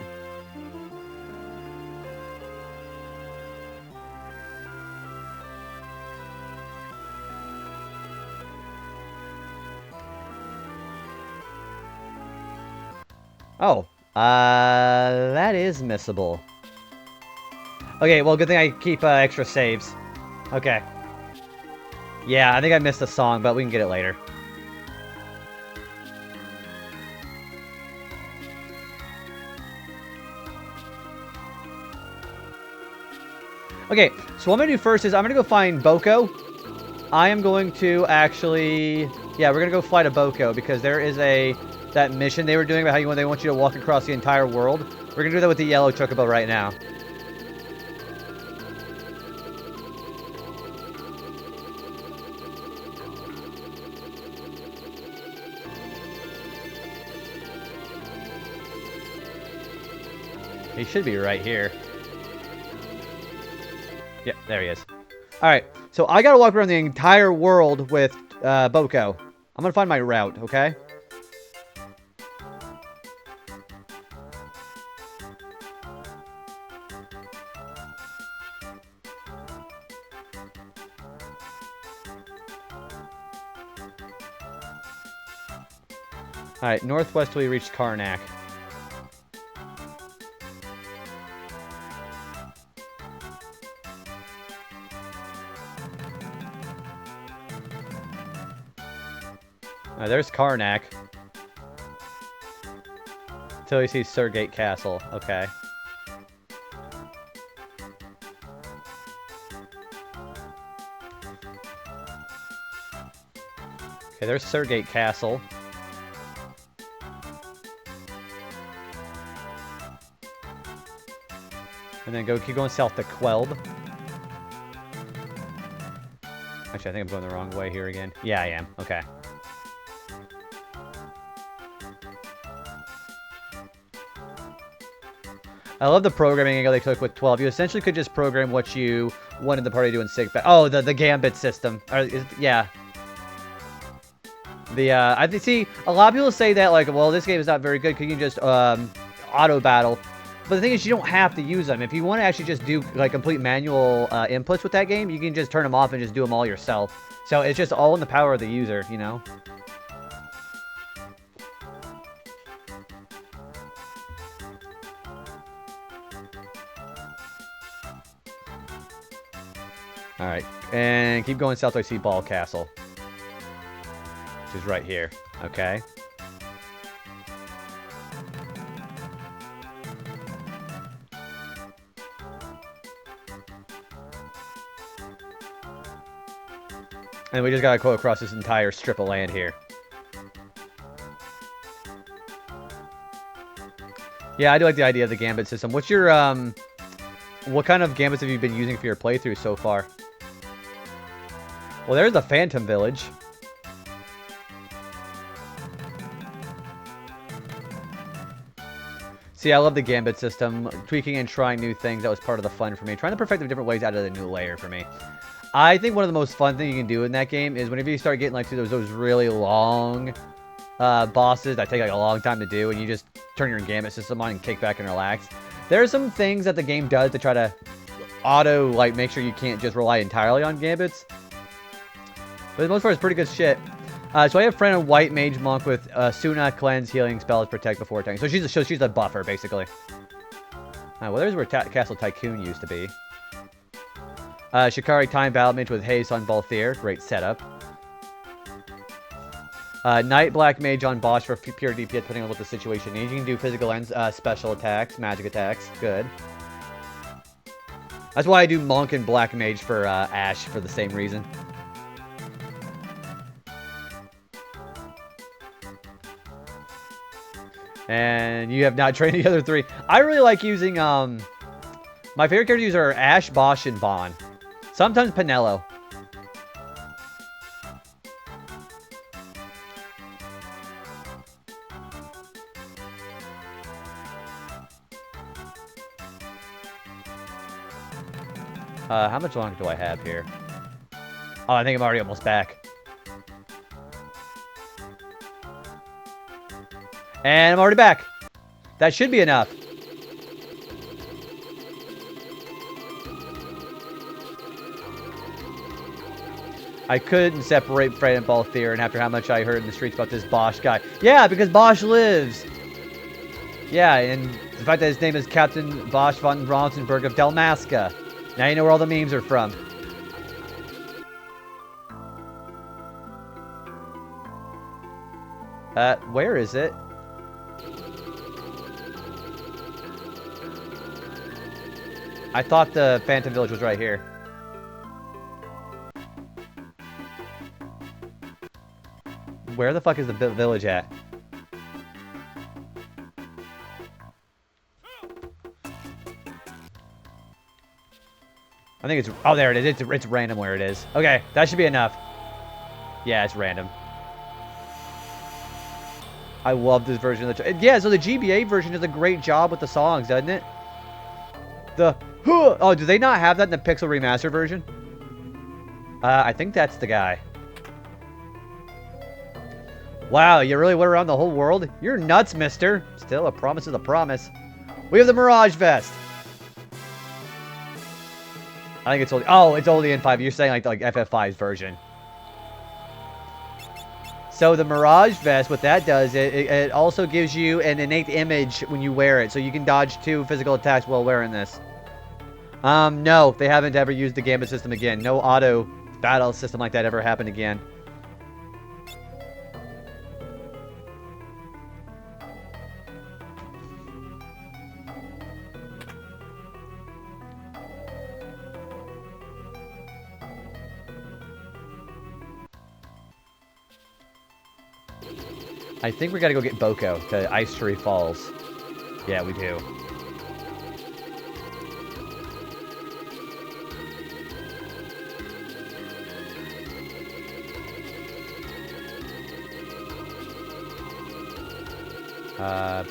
Oh, that is missable. Okay, well, good thing I keep extra saves. Okay. Yeah, I think I missed a song, but we can get it later. Okay, so what I'm going to do first is I'm going to go find Boko. I am going to actually... Yeah, we're going to go fly to Boko because there is that mission they were doing about how they want you to walk across the entire world. We're going to do that with the yellow chocobo right now. He should be right here. Yep, there he is. Alright, so I gotta walk around the entire world with Boko. I'm gonna find my route, okay? Alright, northwest till we reach Karnak. There's Karnak. Until you see Surgate Castle. Okay. Okay, there's Surgate Castle. And then keep going south to Quelb. Actually, I think I'm going the wrong way here again. Yeah, I am. Okay. I love the programming angle they took with 12. You essentially could just program what you wanted the party to do in Sick. Oh, the Gambit system. Yeah. I see a lot of people say that, like, well, this game is not very good because you can just auto battle. But the thing is, you don't have to use them. If you want to actually just do like complete manual inputs with that game, you can just turn them off and just do them all yourself. So it's just all in the power of the user, you know. Alright, and keep going south till I see Ball Castle. Which is right here, okay? And we just gotta go across this entire strip of land here. Yeah, I do like the idea of the Gambit system. What's your, what kind of Gambits have you been using for your playthrough so far? Well, there's the Phantom Village. See, I love the gambit system. Tweaking and trying new things, that was part of the fun for me. Trying to perfect the different ways out of the new layer for me. I think one of the most fun things you can do in that game is whenever you start getting like to those really long bosses that take like a long time to do, and you just turn your gambit system on and kick back and relax. There are some things that the game does to try to auto, like, make sure you can't just rely entirely on gambits. But for the most part, it's pretty good shit. So I have a friend, a white mage monk with Suna, cleanse, healing spells, protect before attacking. So she's a buffer, basically. Well, there's where Castle Tycoon used to be. Shikari, time battle mage with haste on Balthier. Great setup. Knight black mage on Bosch for pure DPS, depending on what the situation needs. You can do physical and special attacks, magic attacks. Good. That's why I do monk and black mage for Ash for the same reason. And you have not trained the other three. I really like using, my favorite characters are Ash, Bosch, and Vaughn. Sometimes Pinello. How much longer do I have here? Oh, I think I'm already almost back. And I'm already back. That should be enough. I couldn't separate Fred and Balthier, and after how much I heard in the streets about this Bosch guy. Yeah, because Bosch lives. Yeah, and the fact that his name is Captain Bosch von Ronsenberg of Dalmasca. Now you know where all the memes are from. Where is it? I thought the Phantom Village was right here. Where the fuck is the village at? I think it's... Oh, there it is. It's random where it is. Okay, that should be enough. Yeah, it's random. I love this version of the... Yeah, so the GBA version does a great job with the songs, doesn't it? The... Oh, do they not have that in the Pixel Remaster version? I think that's the guy. Wow, you really went around the whole world? You're nuts, mister. Still, a promise is a promise. We have the Mirage Vest. I think it's only... Oh, it's only in 5. You're saying like FF5's version. So the Mirage Vest, what that does, it also gives you an innate image when you wear it. So you can dodge 2 physical attacks while wearing this. No, they haven't ever used the gambit system again. No auto battle system like that ever happened again. I think we gotta go get Boko to Ice Tree Falls. Yeah, we do.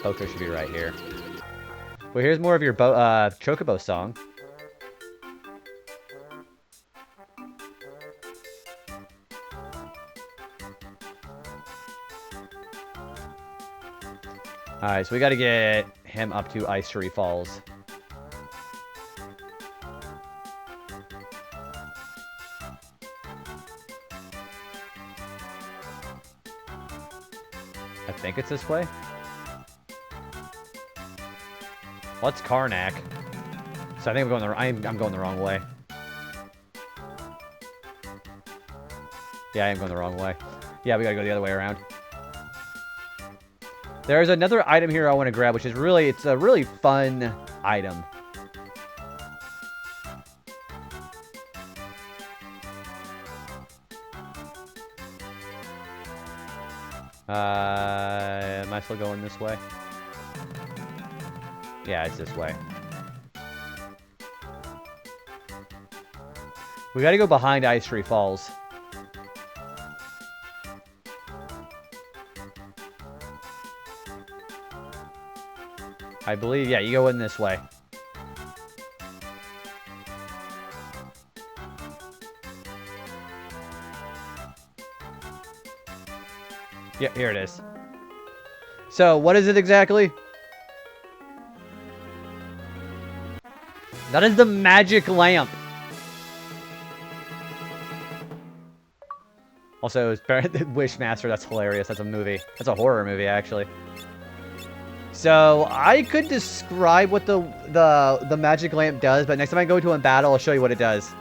Boko should be right here. Well, here's more of your Chocobo song. Alright, so we gotta get him up to Ice Tree Falls. I think it's this way. What's Karnak? So I think I'm going the wrong way. Yeah, I am going the wrong way. Yeah, we gotta go the other way around. There's another item here I want to grab, which is really, it's a really fun item. Am I still going this way? Yeah, it's this way. We gotta go behind Ice Tree Falls. I believe, yeah, you go in this way. Yeah, here it is. So, what is it exactly? That is the magic lamp. Also, it's Wishmaster, that's hilarious. That's a movie. That's a horror movie, actually. So, I could describe what the magic lamp does, but next time I go to a battle, I'll show you what it does.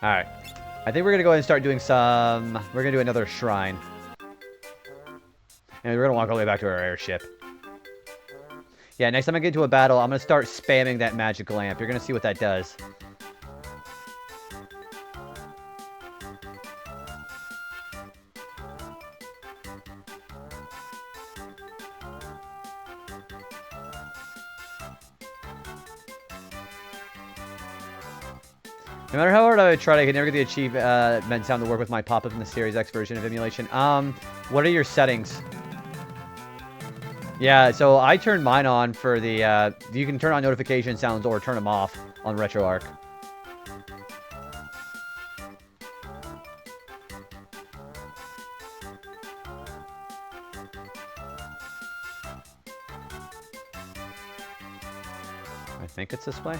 Alright. I think we're going to go ahead and start doing some... We're going to do another shrine. And we're going to walk all the way back to our airship. Yeah, next time I get into a battle, I'm going to start spamming that magic lamp. You're going to see what that does. No matter how hard I would try, I could never get the achievement sound to work with my pop-up in the Series X version of emulation. What are your settings? Yeah, so I turned mine on for the, you can turn on notification sounds or turn them off on RetroArch. I think it's this way.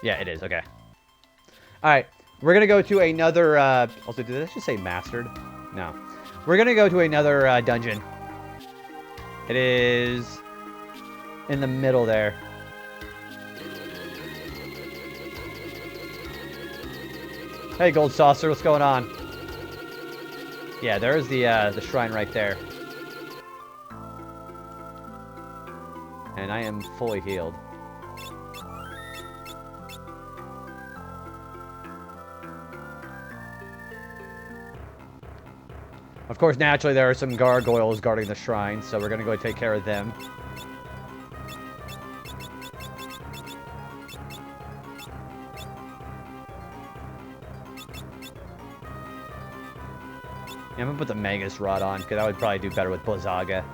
Yeah, it is. Okay. All right. We're going to go to another... also, did I just say mastered? No. We're going to go to another dungeon. It is in the middle there. Hey, Gold Saucer. What's going on? Yeah, there's the shrine right there. And I am fully healed. Of course, naturally, there are some gargoyles guarding the shrine, so we're going to go take care of them. Yeah, I'm going to put the Magus Rod on, because that would probably do better with Blizzaga.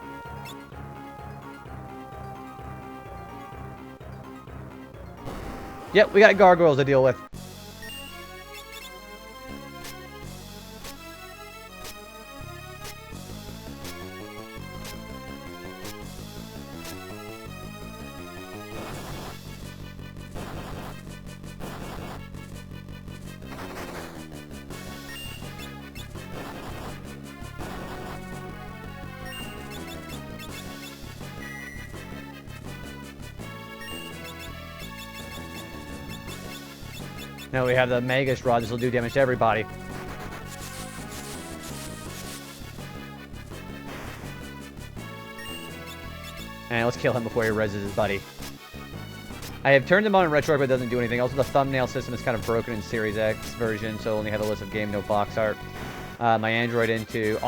Yep, we got gargoyles to deal with. Now we have the Magus Rod. This will do damage to everybody. And let's kill him before he reses his buddy. I have turned him on in RetroArch, but it doesn't do anything. Also, the thumbnail system is kind of broken in Series X version, so only have a list of game, no box art. My Android Into,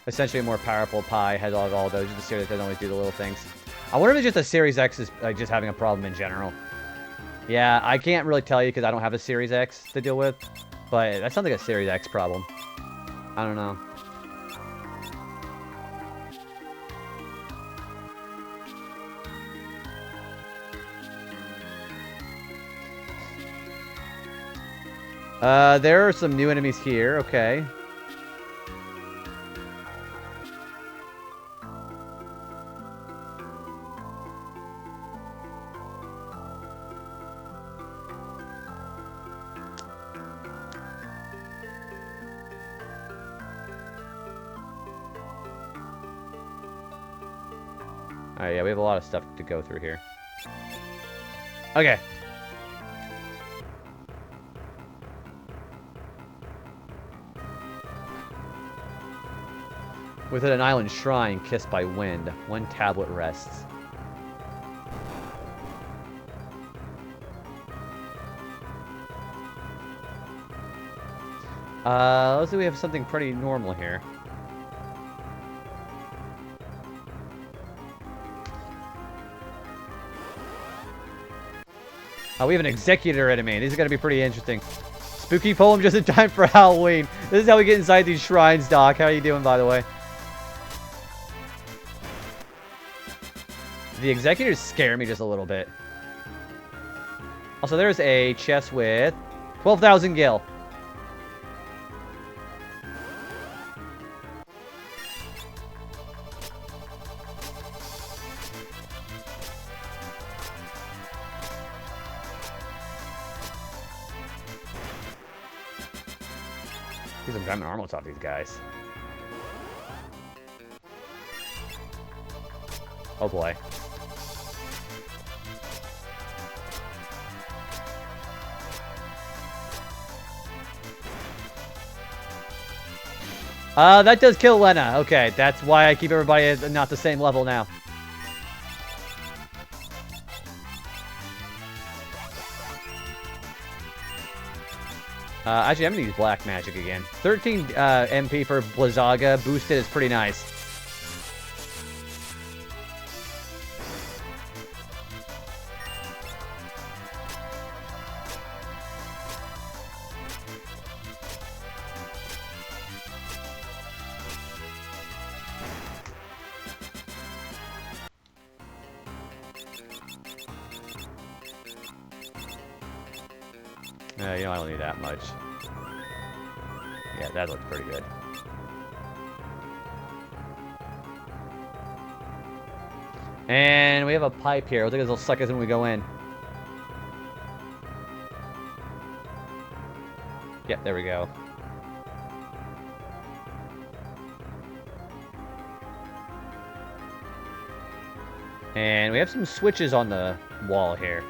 essentially a more powerful Pi, has all those. Just a series that doesn't always do the little things. I wonder if it's just the Series X is just having a problem in general. Yeah, I can't really tell you because I don't have a Series X to deal with, but that sounds like a Series X problem. I don't know. There are some new enemies here. Okay. Alright, yeah, we have a lot of stuff to go through here. Okay. Within an island shrine kissed by wind, one tablet rests. Let's see, we have something pretty normal here. We have an executor enemy. These are going to be pretty interesting. Spooky poem just in time for Halloween. This is how we get inside these shrines, Doc. How are you doing, by the way? The executors scare me just a little bit. Also, there's a chest with 12,000 gil. Get some diamond armors off these guys. Oh boy. That does kill Lena. Okay, that's why I keep everybody at not the same level now. Actually, I'm gonna use black magic again. 13 MP for Blizzaga boosted is pretty nice. You know, I don't need that much. Yeah, that looks pretty good. And we have a pipe here. I think this will suck us when we go in. Yep, there we go. And we have some switches on the wall here.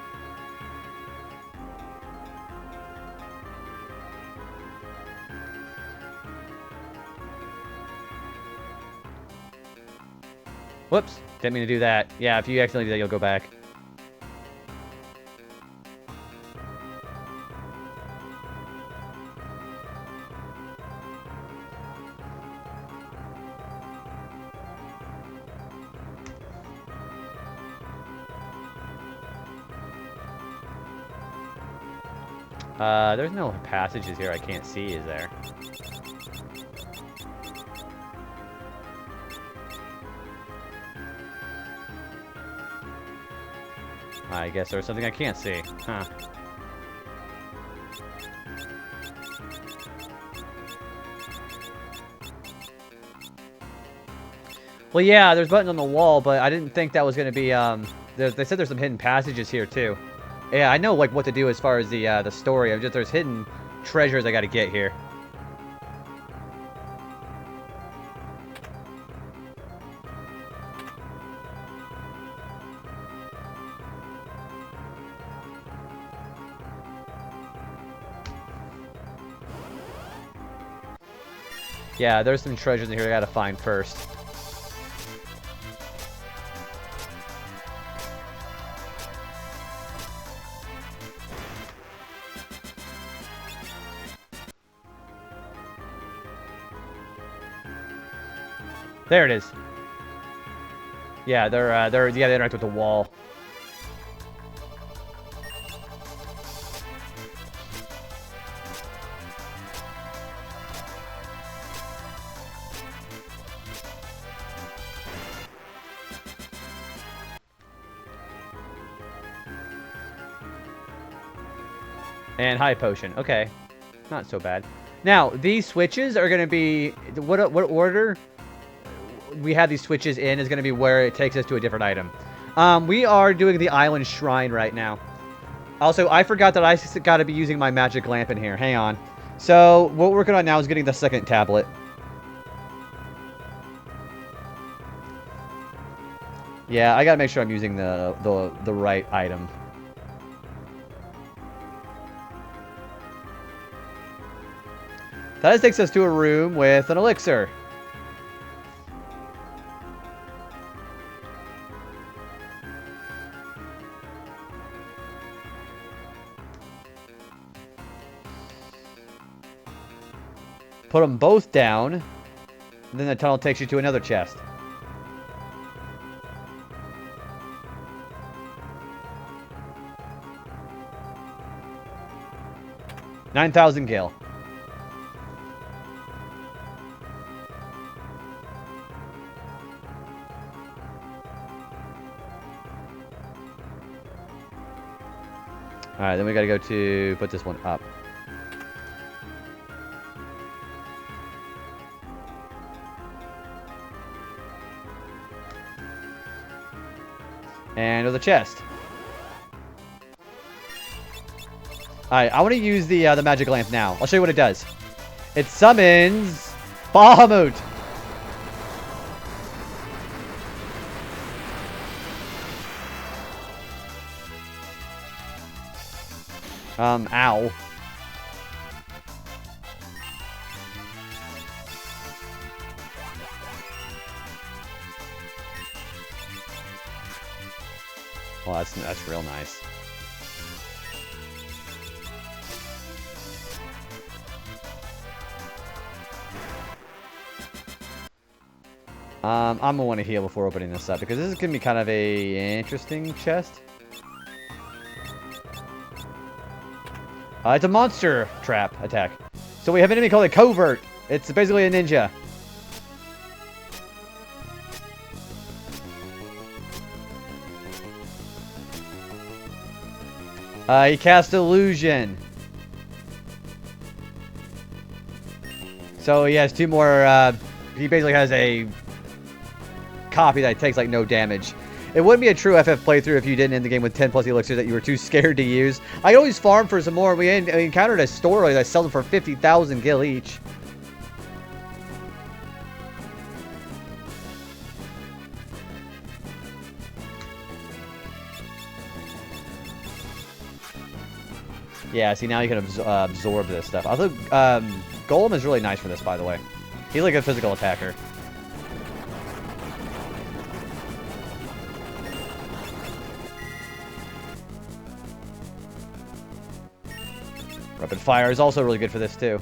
Whoops, didn't mean to do that. Yeah, if you accidentally do that, you'll go back. There's no passages here I can't see, is there? I guess there's something I can't see. Huh. Well, yeah, there's buttons on the wall, but I didn't think that was going to be, they said there's some hidden passages here, too. Yeah, I know, like, what to do as far as the story. I'm just, there's hidden treasures I got to get here. Yeah, there's some treasures in here I gotta find first. There it is. Yeah, they interact with the wall. And high potion. Okay. Not so bad. Now, these switches are going to be... What order we have these switches in is going to be where it takes us to a different item. We are doing the island shrine right now. Also, I forgot that I got to be using my magic lamp in here. Hang on. So, what we're working on now is getting the second tablet. Yeah, I got to make sure I'm using the right item. That takes us to a room with an elixir. Put them both down. And then the tunnel takes you to another chest. 9,000 gil. Alright, then we gotta go to put this one up. And with a chest. Alright, I want to use the magic lamp now. I'll show you what it does. It summons Bahamut. Ow. Well, that's real nice. I'm gonna want to heal before opening this up because this is gonna be kind of a interesting chest. It's a monster trap attack. So we have an enemy called a Covert. It's basically a ninja. He cast Illusion. So he has two more, he basically has a copy that takes like no damage. It wouldn't be a true FF playthrough if you didn't end the game with 10 plus elixirs that you were too scared to use. I always farm for some more. We encountered a store that sold them for 50,000 gil each. Yeah, see, now you can absorb this stuff. Although, Golem is really nice for this, by the way. He's like a physical attacker. Rapid Fire is also really good for this, too.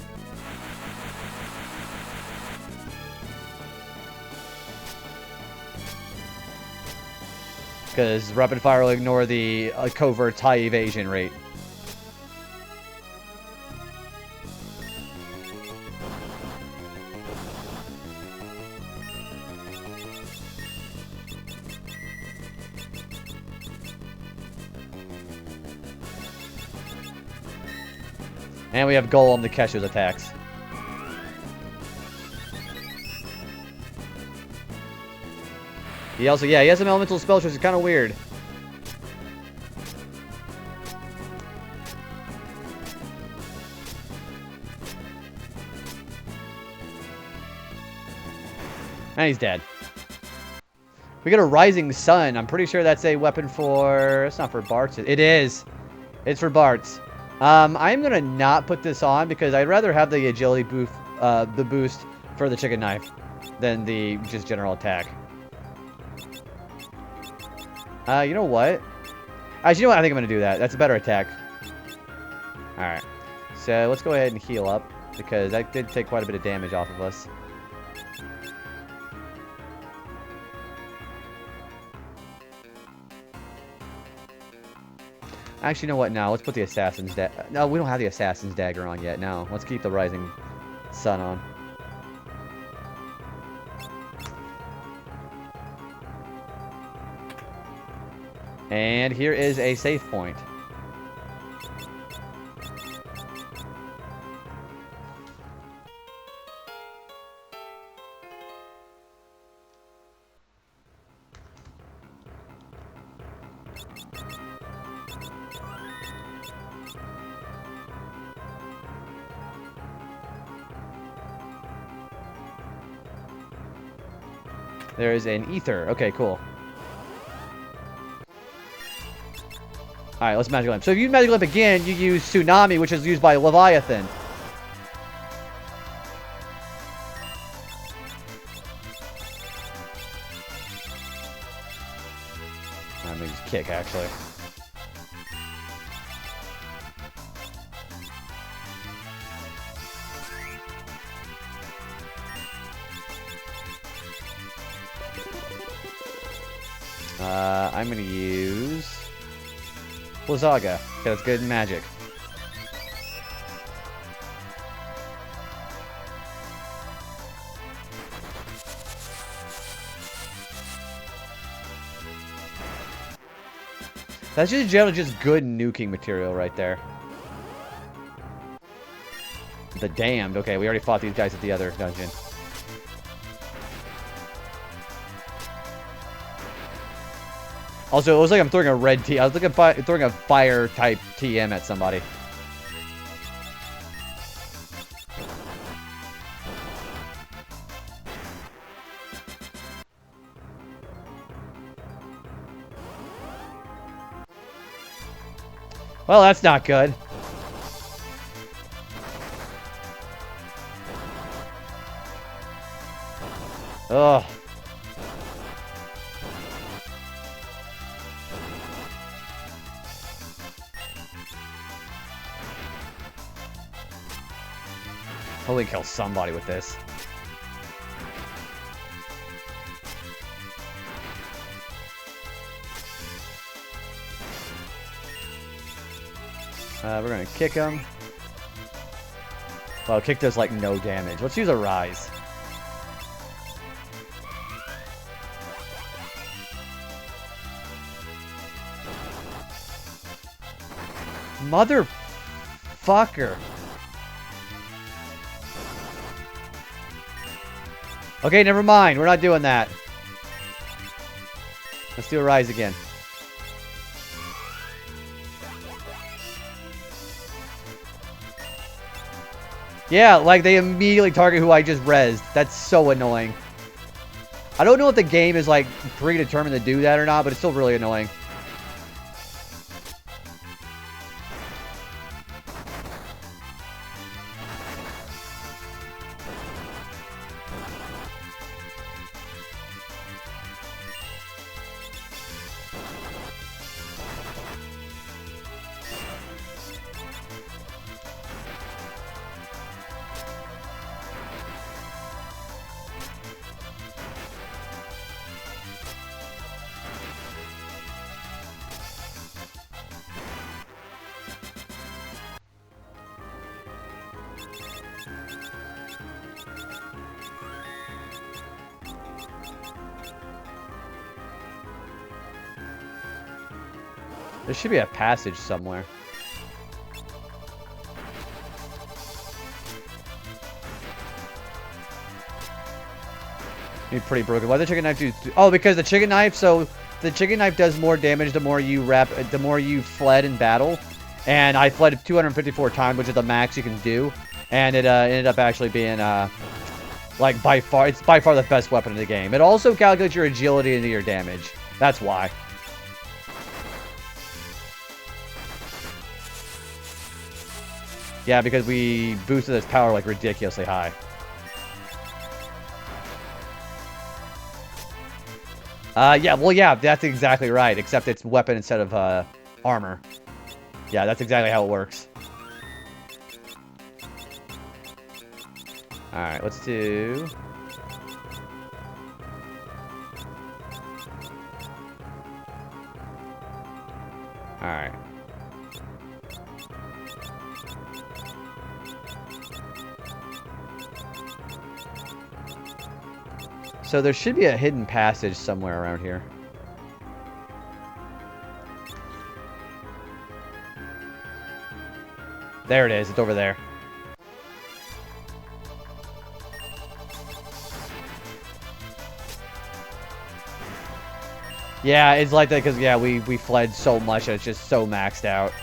Because Rapid Fire will ignore the Covert's high evasion rate. And we have Golem to catch those attacks. He also, yeah, he has some elemental spells, which is kind of weird. And he's dead. We got a Rising Sun. I'm pretty sure that's a weapon for... It's not for Bart's. It is. It's for Bart's. I'm going to not put this on because I'd rather have the agility boost, the boost for the chicken knife than the just general attack. You know what? Actually, you know what? I think I'm going to do that. That's a better attack. Alright. So, let's go ahead and heal up because that did take quite a bit of damage off of us. Actually, you know what? Now let's put the Assassin's Dagger. No, we don't have the Assassin's Dagger on yet. No, let's keep the Rising Sun on. And here is a save point. There is an ether. Okay, cool. Alright, let's Magic Lamp. So if you Magic Lamp again, you use Tsunami, which is used by Leviathan. Let me just kick, actually. I'm going to use Blizzaga, because it's good in magic. That's just generally just good nuking material right there. The Damned. Okay, we already fought these guys at the other dungeon. Also, it looks like I'm throwing a red T. I was looking at throwing a fire type TM at somebody. Well, that's not good. Ugh. Hopefully kill somebody with this. We're gonna kick him. Well, kick does like no damage. Let's use a rise. Motherfucker. Okay, never mind. We're not doing that. Let's do a rise again. Yeah, like they immediately target who I just rezzed. That's so annoying. I don't know if the game is like predetermined to do that or not, but it's still really annoying. There should be a passage somewhere. Be pretty broken. Why the chicken knife do? Oh, because the chicken knife. So the chicken knife does more damage the more you fled in battle. And I fled 254 times, which is the max you can do. And it ended up actually being like by far the best weapon in the game. It also calculates your agility into your damage. That's why. Yeah, because we boosted its power like ridiculously high. Yeah, well, yeah, that's exactly right. Except it's weapon instead of armor. Yeah, that's exactly how it works. Alright, let's do... Alright. So there should be a hidden passage somewhere around here. There it is. It's over there. Yeah, it's like that because, yeah, we fled so much and it's just so maxed out.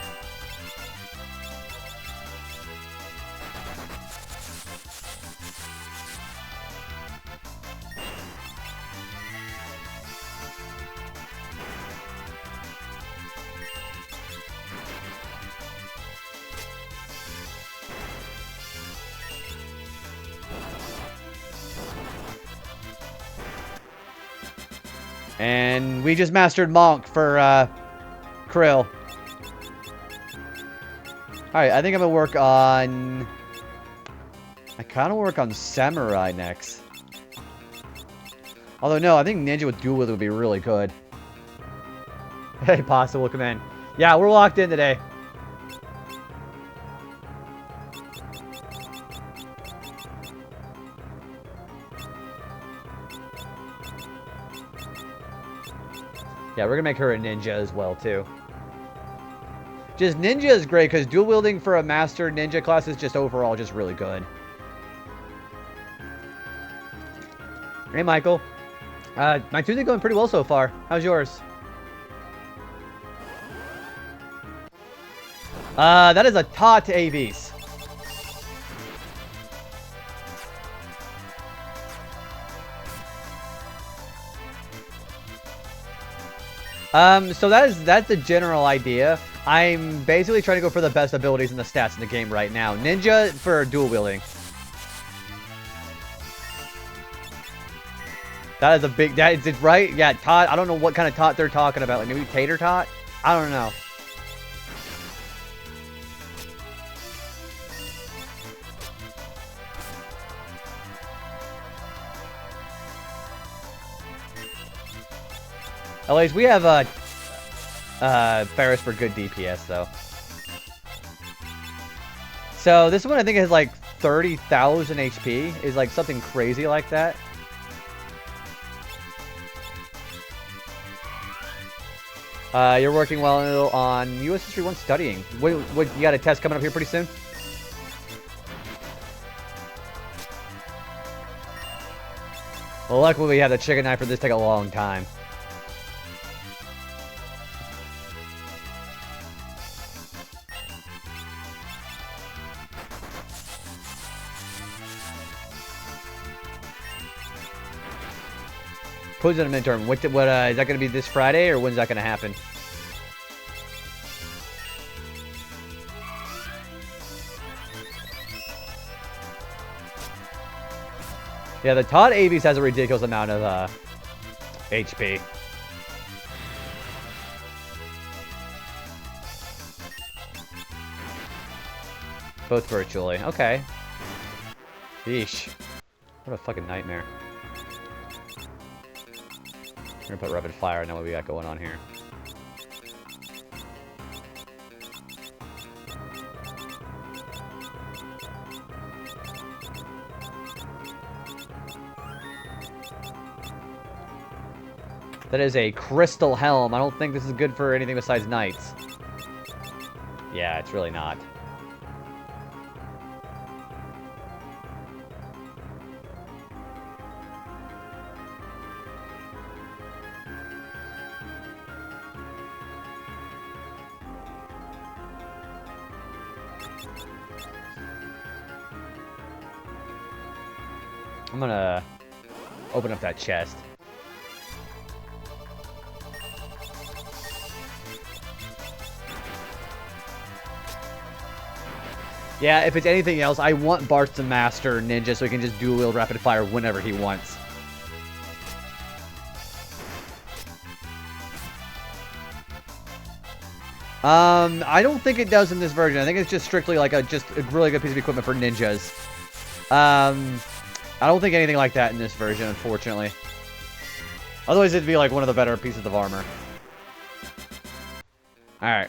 And we just mastered Monk for Krill. Alright, I think I'm going to work on... I kind of work on Samurai next. Although, no, I think Ninja with Dual Wield would be really good. Hey, Pasta, welcome in. Yeah, we're locked in today. Yeah, we're gonna make her a ninja as well, too. Just ninja is great because dual wielding for a master ninja class is just overall just really good. Hey, Michael. My Tuesday going pretty well so far. How's yours? That is a tot AVs. So that's the general idea. I'm basically trying to go for the best abilities and the stats in the game right now. Ninja for dual wielding. That is a big, that is it, right? Yeah, tot. I don't know what kind of tot they're talking about. Like maybe tater tot? I don't know. At least we have Ferris for good DPS though. So this one I think has like 30,000 HP. Is like something crazy like that. You're working well on U.S. History 1 studying. What, you got a test coming up here pretty soon? Well, luckily we have the chicken knife for this take a long time. Who's in a midterm? What is that going to be this Friday, or when's that going to happen? Yeah, the Todd Avies has a ridiculous amount of HP. Both virtually. Okay. Yeesh. What a fucking nightmare. We're gonna put rapid fire and know what we got going on here. That is a crystal helm. I don't think this is good for anything besides knights. Yeah, it's really not. I'm gonna open up that chest. Yeah, if it's anything else, I want Bart to master ninja so he can just dual wield rapid fire whenever he wants. I don't think it does in this version. I think it's just strictly like just a really good piece of equipment for ninjas. I don't think anything like that in this version, unfortunately. Otherwise, it'd be like one of the better pieces of armor. Alright.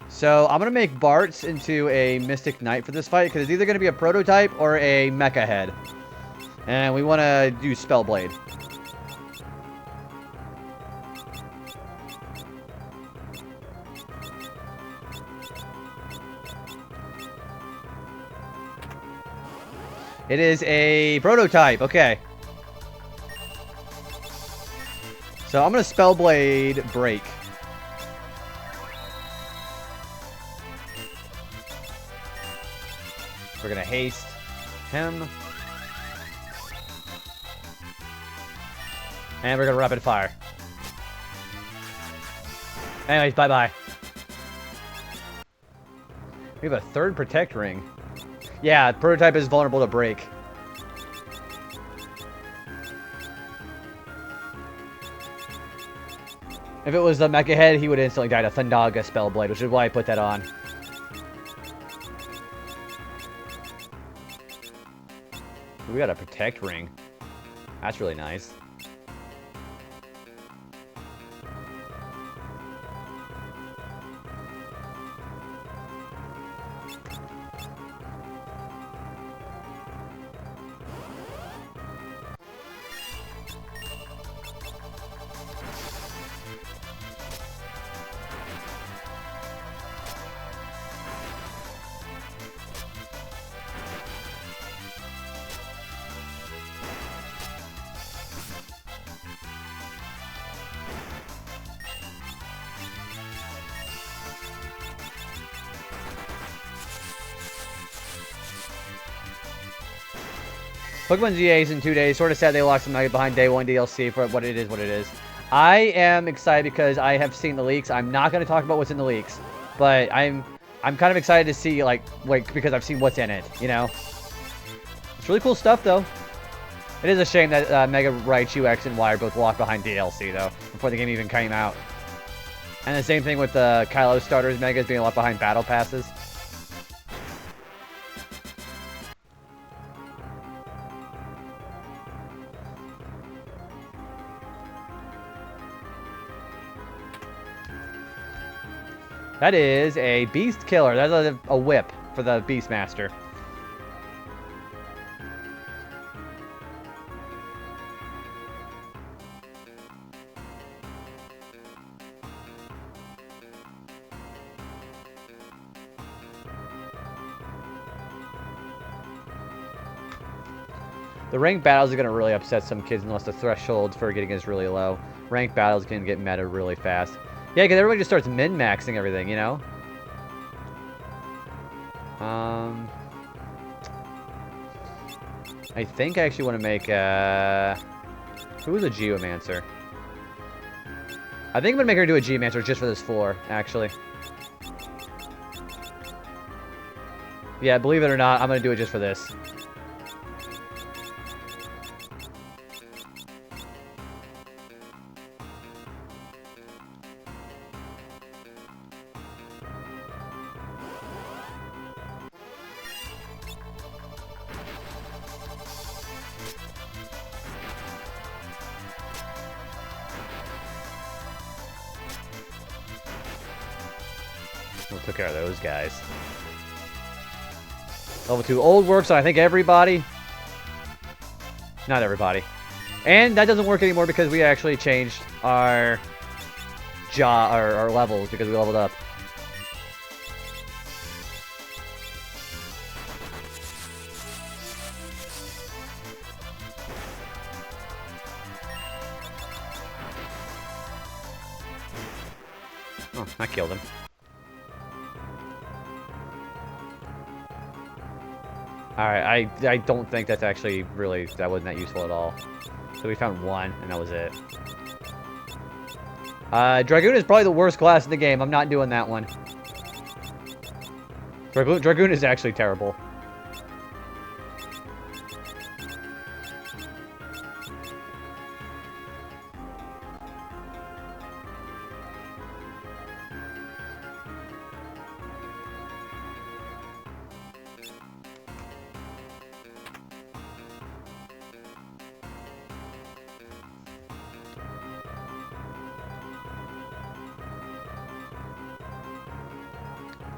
So, I'm going to make Bart's into a Mystic Knight for this fight, because it's either going to be a prototype or a mecha head. And we want to do Spellblade. It is a prototype. Okay. So I'm going to Spellblade Break. We're going to haste him. And we're going to rapid fire. Anyways, bye-bye. We have a third Protect Ring. Yeah, prototype is vulnerable to break. If it was the Mecha Head, he would instantly die to Thundaga Spellblade, which is why I put that on. We got a Protect Ring. That's really nice. Pokemon ZA is in 2 days. Sort of sad they lost some money behind day 1 DLC for what it is, what it is. I am excited because I have seen the leaks. I'm not going to talk about what's in the leaks, but I'm kind of excited to see like because I've seen what's in it. You know, it's really cool stuff though. It is a shame that Mega Raichu X and Y are both locked behind DLC though before the game even came out. And the same thing with the Kylo starters Megas being locked behind battle passes. That is a Beast Killer. That's a whip for the Beastmaster. The ranked battles are going to really upset some kids unless the threshold for getting is really low. Ranked battles can get meta really fast. Yeah, because everybody just starts min-maxing everything, you know? I think I actually want to make, who is a Geomancer? I think I'm going to make her do a Geomancer just for this floor, actually. Yeah, believe it or not, I'm going to do it just for this. We'll take care of those guys. Level 2 old works on I think everybody. Not everybody. And that doesn't work anymore because we actually changed our our levels because we leveled up. Oh, I killed him. Alright, I don't think that's actually really, that wasn't that useful at all. So we found one, and that was it. Dragoon is probably the worst class in the game. I'm not doing that one. Dragoon is actually terrible.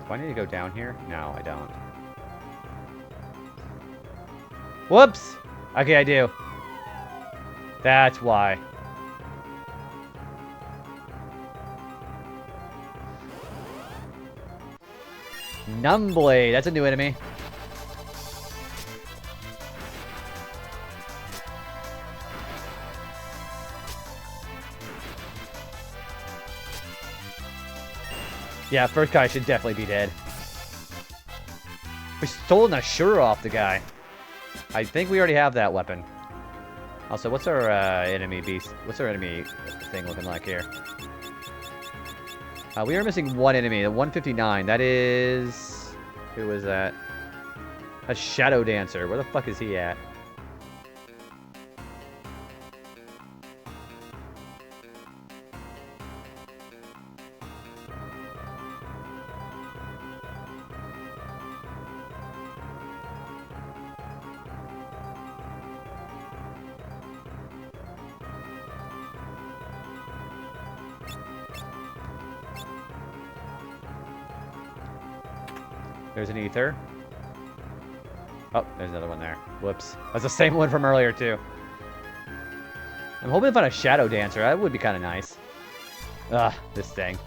Do I need to go down here? No, I don't. Whoops! Okay, I do. That's why. Numbblade, that's a new enemy. Yeah, first guy should definitely be dead. We stole an Ashura off the guy. I think we already have that weapon. Also, what's our enemy beast? What's our enemy thing looking like here? We are missing one enemy, the 159. That is... Who was that? A Shadow Dancer. Where the fuck is he at? There's an ether. Oh, there's another one there. Whoops. That's the same one from earlier, too. I'm hoping to find a Shadow Dancer. That would be kind of nice. Ugh, this thing.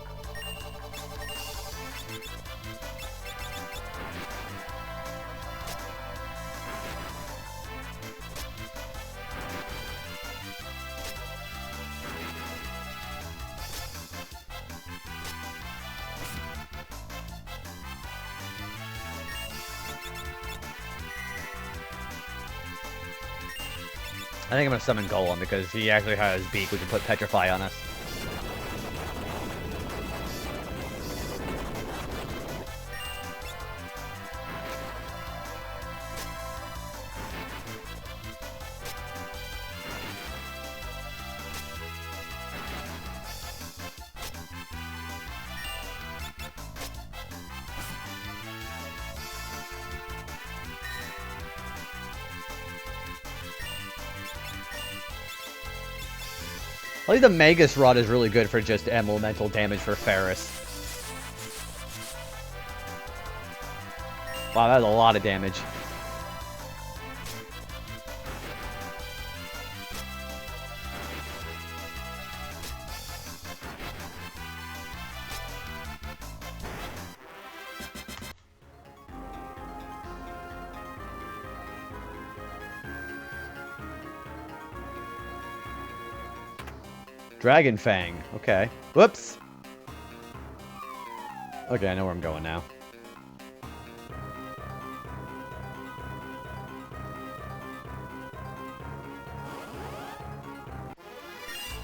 I think I'm gonna summon Golem because he actually has beak. We can put Petrify on us. I think the Magus Rod is really good for just elemental damage for Ferris. Wow, that's a lot of damage. Dragon Fang. Okay. Whoops. Okay, I know where I'm going now.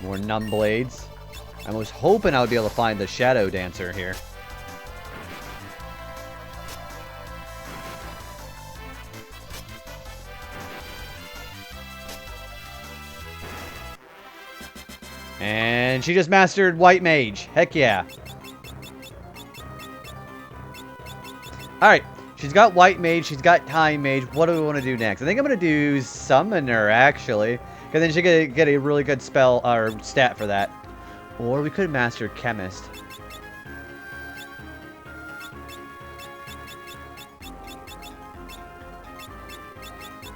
More Numb Blades. I was hoping I would be able to find the Shadow Dancer here. And she just mastered White Mage. Heck yeah. Alright. She's got White Mage. She's got Time Mage. What do we want to do next? I think I'm going to do Summoner, actually. Because then she could get a really good spell or stat for that. Or we could master Chemist.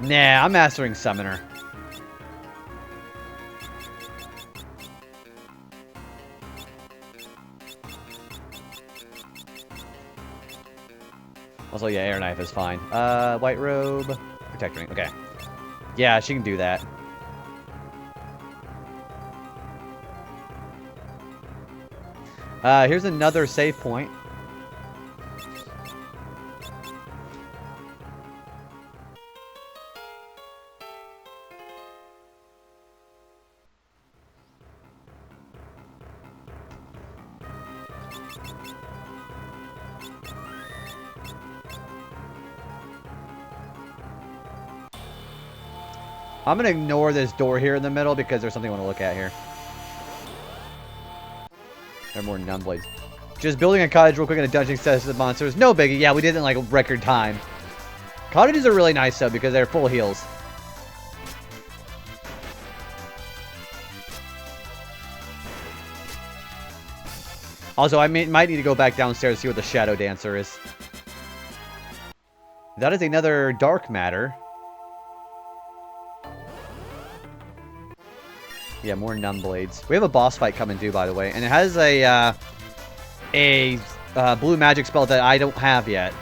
Nah, I'm mastering Summoner. Also, yeah, Air Knife is fine. White Robe. Protect Ring. Okay. Yeah, she can do that. Here's another save point. I'm going to ignore this door here in the middle because there's something I want to look at here. There are more Numb Blades. Just building a cottage real quick in a dungeon access to the monsters. No biggie. Yeah, we did it in like record time. Cottages are really nice though because they're full heals. Also, I might need to go back downstairs to see what the Shadow Dancer is. That is another Dark Matter. Yeah, more Numb Blades. We have a boss fight coming due, by the way, and it has a blue magic spell that I don't have yet.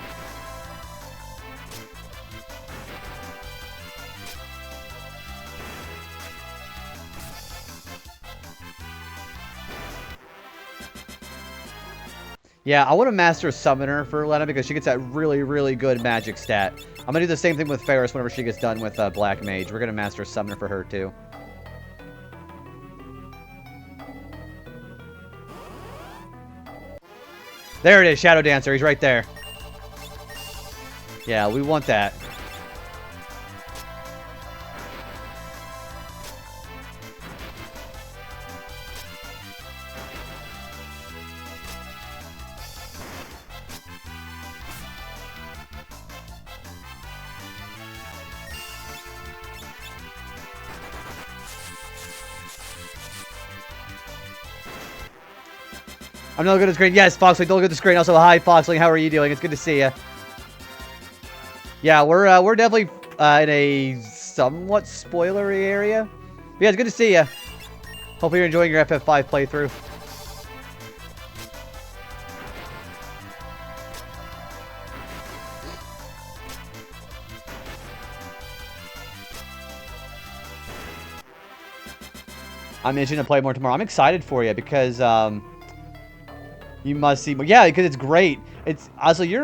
Yeah, I want to master Summoner for Lena because she gets that really, really good magic stat. I'm going to do the same thing with Ferris whenever she gets done with Black Mage. We're going to master Summoner for her, too. There it is, Shadow Dancer. He's right there. Yeah, we want that. I'm no good at the screen. Yes, Foxley, don't look at the screen. Also, hi, Foxley. How are you doing? It's good to see you. Yeah, we're definitely in a somewhat spoilery area. But yeah, it's good to see you. Hopefully you're enjoying your FF5 playthrough. I'm itching to play more tomorrow. I'm excited for you because you must see more. Yeah, because it's great. It's also you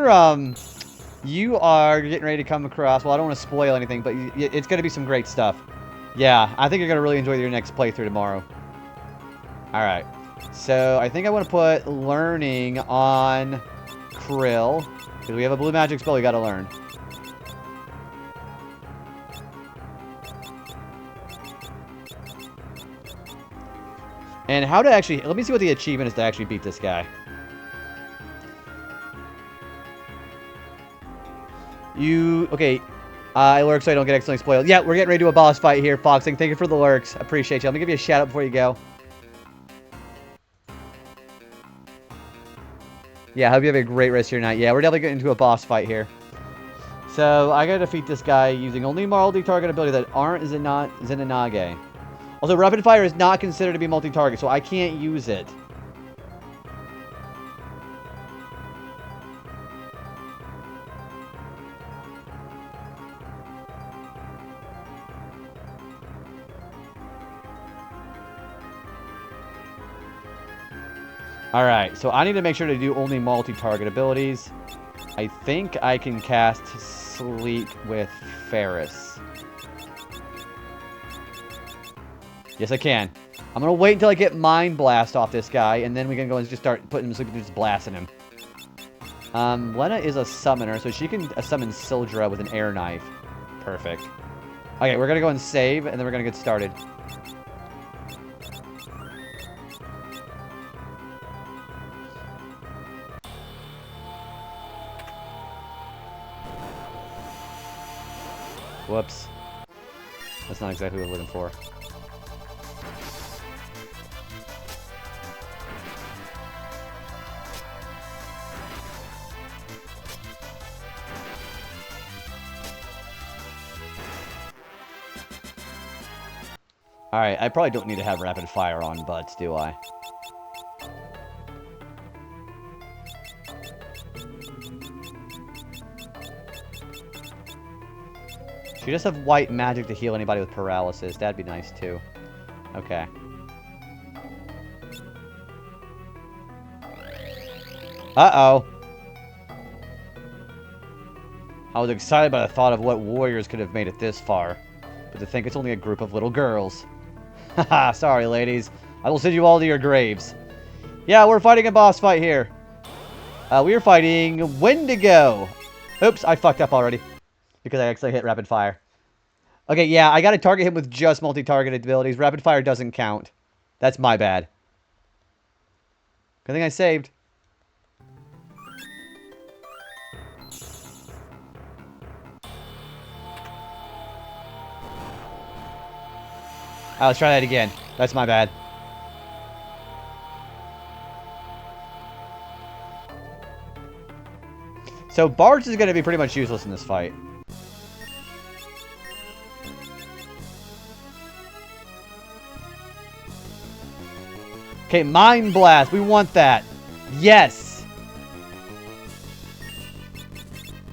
are getting ready to come across. Well, I don't want to spoil anything, but it's going to be some great stuff. Yeah, I think you're going to really enjoy your next playthrough tomorrow. Alright. So, I think I want to put learning on Krill. Because we have a blue magic spell we got to learn. And how to actually... Let me see what the achievement is to actually beat this guy. Okay. I lurk so I don't get accidentally spoiled. Yeah, we're getting ready to do a boss fight here, Foxing. Thank you for the lurks. Appreciate you. Let me give you a shout out before you go. Yeah, I hope you have a great rest of your night. Yeah, we're definitely getting into a boss fight here. So, I gotta defeat this guy using only multi-target ability that aren't Zenanage. Also, Rapid Fire is not considered to be multi-target, so I can't use it. Alright, so I need to make sure to do only multi-target abilities. I think I can cast Sleep with Ferris. Yes, I can. I'm going to wait until I get Mind Blast off this guy, and then we can go and just start putting him to sleep and just blasting him. Lena is a summoner, so she can summon Sildra with an air knife. Perfect. Okay, we're going to go and save, and then we're going to get started. Whoops. That's not exactly what I was looking for. Alright, I probably don't need to have rapid fire on butts, do I? She does have white magic to heal anybody with paralysis. That'd be nice, too. Okay. Uh-oh. I was excited by the thought of what warriors could have made it this far. But to think it's only a group of little girls. Haha, sorry, ladies. I will send you all to your graves. Yeah, we're fighting a boss fight here. We are fighting Wendigo. Oops, I fucked up already. Because I actually hit rapid fire. Okay, yeah, I gotta target him with just multi-targeted abilities. Rapid fire doesn't count. That's my bad. Good thing I saved. Let's try that again. That's my bad. So Barge is going to be pretty much useless in this fight. Okay, Mind Blast. We want that. Yes.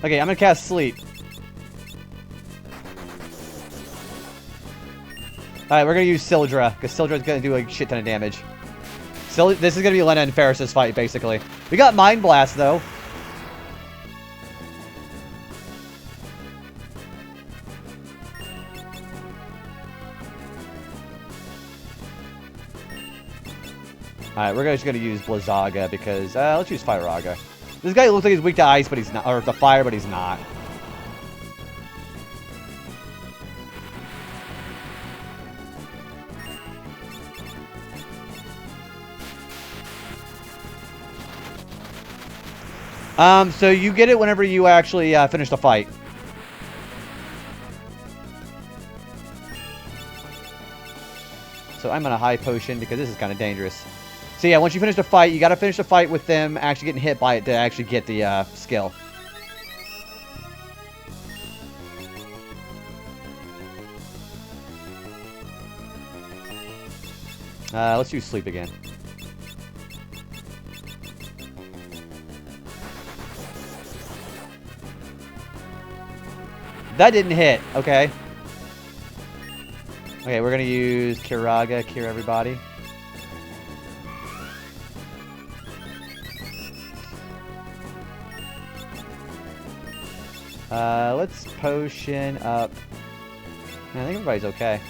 Okay, I'm going to cast Sleep. Alright, we're going to use Sildra, because Sildra's going to do a shit ton of damage. This is going to be Lena and Ferris' fight, basically. We got Mind Blast, though. Alright, we're just going to use Blizzaga, because... let's use Firaga. This guy looks like he's weak to ice, but he's not. Or to fire, but he's not. So you get it whenever you actually finish the fight. So I'm on a high potion because this is kind of dangerous. So yeah, once you finish the fight, you got to finish the fight with them actually getting hit by it to actually get the skill. Let's use Sleep again. That didn't hit. Okay. Okay, we're going to use Kiraga. Cure everybody. Let's potion up. I think everybody's okay.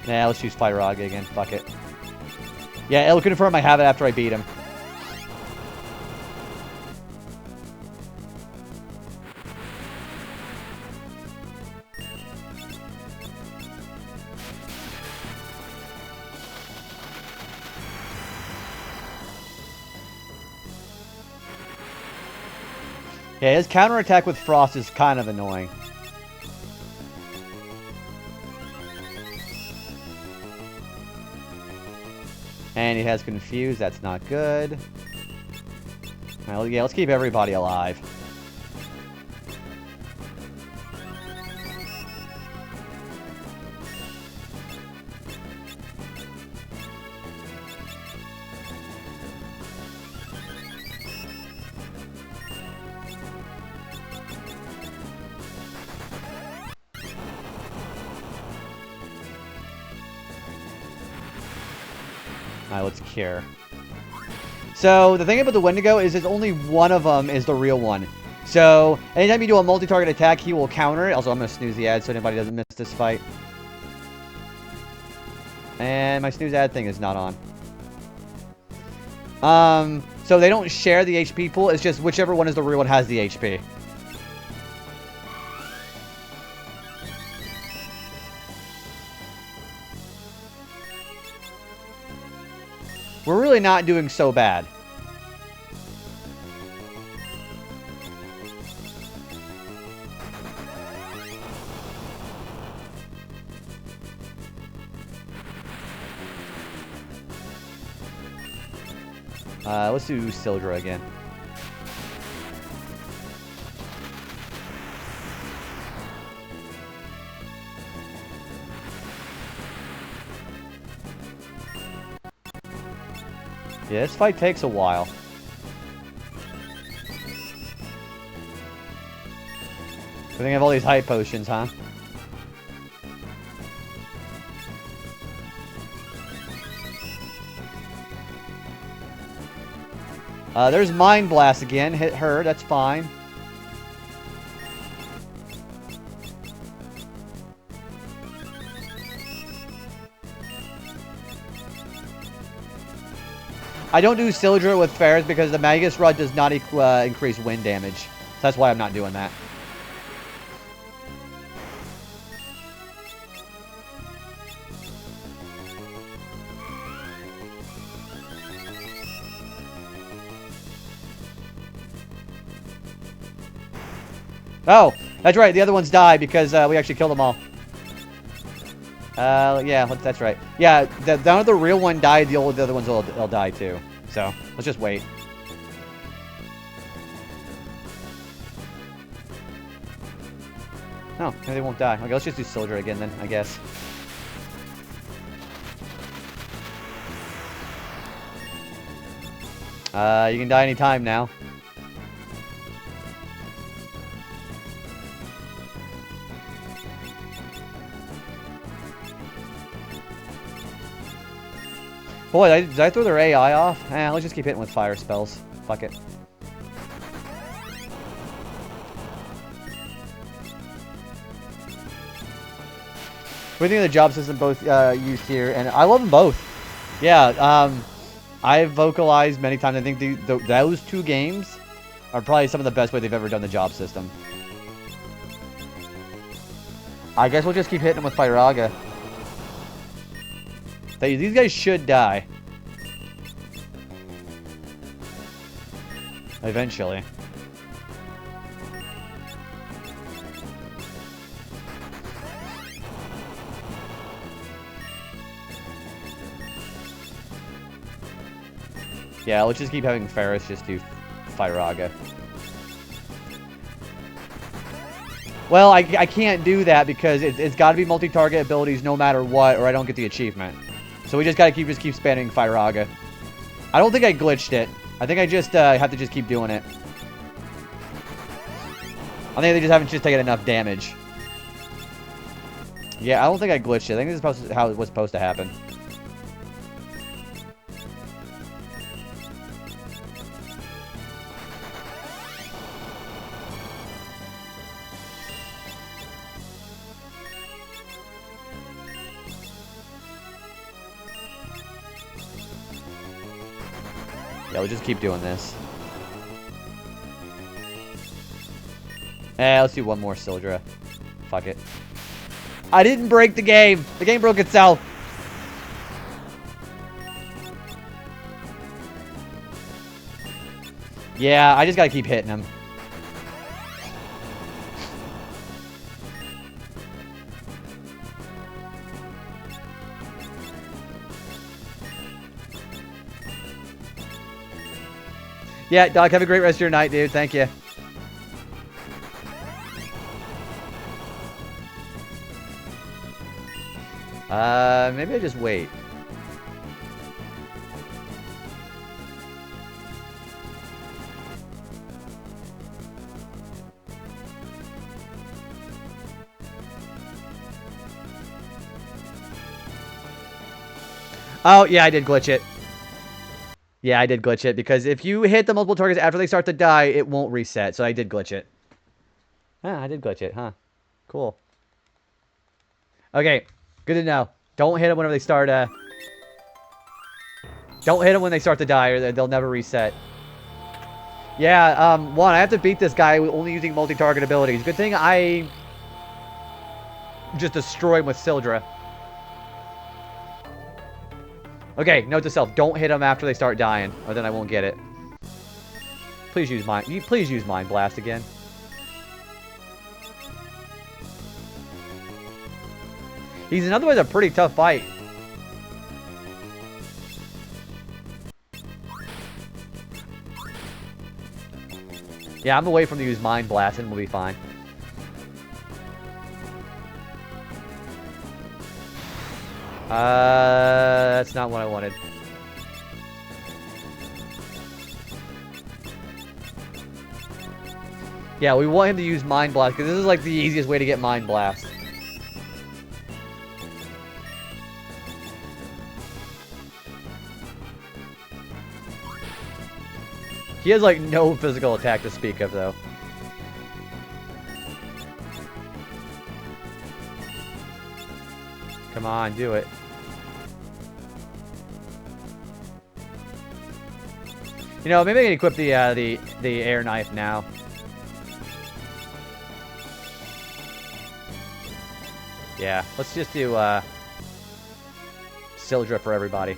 Yeah, let's use Firaga again. Fuck it. Yeah, it'll confirm I have it after I beat him. Yeah, his counterattack with Frost is kind of annoying. And he has Confused. That's not good. Well, yeah, let's keep everybody alive. Alright, let's cure. So, the thing about the Wendigo is only one of them is the real one. So, anytime you do a multi-target attack, he will counter it. Also, I'm going to snooze the ad so anybody doesn't miss this fight. And my snooze ad thing is not on. So they don't share the HP pool. It's just whichever one is the real one has the HP. We're really not doing so bad. Let's do Sildra again. Yeah, this fight takes a while. I think I have all these hype potions, huh? There's Mind Blast again. Hit her, that's fine. I don't do Sildra with Ferris because the Magus Rod does not increase wind damage. So that's why I'm not doing that. Oh, that's right. The other ones die because we actually killed them all. Yeah, that's right. Yeah, now that the real one died, the other ones will die too. So, let's just wait. No, maybe they won't die. Okay, let's just do Sildra again then, I guess. You can die anytime now. Boy, did I throw their AI off? Let's just keep hitting with fire spells. Fuck it. What do you think of the job system both used here? And I love them both. Yeah, I've vocalized many times. I think those two games are probably some of the best way they've ever done the job system. I guess we'll just keep hitting them with Firaga. These guys should die. Eventually. Yeah, let's just keep having Ferris just do Firaga. Well, I can't do that because it's got to be multi-target abilities no matter what, or I don't get the achievement. So we just gotta keep spamming Firaga. I don't think I glitched it. I think I just have to just keep doing it. I think they just haven't taken enough damage. Yeah, I don't think I glitched it. I think this is how it was supposed to happen. Yeah, we'll just keep doing this. Let's do one more Sildra. Fuck it. I didn't break the game. The game broke itself. Yeah, I just gotta keep hitting him. Yeah, Doc, have a great rest of your night, dude. Thank you. Maybe I just wait. Oh, yeah, I did glitch it. Yeah, I did glitch it, because if you hit the multiple targets after they start to die, it won't reset, so I did glitch it. Ah, I did glitch it, huh? Cool. Okay, good to know. Don't hit them whenever they start, Don't hit them when they start to die, or they'll never reset. Yeah, one, I have to beat this guy only using multi-target abilities. Good thing I just destroy him with Sildra. Okay, note to self, don't hit them after they start dying, or then I won't get it. Please use Mind Blast again. He's in other words a pretty tough fight. Yeah, I'm gonna wait for him to use Mind Blast and we'll be fine. That's not what I wanted. Yeah, we want him to use Mind Blast, because this is like the easiest way to get Mind Blast. He has like no physical attack to speak of, though. Come on, do it. You know, maybe I can equip the air knife now. Yeah, let's just do Sildra for everybody.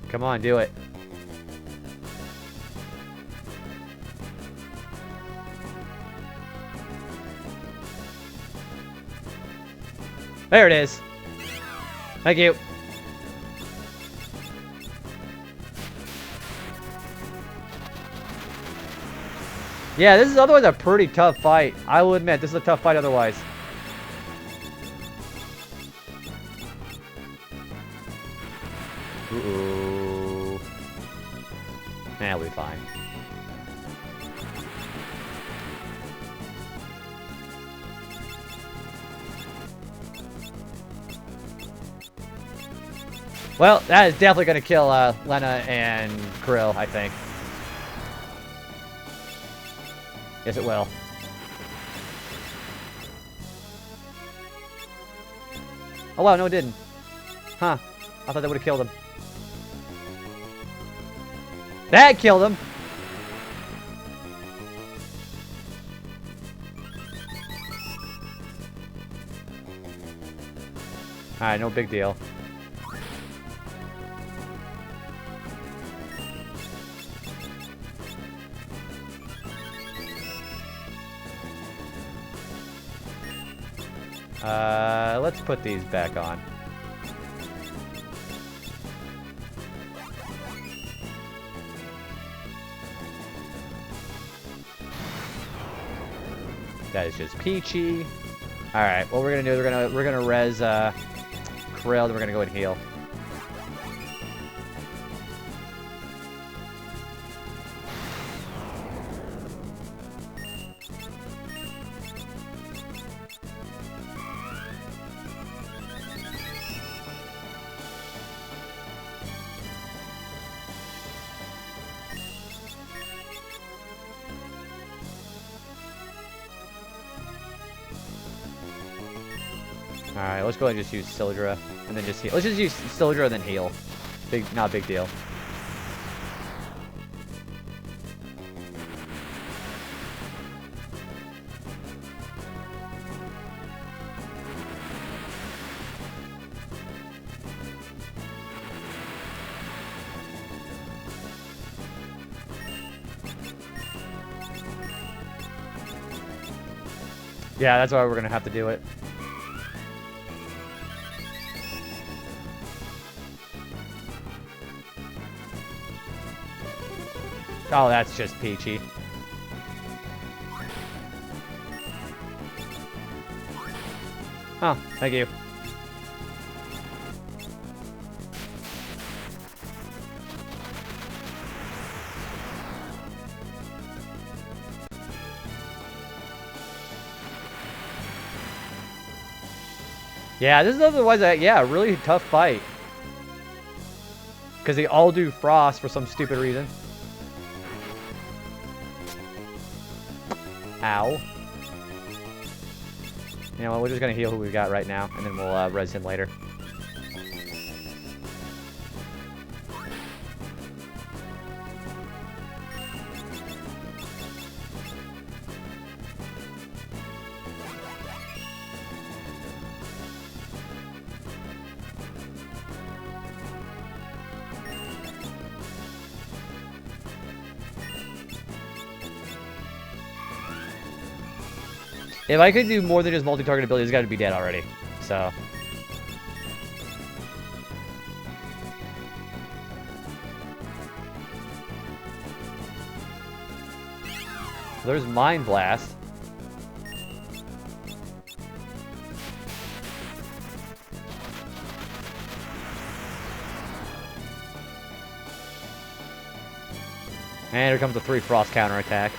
Come on, do it. There it is. Thank you. Yeah, this is otherwise a pretty tough fight. I will admit, this is a tough fight otherwise. Ooh. Nah, we'll be fine. Well, that is definitely going to kill Lena and Krill, I think. Yes, it will. Oh, wow, no, it didn't. Huh. I thought that would have killed him. That killed him! Alright, no big deal. Let's put these back on. That is just peachy. All right, what we're gonna do is we're gonna res Krill, then we're gonna go and heal. Alright, let's go ahead and just use Sildra. And then just heal. Let's just use Sildra and then heal. Not a big deal. Yeah, that's why we're gonna have to do it. Oh, that's just peachy. Oh, thank you. Yeah, this is otherwise a really tough fight. Because they all do frost for some stupid reason. Ow. You know what, we're just going to heal who we've got right now, and then we'll res him later. If I could do more than just multi-target ability, he's got to be dead already. So. There's Mind Blast. And here comes the 3 Frost counterattack.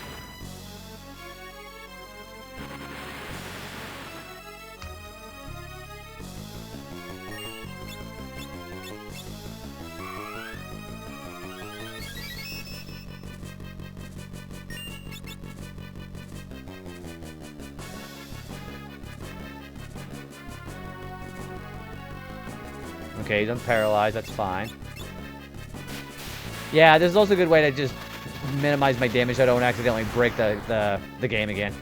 Okay, he's unparalyzed, that's fine. Yeah, this is also a good way to just minimize my damage so I don't accidentally break the game again.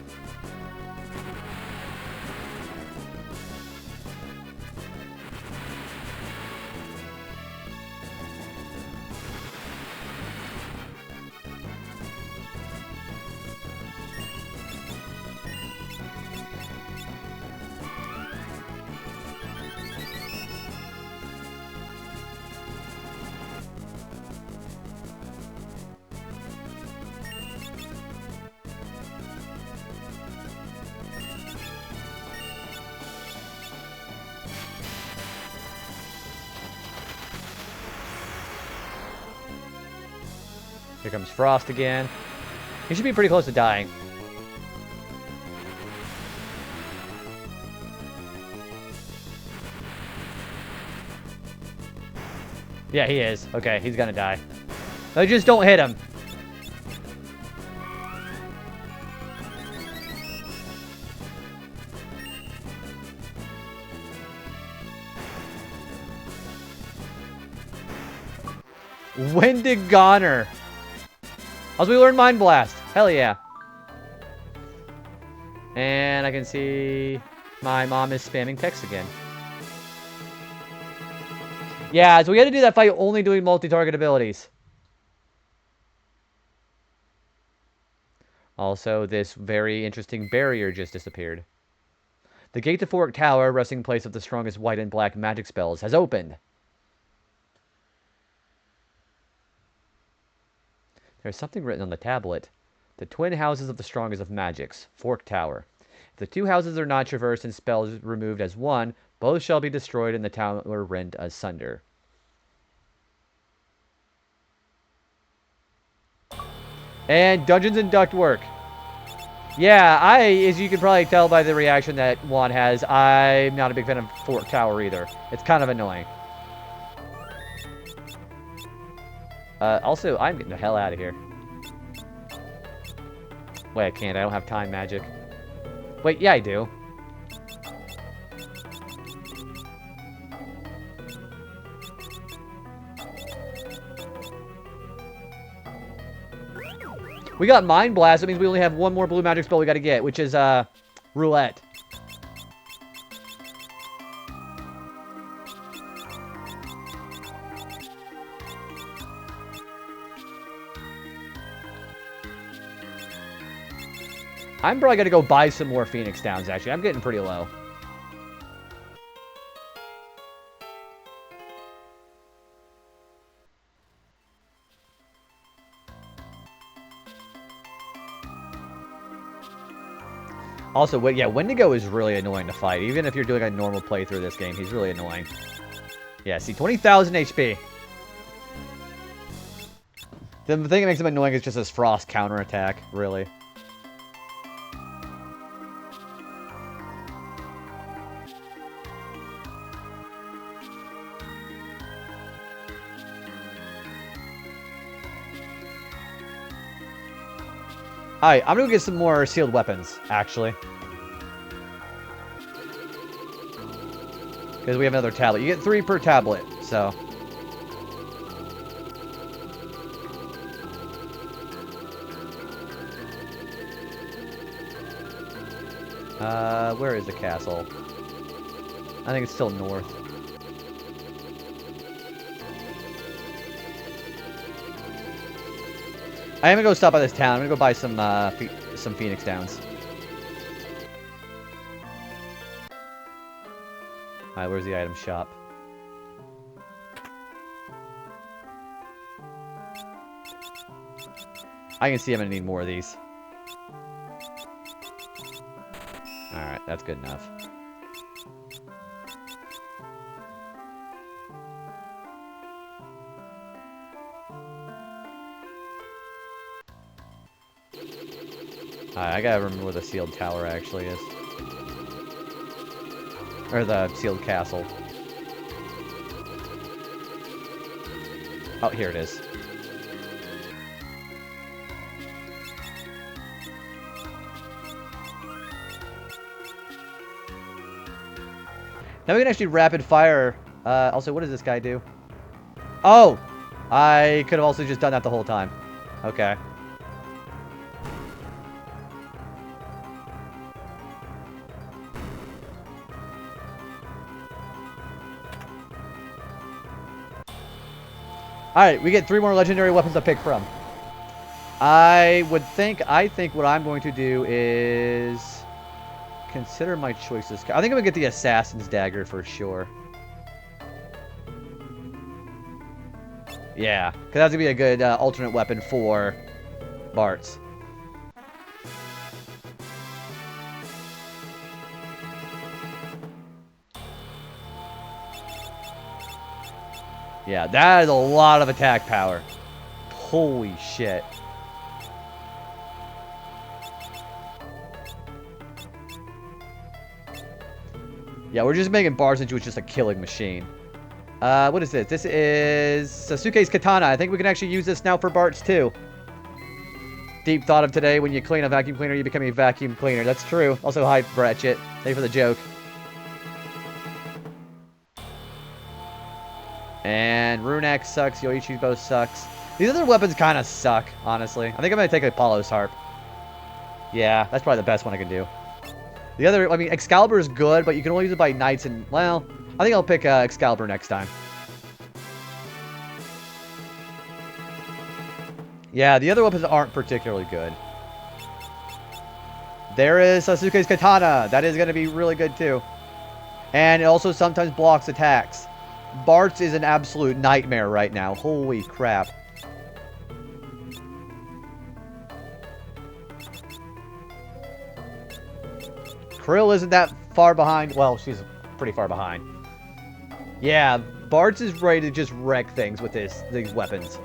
Here comes Frost again. He should be pretty close to dying. Yeah, he is. Okay, he's gonna die. No, just don't hit him. Winded Goner. As we learn Mind Blast. Hell yeah. And I can see my mom is spamming text again. Yeah, so we had to do that fight only doing multi-target abilities. Also, this very interesting barrier just disappeared. The gate to Fork Tower, resting place of the strongest white and black magic spells, has opened. There's something written on the tablet. The twin houses of the strongest of magics, Fork Tower. If the 2 houses are not traversed and spells removed as one, both shall be destroyed and the tower rent asunder. And Dungeons and Ductwork. Yeah, as you can probably tell by the reaction that Juan has, I'm not a big fan of Fork Tower either. It's kind of annoying. Also, I'm getting the hell out of here. Wait, I can't. I don't have time magic. Wait, yeah, I do. We got Mind Blast. That means we only have one more blue magic spell we got to get, which is Roulette. I'm probably going to go buy some more Phoenix Downs, actually. I'm getting pretty low. Also, yeah, Wendigo is really annoying to fight. Even if you're doing a normal playthrough of this game, he's really annoying. Yeah, see, 20,000 HP. The thing that makes him annoying is just his frost counterattack, really. Alright, I'm gonna go get some more sealed weapons, actually. Because we have another tablet. You get 3 per tablet, so... where is the castle? I think it's still north. I am gonna go stop by this town. I'm gonna go buy some Phoenix Downs. Alright, where's the item shop? I can see I'm gonna need more of these. Alright, that's good enough. I gotta remember where the sealed tower actually is. Or the sealed castle. Oh, here it is. Now we can actually rapid fire. Also, what does this guy do? Oh! I could have also just done that the whole time. Okay. Alright, we get 3 more legendary weapons to pick from. I think what I'm going to do is consider my choices. I think I'm going to get the Assassin's Dagger for sure. Yeah, because that's going to be a good alternate weapon for Bart's. Yeah, that is a lot of attack power. Holy shit. Yeah, we're just making Bars into just a killing machine. What is this? This is Sasuke's Katana. I think we can actually use this now for Bart's too. Deep thought of today, when you clean a vacuum cleaner, you become a vacuum cleaner. That's true. Also, hi, Bratchett. Thank you for the joke. And Runak sucks. Yoichi's bow sucks. These other weapons kind of suck, honestly. I think I'm going to take Apollo's Harp. Yeah, that's probably the best one I can do. The other, I mean, Excalibur is good, but you can only use it by knights and, well, I think I'll pick Excalibur next time. Yeah, the other weapons aren't particularly good. There is Sasuke's Katana. That is going to be really good, too. And it also sometimes blocks attacks. Bart's is an absolute nightmare right now. Holy crap. Krill isn't that far behind. Well, she's pretty far behind. Yeah, Bart's is ready to just wreck things with these weapons.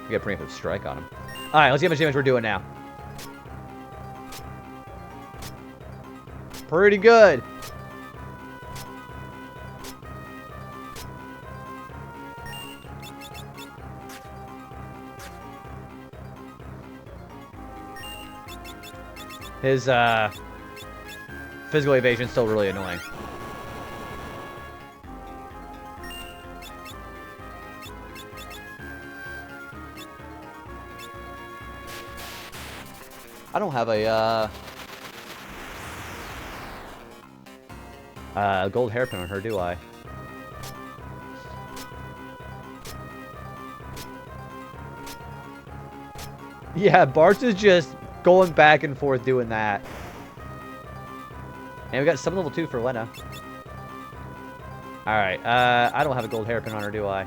We got a preemptive strike on him. Alright, let's see how much damage we're doing now. Pretty good. His physical evasion's still really annoying. I don't have a gold hairpin on her, do I? Yeah, Bartz is just going back and forth doing that. And we got some level 2 for Lena. Alright, I don't have a gold hairpin on her, do I?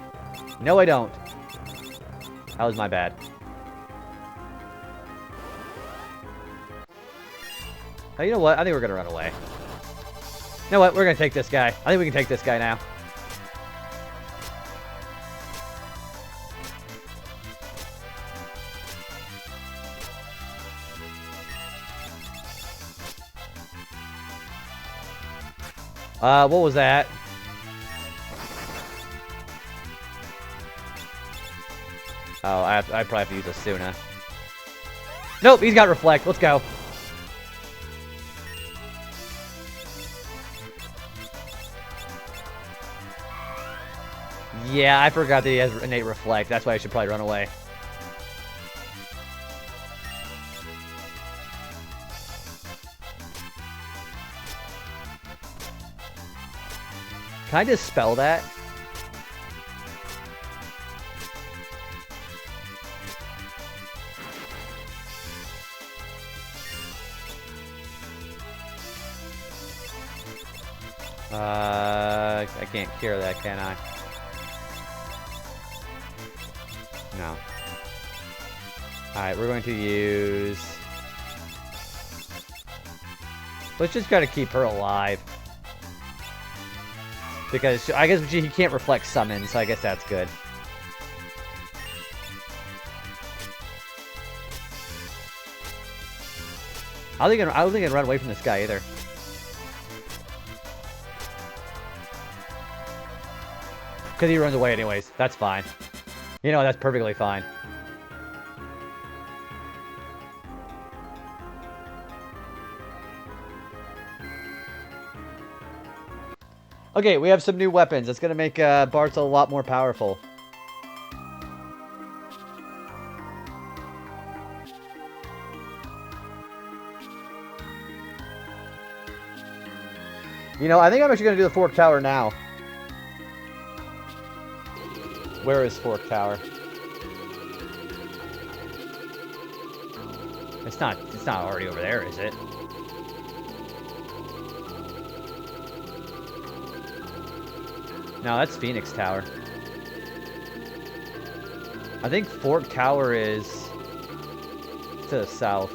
No, I don't. That was my bad. Oh, you know what? I think we're going to run away. You know what? We're going to take this guy. I think we can take this guy now. What was that? Oh, I probably have to use a Suna. Nope, he's got Reflect. Let's go. Yeah, I forgot that he has innate Reflect. That's why I should probably run away. Can I dispel that? I can't cure that, can I? No. Alright, we're going to use... Let's just gotta keep her alive. Because I guess he can't reflect summon, so I guess that's good. I don't think I can run away from this guy either. Because he runs away anyways. That's fine. You know, that's perfectly fine. Okay, we have some new weapons. It's going to make Bartz a lot more powerful. You know, I think I'm actually going to do the Fork Tower now. Where is Fork Tower? It's not already over there, is it? No, that's Phoenix Tower. I think Fork Tower is to the south.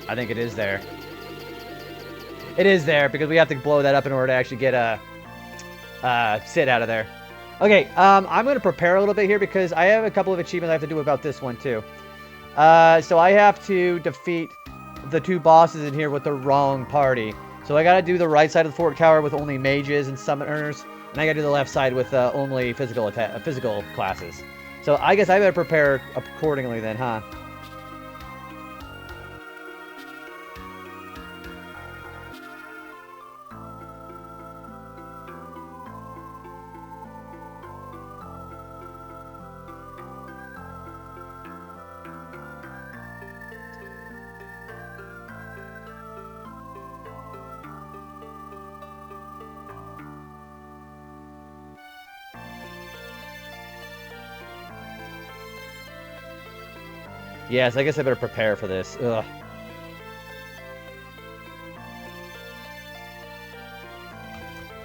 I think it is there. It is there, because we have to blow that up in order to actually get a Sid out of there. Okay, I'm going to prepare a little bit here, because I have a couple of achievements I have to do about this one, too. So I have to defeat the 2 bosses in here with the wrong party. So I gotta do the right side of the Fork Tower with only mages and summoners, and I gotta do the left side with only physical classes. So I guess I better prepare accordingly then, huh? Yes, I guess I better prepare for this. Ugh.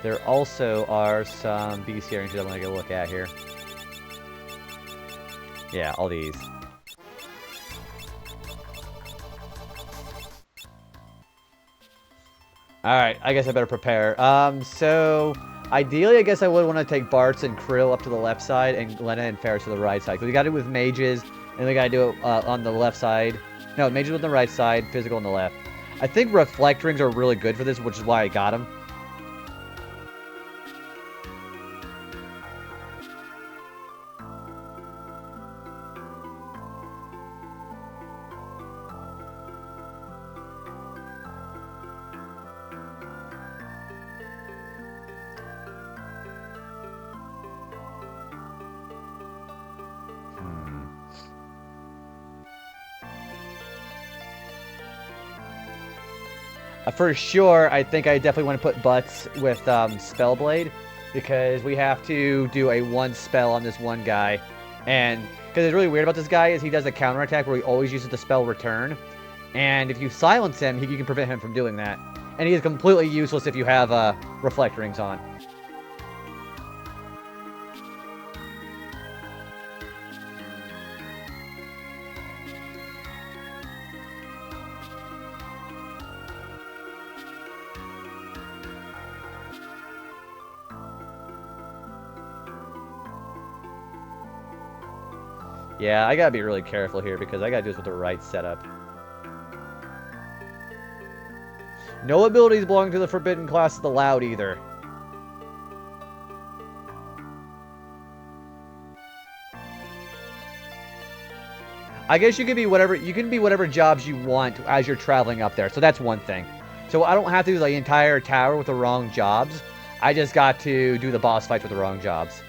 There also are some bestiaries that I'm going to look at here. Yeah, all these. Alright, I guess I better prepare. So... Ideally, I guess I would want to take Bartz and Krill up to the left side and Lena and Ferris to the right side. So we got to do it with mages, and we got to do it on the left side. No, mages on the right side, physical on the left. I think reflect rings are really good for this, which is why I got them. For sure, I think I definitely want to put Butts with Spellblade, because we have to do a one spell on this one guy. And because it's really weird about this guy is he does a counterattack where he always uses the spell Return. And if you silence him, you can prevent him from doing that. And he is completely useless if you have Reflect Rings on. Yeah, I gotta be really careful here because I gotta do this with the right setup. No abilities belonging to the forbidden class is allowed either. I guess you can be whatever jobs you want as you're traveling up there. So that's one thing. So I don't have to do the entire tower with the wrong jobs. I just got to do the boss fights with the wrong jobs.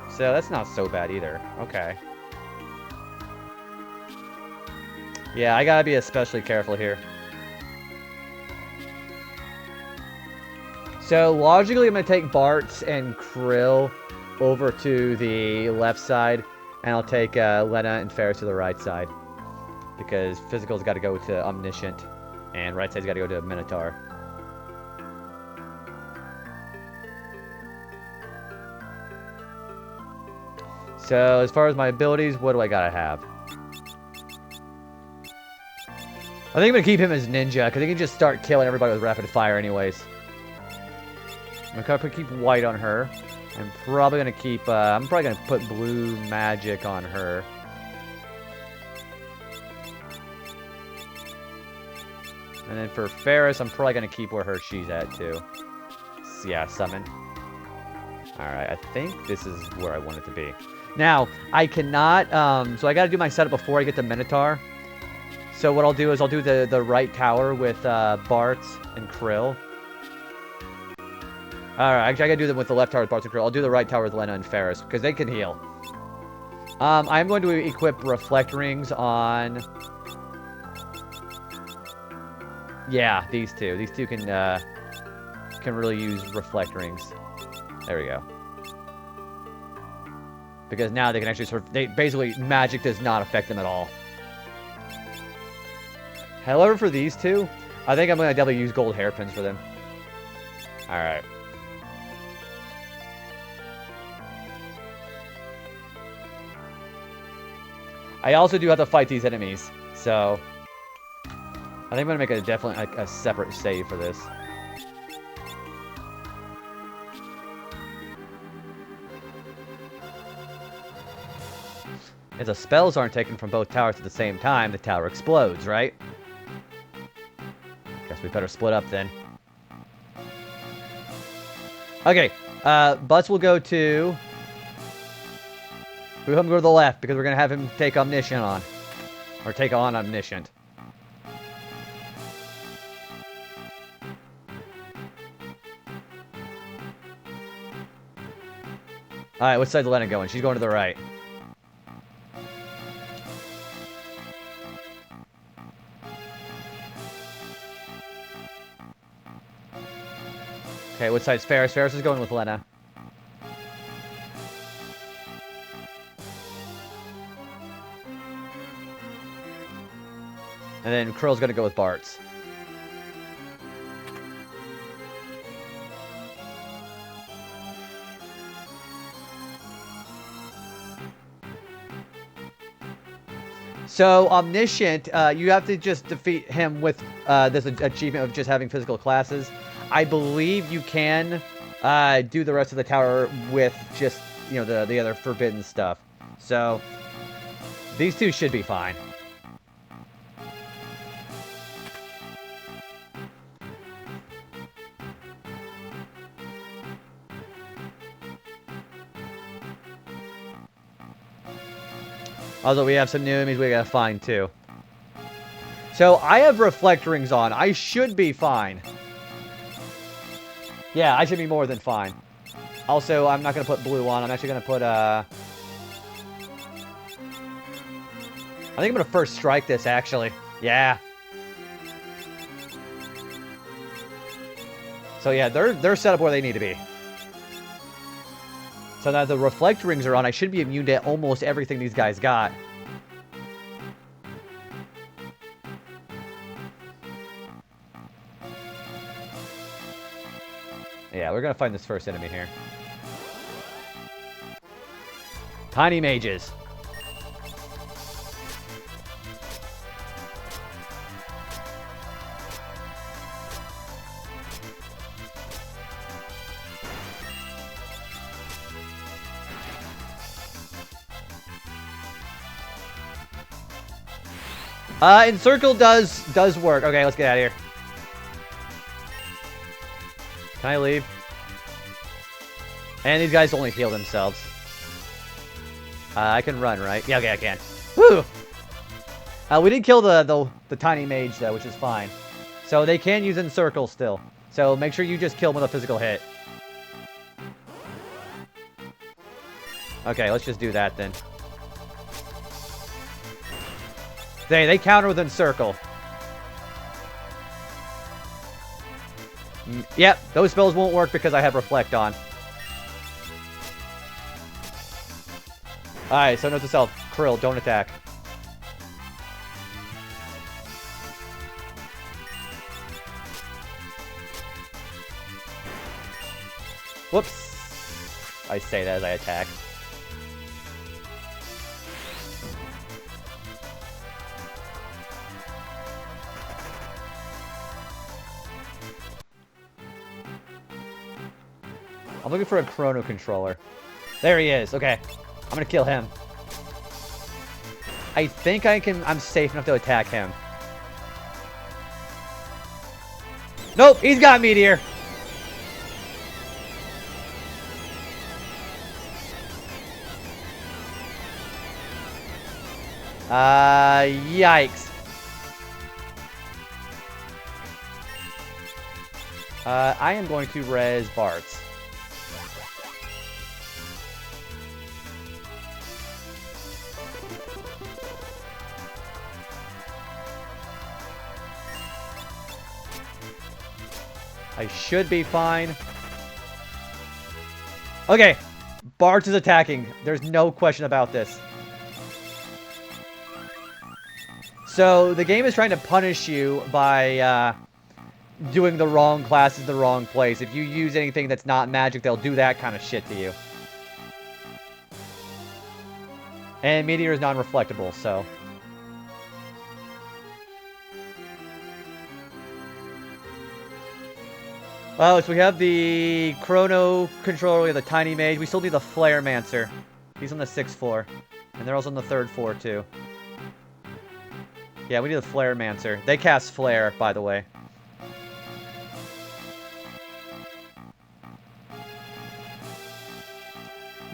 So that's not so bad either. Okay. Yeah, I gotta be especially careful here. So logically, I'm gonna take Bart's and Krill over to the left side, and I'll take Lena and Ferris to the right side, because physical's got to go to Omniscient, and right side's got to go to Minotaur. So, as far as my abilities, what do I gotta have? I think I'm gonna keep him as Ninja, because he can just start killing everybody with rapid fire anyways. I'm gonna keep White on her. I'm probably gonna keep, I'm probably gonna put Blue Magic on her. And then for Ferris, I'm probably gonna keep where she's at too. So, yeah, Summon. Alright, I think this is where I want it to be. Now, I cannot, so I gotta do my setup before I get to Minotaur. So what I'll do is I'll do the right tower with Bart and Krill. Alright, actually I gotta do them with the left tower with Bart and Krill. I'll do the right tower with Lena and Ferris, because they can heal. I'm going to equip Reflect Rings on... Yeah, these two. These two can really use Reflect Rings. There we go. Because now they can actually sort of... basically, magic does not affect them at all. However, for these two, I think I'm going to definitely use gold hairpins for them. Alright. I also do have to fight these enemies, so... I think I'm going to make definitely a separate save for this. If the spells aren't taken from both towers at the same time, the tower explodes, right? Guess we better split up then. Okay, Butts will go to... We'll have him go to the left, because we're going to have him take Omniscient on. Or take on Omniscient. Alright, which side's Lena going? She's going to the right. Okay, which side's Ferris? Ferris is going with Lena. And then Krill's going to go with Bart's. So, Omniscient, you have to just defeat him with this achievement of just having physical classes. I believe you can do the rest of the tower with just, you know, the other forbidden stuff. So, these two should be fine. Although we have some new enemies we gotta find too. So I have Reflect Rings on. I should be fine. Yeah, I should be more than fine. Also, I'm not gonna put blue on. I'm actually gonna put I think I'm gonna first strike this, actually. Yeah. So yeah, they're set up where they need to be. So now the reflect rings are on, I should be immune to almost everything these guys got. Yeah, we're gonna find this first enemy here. Tiny mages. Encircle does work. Okay, let's get out of here. Can I leave? And these guys only heal themselves. I can run, right? Yeah, okay, I can. Woo! We did kill the tiny mage, though, which is fine. So they can use Encircle still. So make sure you just kill them with a physical hit. Okay, let's just do that, then. They counter with Encircle. Yep, those spells won't work because I have Reflect on. Alright, so note to self. Krill, don't attack. Whoops. I say that as I attack. I'm looking for a Chrono Controller. There he is. Okay. I'm gonna kill him. I think I'm safe enough to attack him. Nope, he's got Meteor. Yikes. I am going to res Bart's. I should be fine. Okay. Bart is attacking. There's no question about this. So, the game is trying to punish you by doing the wrong classes in the wrong place. If you use anything that's not magic, they'll do that kind of shit to you. And Meteor is non-reflectable, so... Well, so we have the Chrono Controller, we have the Tiny Mage. We still need the Flare Mancer. He's on the 6th floor. And they're also on the 3rd floor, too. Yeah, we need the Flare Mancer. They cast Flare, by the way.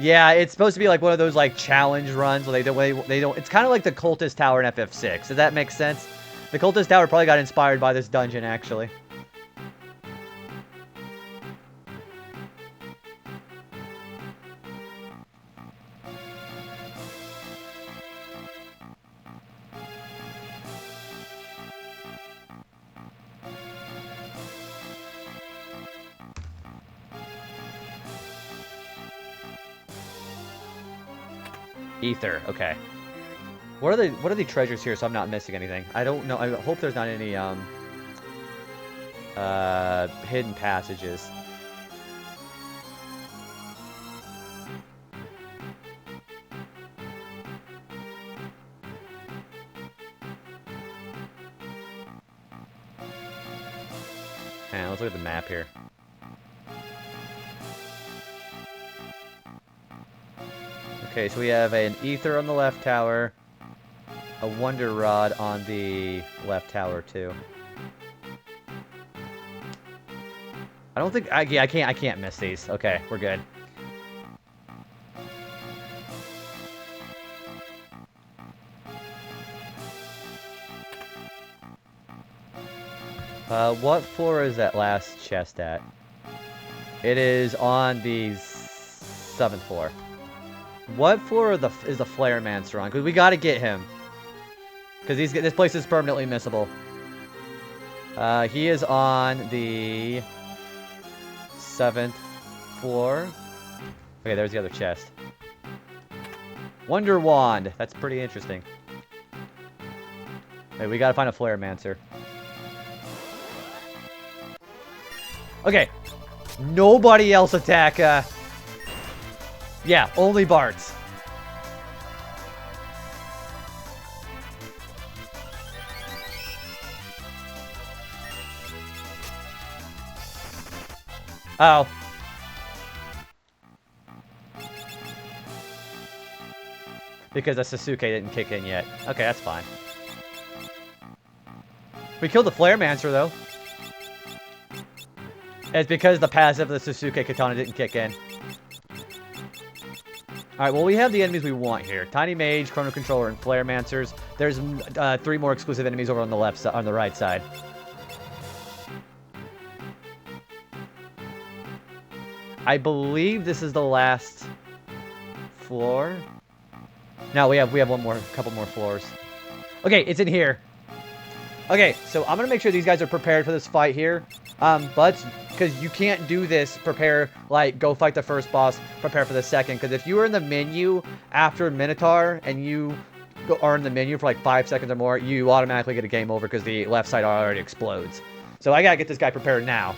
Yeah, it's supposed to be like one of those like challenge runs where they don't. It's kind of like the Cultist Tower in FF6. Does that make sense? The Cultist Tower probably got inspired by this dungeon, actually. Ether, okay. What are the treasures here so I'm not missing anything? I don't know. I hope there's not any hidden passages. Man, let's look at the map here. Okay, so we have an Ether on the left tower, a Wonder Rod on the left tower too. I don't think I can't miss these. Okay, we're good. What floor is that last chest at? It is on the 7th floor. What floor is the Flare Mancer on? Because we gotta get him. Because this place is permanently missable. He is on the 7th floor. Okay, there's the other chest. Wonder Wand. That's pretty interesting. Hey, we gotta find a Flare Mancer. Okay. Nobody else attack, yeah, only Bards. Oh. Because the Sasuke didn't kick in yet. Okay, that's fine. We killed the Flare Mancer, though. It's because the passive of the Sasuke Katana didn't kick in. Alright, well, we have the enemies we want here. Tiny Mage, Chrono Controller, and Flare Mancers. There's 3 more exclusive enemies over on the left side, on the right side. I believe this is the last floor. No, we have couple more floors. Okay, it's in here. Okay, so I'm gonna make sure these guys are prepared for this fight here. But because you can't do this, prepare, like, go fight the first boss, prepare for the second. Because if you are in the menu after Minotaur and you are in the menu for like 5 seconds or more, you automatically get a game over because the left side already explodes. So I gotta get this guy prepared now.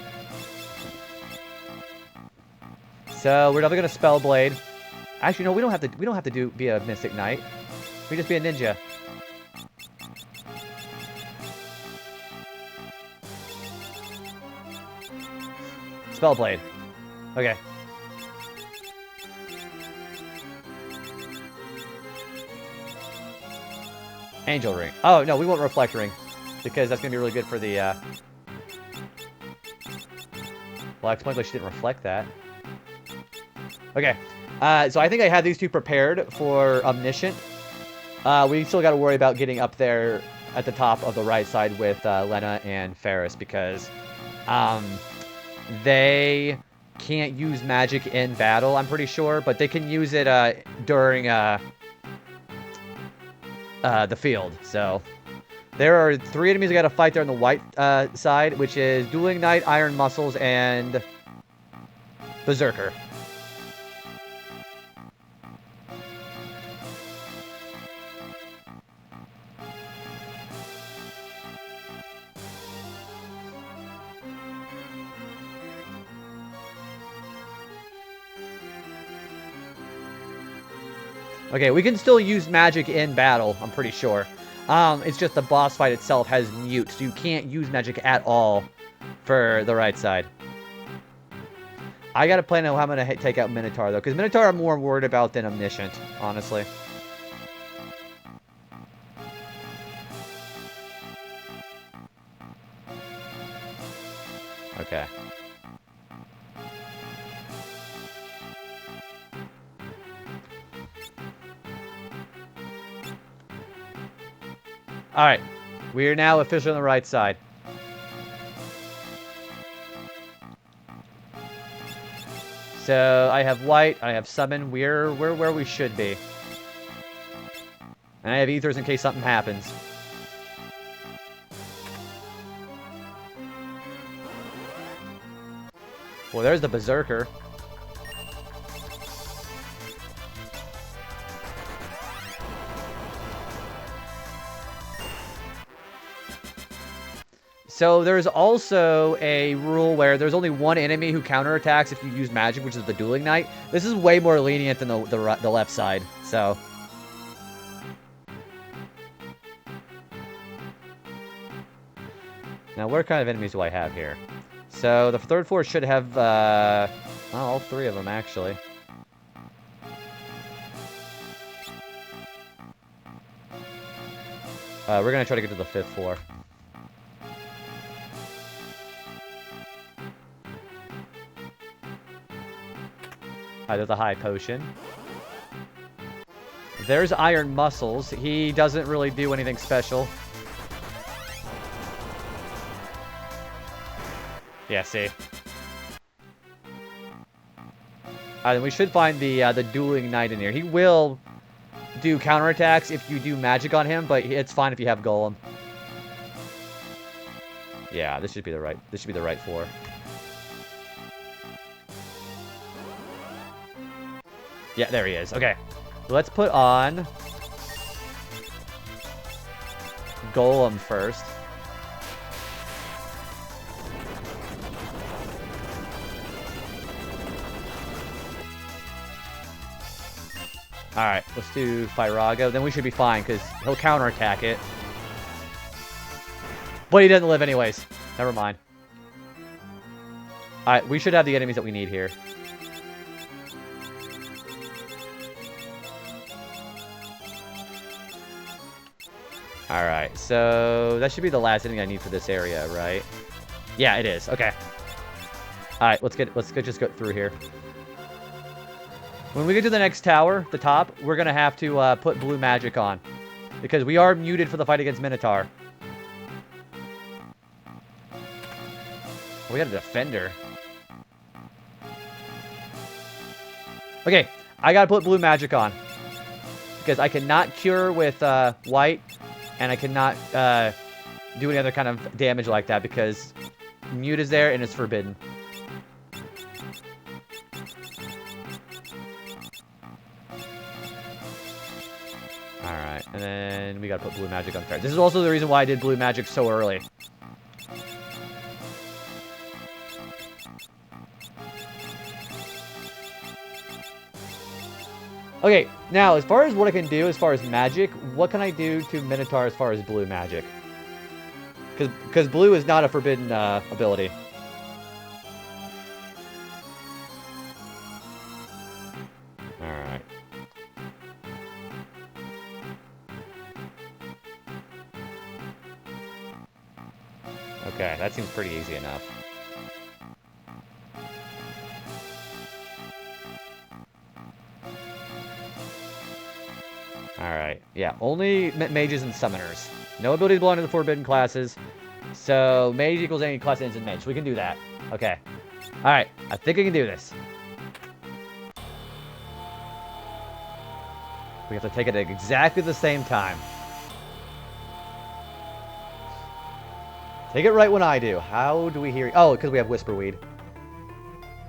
So we're definitely gonna Spell Blade. Actually, no, we don't have to be a Mystic Knight. We just be a ninja. Spell Blade. Okay. Angel Ring. Oh, no, we want Reflect Ring. Because that's going to be really good for the, Well, I explained why she didn't reflect that. Okay. So I think I had these two prepared for Omniscient. We still got to worry about getting up there at the top of the right side with Lena and Ferris because they can't use magic in battle, I'm pretty sure, but they can use it during the field. So there are 3 enemies we got to fight there on the white side, which is Dueling Knight, Iron Muscles, and Berserker. Okay, we can still use magic in battle, I'm pretty sure. It's just the boss fight itself has mute, so you can't use magic at all for the right side. I gotta plan out how I'm gonna take out Minotaur, though, because Minotaur I'm more worried about than Omniscient, honestly. Okay. Alright. We are now officially on the right side. So, I have white, I have summon, we're where we should be. And I have ethers in case something happens. Well, there's the Berserker. So there's also a rule where there's only one enemy who counterattacks if you use magic, which is the Dueling Knight. This is way more lenient than the left side, so. Now, what kind of enemies do I have here? So the 3rd floor should have, well, all 3 of them, actually. We're going to try to get to the 5th floor. There's a high potion. There's Iron Muscles. He doesn't really do anything special. Yeah, see. Then we should find the Dueling Knight in here. He will do counterattacks if you do magic on him, but it's fine if you have Golem. Yeah, this should be the right floor. Yeah, there he is. Okay. Let's put on Golem first. Alright, let's do Firago. Then we should be fine, because he'll counterattack it. But he doesn't live anyways. Never mind. Alright, we should have the enemies that we need here. Alright, so that should be the last enemy I need for this area, right? Yeah, it is. Okay. Alright, let's just go through here. When we get to the next tower, the top, we're going to have to put blue magic on. Because we are muted for the fight against Minotaur. We got a defender. Okay, I got to put blue magic on. Because I cannot cure with white. And I cannot do any other kind of damage like that. Because mute is there and it's forbidden. Alright, and then we gotta put blue magic on the card. This is also the reason why I did blue magic so early. Okay, now, as far as what I can do as far as magic, what can I do to Minotaur as far as blue magic? Because blue is not a forbidden ability. Alright. Okay, that seems pretty easy enough. Alright, yeah, only mages and summoners. No abilities belong to the forbidden classes. So, mage equals any class ends in mage. We can do that. Okay. Alright, I think I can do this. We have to take it at exactly the same time. Take it right when I do. How do we hear... Oh, because we have Whisperweed.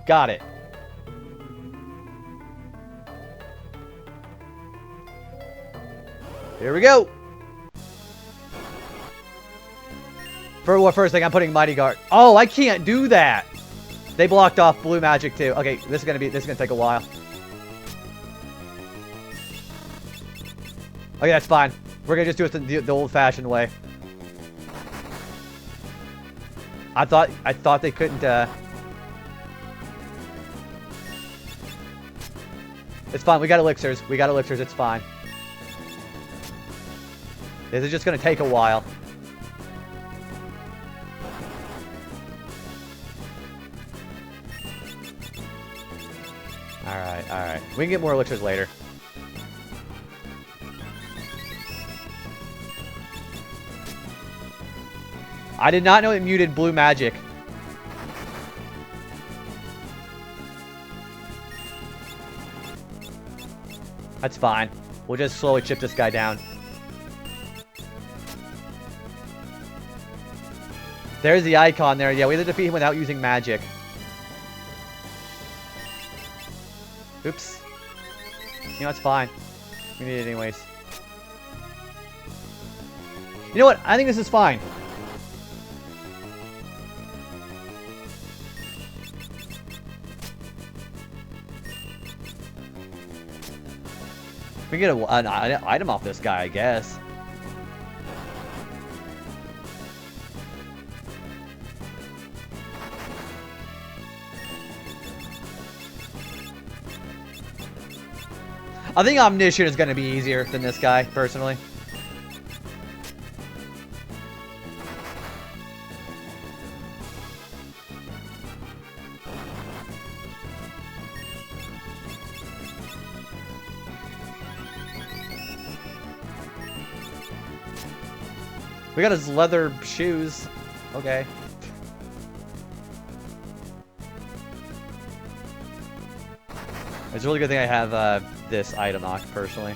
Got it. Here we go. For what first thing, I'm putting Mighty Guard. Oh, I can't do that. They blocked off blue magic too. Okay, this is gonna take a while. Okay, that's fine. We're gonna just do it the old-fashioned way. I thought they couldn't. It's fine. We got elixirs. It's fine. This is just gonna take a while. Alright. We can get more elixirs later. I did not know it muted blue magic. That's fine. We'll just slowly chip this guy down. There's the icon there. Yeah, we have to defeat him without using magic. Oops. You know, it's fine. We need it anyways. You know what? I think this is fine. We can get an item off this guy, I guess. I think Omniscient is going to be easier than this guy, personally. We got his leather shoes. Okay. It's a really good thing I have this item locked, personally.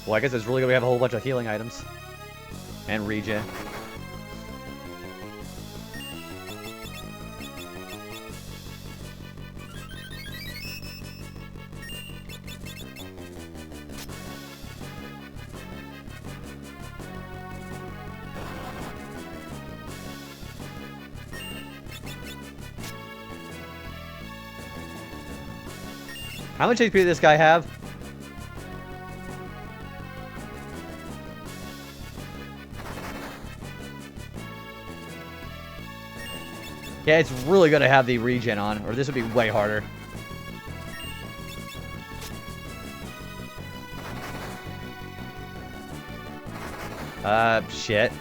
Well, I guess it's really good we have a whole bunch of healing items. And regen. How much HP did this guy have? Yeah, it's really good to have the regen on, or this would be way harder. Shit.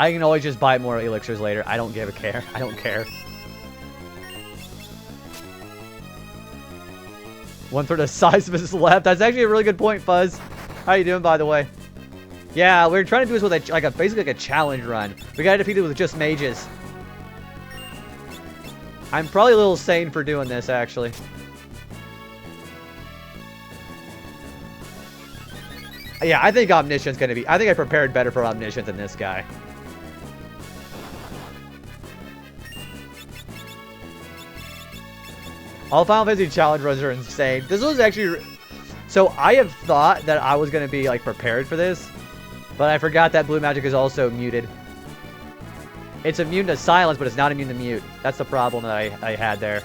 I can always just buy more elixirs later. I don't give a care. I don't care. 1/3 the size of his left. That's actually a really good point, Fuzz. How you doing, by the way? Yeah, we're trying to do this with basically like a challenge run. We gotta defeat it with just mages. I'm probably a little sane for doing this, actually. Yeah, I think Omniscient's gonna be... I think I prepared better for Omniscient than this guy. All Final Fantasy challenge runs are insane. This was actually... So, I have thought that I was going to be, like, prepared for this. But I forgot that blue magic is also muted. It's immune to silence, but it's not immune to mute. That's the problem that I had there.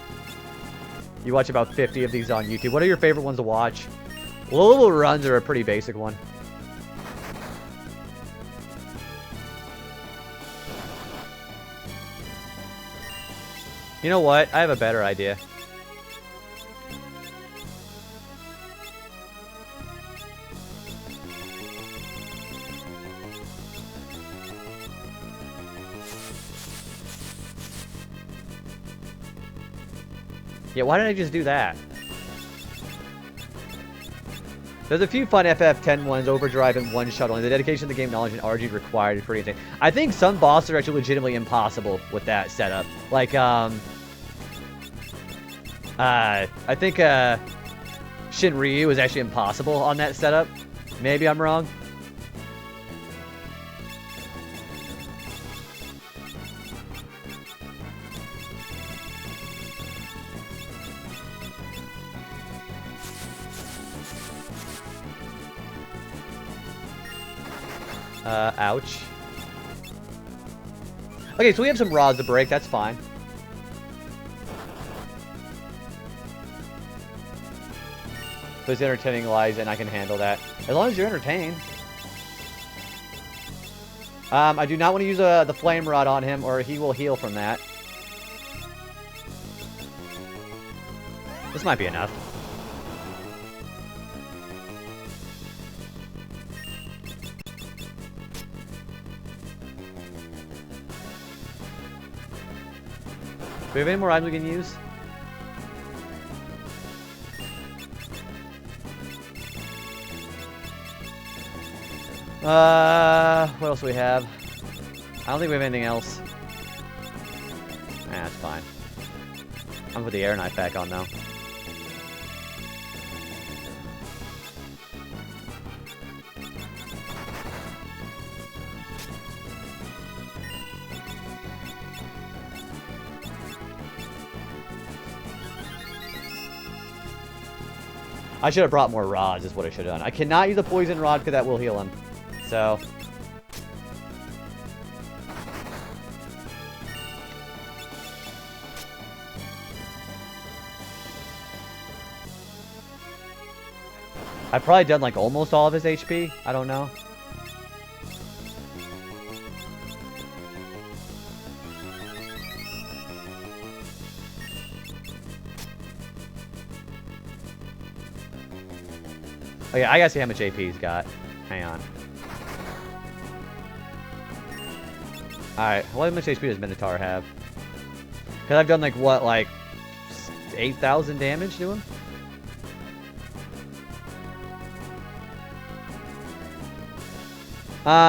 You watch about 50 of these on YouTube. What are your favorite ones to watch? Low-level runs are a pretty basic one. You know what? I have a better idea. Yeah, why did I just do that? There's a few fun FF10 ones, Overdrive and One Shot. Only the dedication to the game knowledge and RG required is pretty insane. I think some bosses are actually legitimately impossible with that setup. Like, I think, Shinryu is actually impossible on that setup. Maybe I'm wrong. Ouch. Okay, so we have some rods to break. That's fine. But it's entertaining lies, and I can handle that. As long as you're entertained. I do not want to use the flame rod on him, or he will heal from that. This might be enough. Do we have any more items we can use? What else do we have? I don't think we have anything else. That's fine. I'm gonna put the air knife back on now. I should have brought more rods, is what I should have done. I cannot use a poison rod because that will heal him. So. I've probably done like almost all of his HP. I don't know. Okay, I gotta see how much AP he's got. Hang on. Alright, how much HP does Minotaur have? Because I've done like, what, like 8,000 damage to him.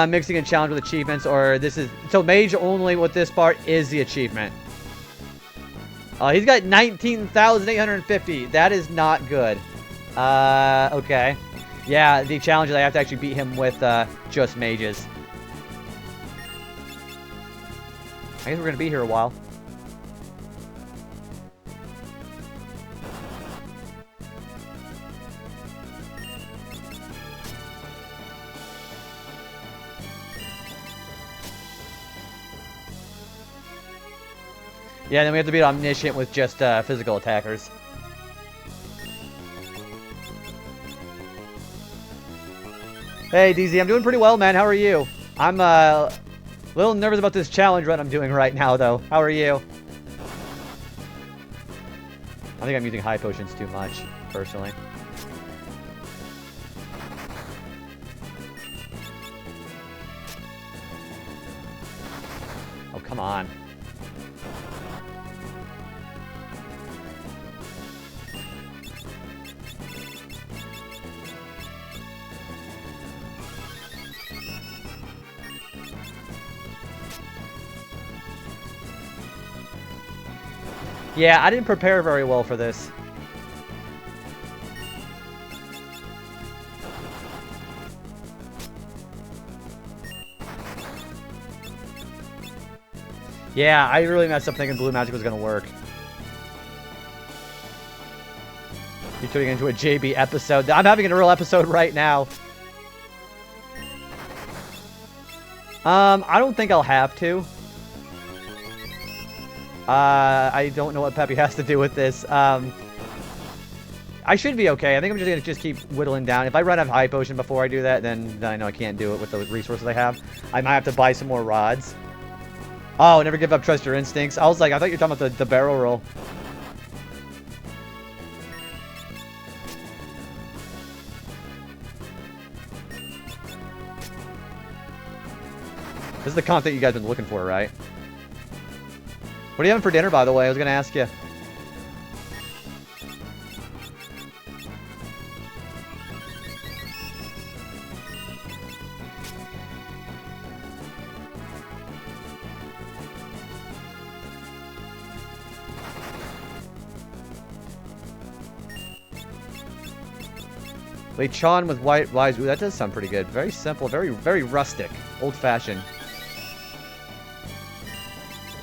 Mixing a challenge with achievements, or this is... So mage only with this part is the achievement. He's got 19,850. That is not good. Okay. Yeah, the challenge is I have to actually beat him with just mages. I guess we're going to be here a while. Yeah, then we have to beat Omniscient with just physical attackers. Hey, DZ, I'm doing pretty well, man. How are you? I'm a little nervous about this challenge run I'm doing right now, though. How are you? I think I'm using high potions too much, personally. Oh, come on. Yeah, I didn't prepare very well for this. Yeah, I really messed up thinking blue magic was going to work. You're turning into a JB episode. I'm having a real episode right now. I don't think I'll have to. I don't know what Peppy has to do with this. I should be okay. I think I'm just going to keep whittling down. If I run out of high potion before I do that, then I know I can't do it with the resources I have. I might have to buy some more rods. Oh, never give up, trust your instincts. I was like, I thought you were talking about the barrel roll. This is the content you guys have been looking for, right? What are you having for dinner, by the way? I was going to ask you. Lechon with white wise. Ooh, that does sound pretty good. Very simple, very rustic, old-fashioned.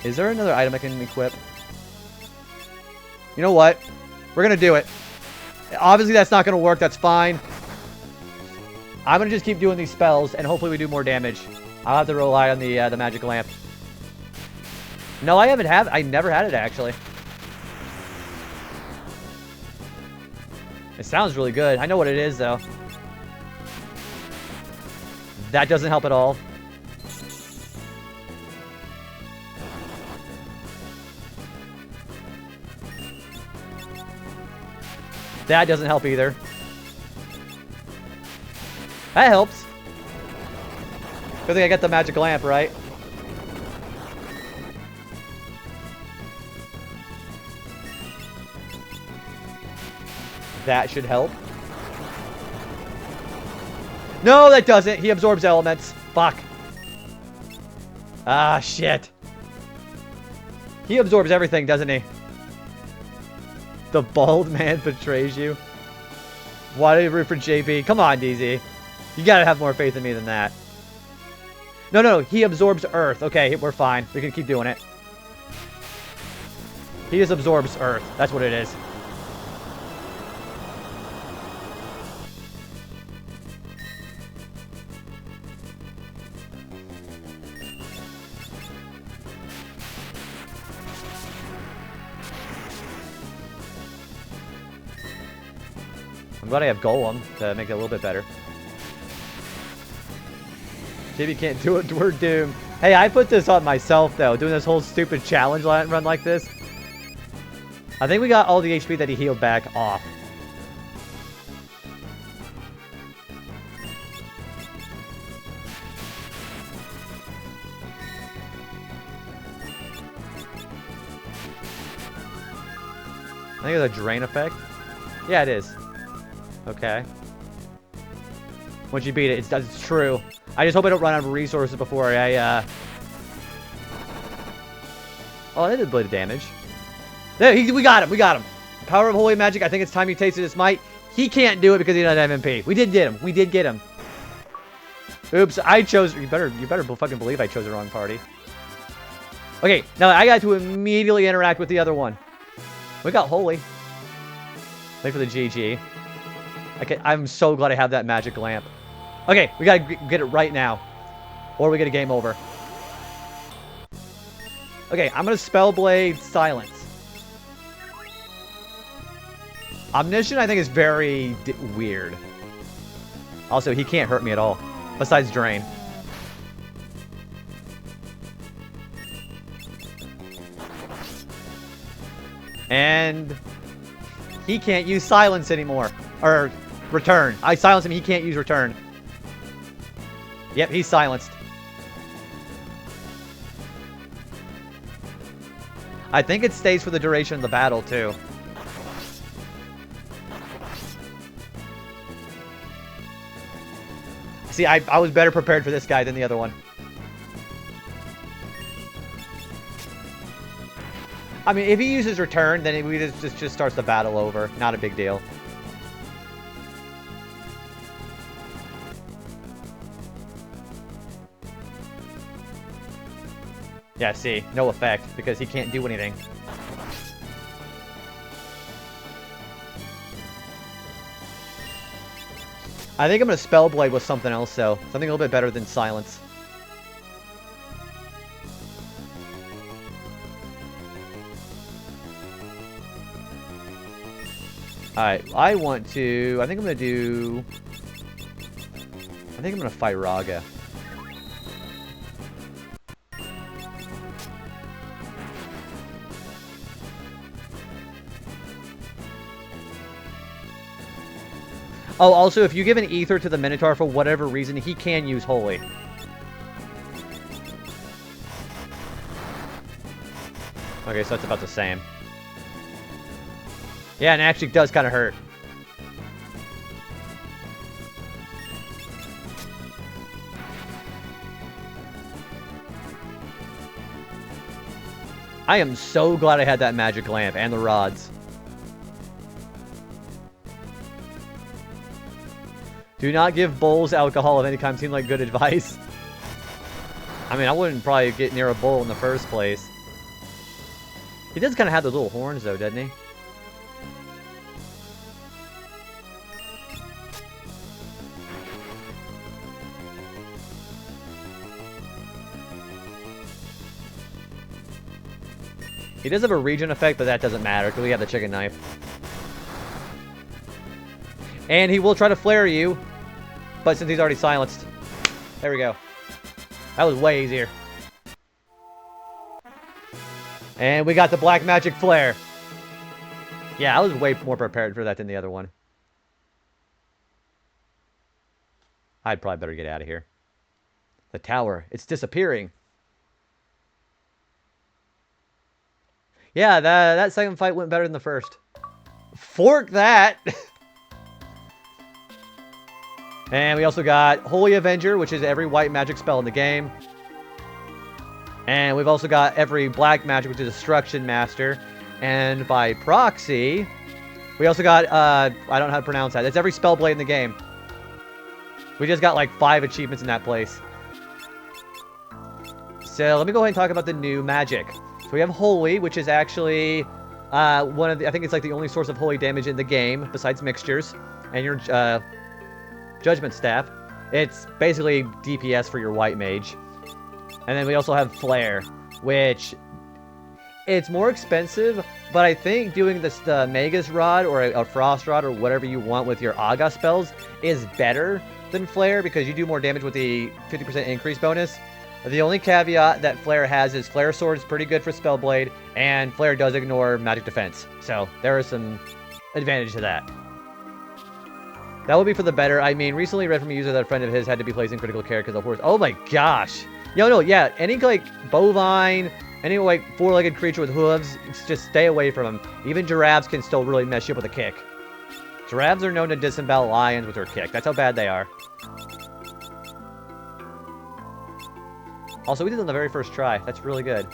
Is there another item I can equip? You know what? We're gonna do it. Obviously, that's not gonna work. That's fine. I'm gonna just keep doing these spells, and hopefully we do more damage. I'll have to rely on the magic lamp. No, I never had it, actually. It sounds really good. I know what it is, though. That doesn't help at all. That doesn't help either. That helps. Good thing I got the magic lamp, right? That should help. No, that doesn't. He absorbs elements. Fuck. Ah, shit. He absorbs everything, doesn't he? The bald man betrays you. Why do you root for JB? Come on, DZ. You gotta have more faith in me than that. No. He absorbs Earth. Okay, we're fine. We can keep doing it. He just absorbs Earth. That's what it is. I'm glad I have Golem to make it a little bit better. JB can't do it. We're doomed. Hey, I put this on myself, though, doing this whole stupid challenge run like this. I think we got all the HP that he healed back off. I think it's a drain effect. Yeah, it is. Okay. Once you beat it, it's true. I just hope I don't run out of resources before I, Oh, that did a bit of damage. There, we got him, we got him. Power of Holy Magic, I think it's time he tasted his might. He can't do it because he doesn't have MP. We did get him. We did get him. Oops, I chose... You better fucking believe I chose the wrong party. Okay, now I got to immediately interact with the other one. We got Holy. Wait for the GG. Okay, I'm so glad I have that magic lamp. Okay, we gotta get it right now. Or we get a game over. Okay, I'm gonna Spellblade Silence. Omniscient, I think, is very weird. Also, he can't hurt me at all. Besides Drain. And he can't use Silence anymore. Or Return. I silenced him, he can't use Return. Yep, he's silenced. I think it stays for the duration of the battle, too. See, I was better prepared for this guy than the other one. I mean, if he uses Return, then it just starts the battle over. Not a big deal. Yeah, see, no effect, because he can't do anything. I think I'm going to Spellblade with something else, though. Something a little bit better than Silence. Alright, I think I'm going to fight Raga. Oh, also, if you give an Ether to the Minotaur for whatever reason, he can use Holy. Okay, so that's about the same. Yeah, and it actually does kind of hurt. I am so glad I had that magic lamp and the rods. Do not give bulls alcohol of any kind. Seemed like good advice. I mean, I wouldn't probably get near a bull in the first place. He does kind of have those little horns, though, doesn't he? He does have a regen effect, but that doesn't matter because we have the chicken knife. And he will try to flare you, but since he's already silenced. There we go. That was way easier. And we got the black magic flare. Yeah, I was way more prepared for that than the other one. I'd probably better get out of here. The tower, it's disappearing. Yeah, that second fight went better than the first. Fork that! And we also got Holy Avenger, which is every white magic spell in the game. And we've also got every black magic, which is Destruction Master. And by proxy, we also got, I don't know how to pronounce that. It's every Spellblade in the game. We just got like 5 achievements in that place. So let me go ahead and talk about the new magic. So we have Holy, which is actually one of the, I think it's like the only source of holy damage in the game, besides mixtures. And your Judgment Staff. It's basically DPS for your white mage. And then we also have Flare, which it's more expensive, but I think doing this the Magus Rod or a Frost Rod or whatever you want with your Aga spells is better than Flare because you do more damage with the 50% increase bonus. The only caveat that Flare has is Flare Sword is pretty good for Spellblade, and Flare does ignore magic defense. So there is some advantage to that. That would be for the better. I mean, recently read from a user that a friend of his had to be placing critical care because of horse. Oh my gosh. Yo, no, yeah. Any, like, bovine, Any, like, four-legged creature with hooves, just stay away from them. Even giraffes can still really mess you up with a kick. Giraffes are known to disembowel lions with their kick. That's how bad they are. Also, we did it on the very first try. That's really good.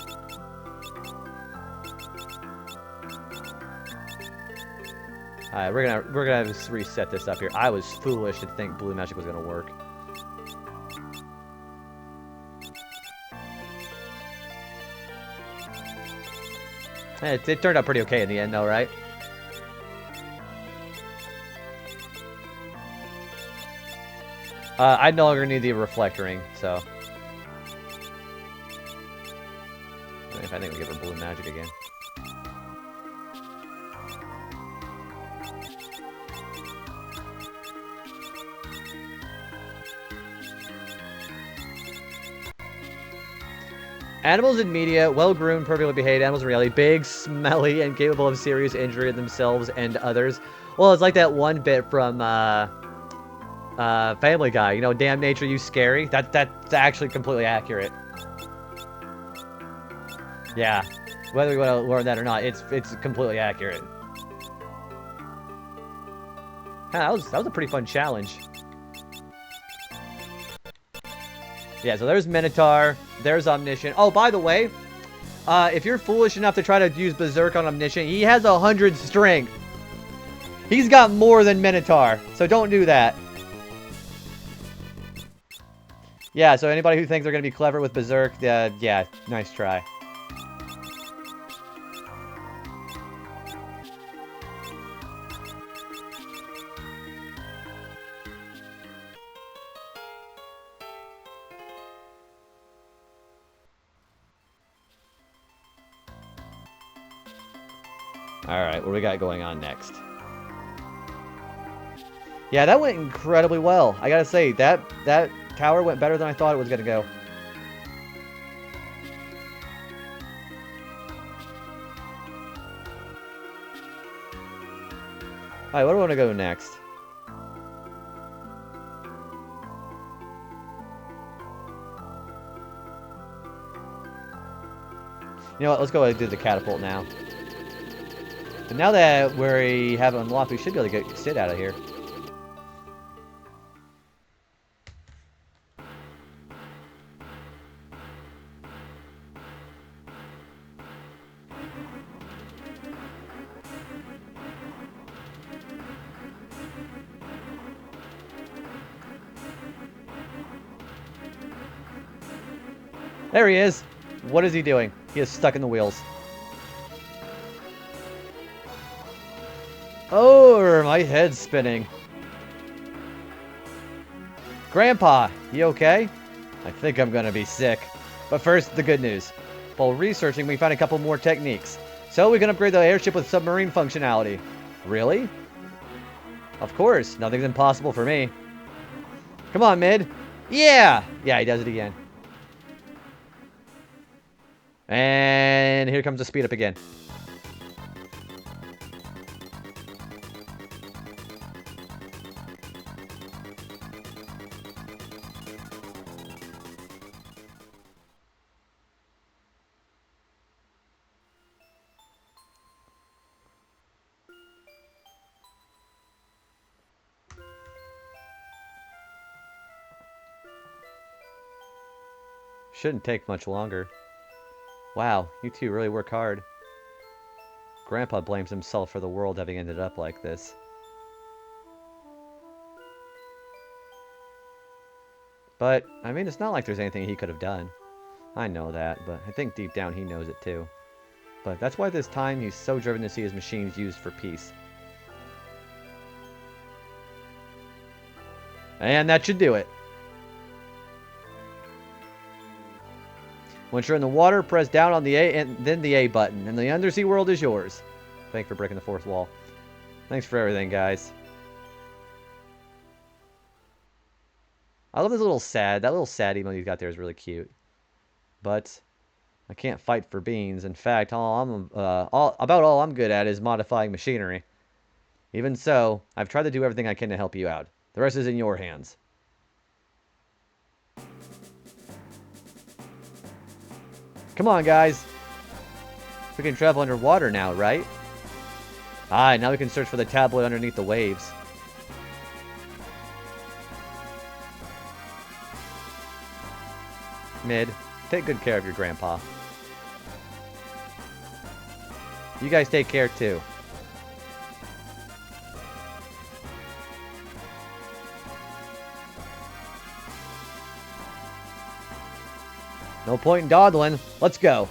Alright, we're gonna just reset this up here. I was foolish to think blue magic was gonna work. It turned out pretty okay in the end, though, right? I no longer need the reflect ring, so. I think we give her blue magic again. Animals in media, well-groomed, perfectly behaved. Animals in reality, big, smelly, and capable of serious injury to themselves and others. Well, it's like that one bit from Family Guy. You know, damn nature, you scary. That's actually completely accurate. Yeah, whether we want to learn that or not, it's completely accurate. That was a pretty fun challenge. Yeah, so there's Minotaur, there's Omniscient. Oh, by the way, if you're foolish enough to try to use Berserk on Omniscient, he has 100 strength. He's got more than Minotaur, so don't do that. Yeah, so anybody who thinks they're going to be clever with Berserk, yeah, nice try. Alright, what do we got going on next? Yeah, that went incredibly well. I gotta say, that tower went better than I thought it was gonna go. Alright, where do I want to go next? You know what, let's go ahead and do the catapult now. But now that we have it unlocked, we should be able to get Sid out of here. There he is. What is he doing? He is stuck in the wheels. Oh, my head's spinning. Grandpa, you okay? I think I'm gonna be sick. But first, the good news. While researching, we found a couple more techniques. So we can upgrade the airship with submarine functionality. Really? Of course, nothing's impossible for me. Come on, Mid. Yeah! Yeah, he does it again. And here comes the speed up again. Shouldn't take much longer. Wow, you two really work hard. Grandpa blames himself for the world having ended up like this. But, I mean, it's not like there's anything he could have done. I know that, but I think deep down he knows it too. But that's why this time he's so driven to see his machines used for peace. And that should do it. Once you're in the water, press down on the A and then the A button, and the undersea world is yours. Thanks for breaking the fourth wall. Thanks for everything, guys. I love this little sad. That little sad emote he's got there is really cute. But I can't fight for beans. In fact, about all I'm good at is modifying machinery. Even so, I've tried to do everything I can to help you out. The rest is in your hands. Come on, guys. We can travel underwater now, right? Ah, now we can search for the tablet underneath the waves. Mid, take good care of your grandpa. You guys take care too. No point in dawdling. Let's go.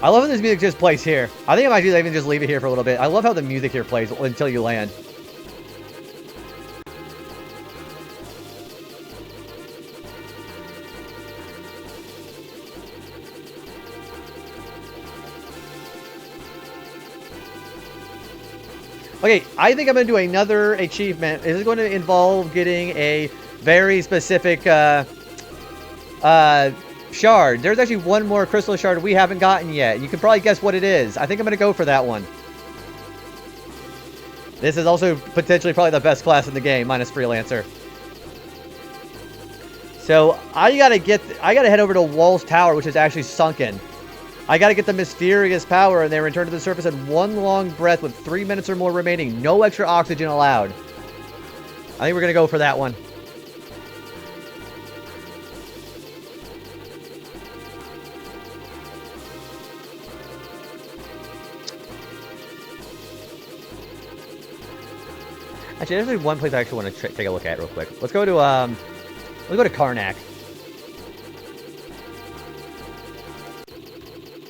I love how this music just plays here. I think I might even just leave it here for a little bit. I love how the music here plays until you land. Okay, I think I'm going to do another achievement. This is going to involve getting a very specific shard. There's actually one more crystal shard we haven't gotten yet. You can probably guess what it is. I think I'm going to go for that one. This is also potentially probably the best class in the game, minus Freelancer. So, I gotta head over to Wall's Tower, which is actually sunken. I gotta get the mysterious power and then return to the surface in one long breath with 3 minutes or more remaining. No extra oxygen allowed. I think we're gonna go for that one. Actually, there's one place I actually want to take a look at real quick. Let's go to Karnak.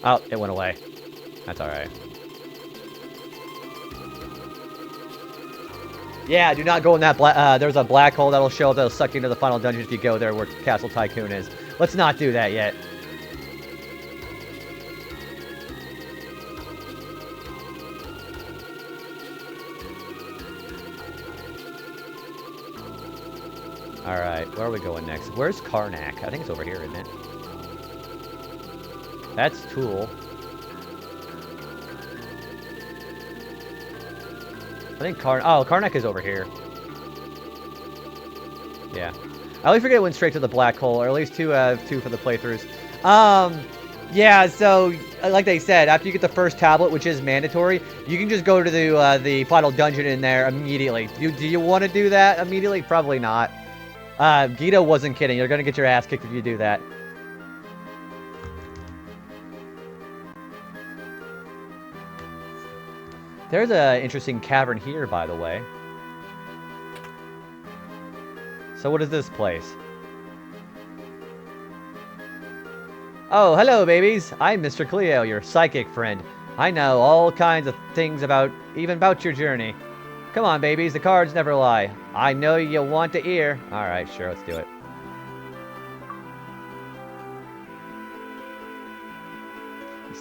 Oh, it went away. That's alright. Yeah, do not go in that black... there's a black hole that'll show up that'll suck you into the final dungeon if you go there where Castle Tycoon is. Let's not do that yet. Alright, where are we going next? Where's Karnak? I think it's over here, isn't it? That's Tool. I think Karnak is over here. Yeah. I always forget it went straight to the black hole, or at least two for the playthroughs. Yeah, so, like they said, after you get the first tablet, which is mandatory, you can just go to the final dungeon in there immediately. Do you want to do that immediately? Probably not. Guido wasn't kidding. You're going to get your ass kicked if you do that. There's an interesting cavern here, by the way. So what is this place? Oh, hello, babies. I'm Mr. Cleo, your psychic friend. I know all kinds of things about your journey. Come on, babies. The cards never lie. I know you want to hear. All right, sure. Let's do it.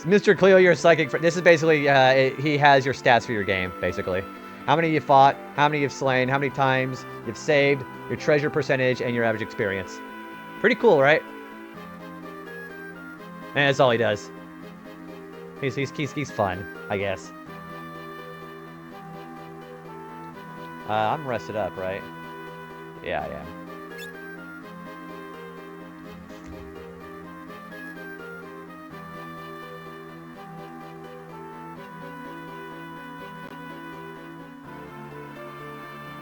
Mr. Cleo, your psychic friend. This is basically, he has your stats for your game, basically. How many you fought, how many you've slain, how many times you've saved, your treasure percentage, and your average experience. Pretty cool, right? And that's all he does. He's fun, I guess. I'm rested up, right? Yeah, I am.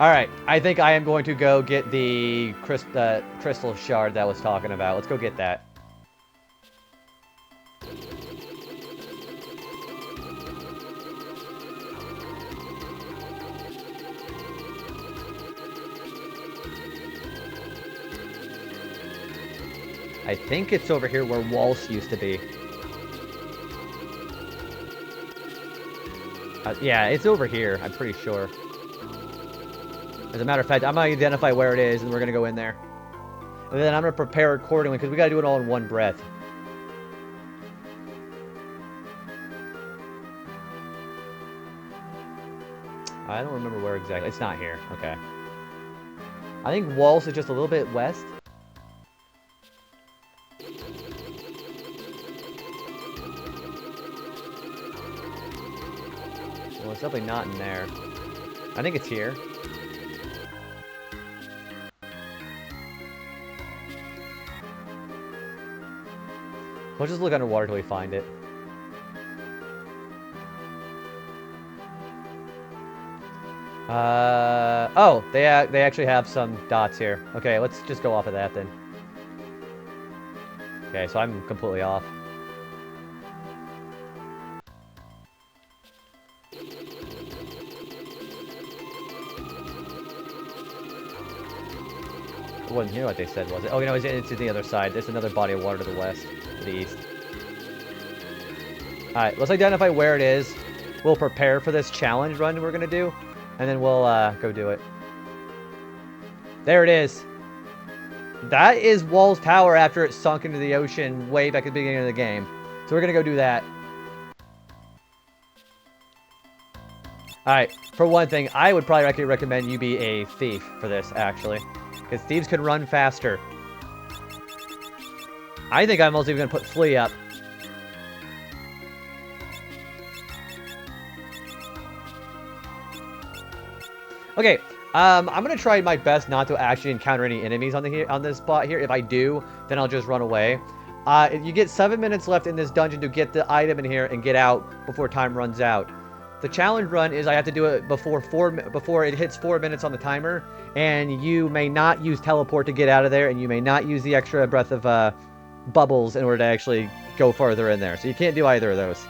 Alright, I think I am going to go get the crystal shard that I was talking about. Let's go get that. I think it's over here where Waltz used to be. Yeah, it's over here, I'm pretty sure. As a matter of fact, I'm going to identify where it is, and we're going to go in there. And then I'm going to prepare accordingly, because we got to do it all in one breath. I don't remember where exactly. It's not here. Okay. I think Waltz is just a little bit west. Well, it's definitely not in there. I think it's here. We'll just look underwater till we find it. Oh, they actually have some dots here. Okay, let's just go off of that then. Okay, so I'm completely off. It wasn't here what they said, was it? Oh, you know, it's to the other side. There's another body of water to the west, to the east. Alright, let's identify where it is. We'll prepare for this challenge run we're going to do. And then we'll go do it. There it is. That is Wall's Tower after it sunk into the ocean way back at the beginning of the game. So we're going to go do that. Alright, for one thing, I would probably recommend you be a thief for this, actually. Because thieves can run faster. I think I'm also even going to put Flea up. Okay, I'm going to try my best not to actually encounter any enemies on this spot here. If I do, then I'll just run away. You get 7 minutes left in this dungeon to get the item in here and get out before time runs out. The challenge run is I have to do it before it hits 4 minutes on the timer, and you may not use teleport to get out of there, and you may not use the extra breath of bubbles in order to actually go farther in there. So you can't do either of those.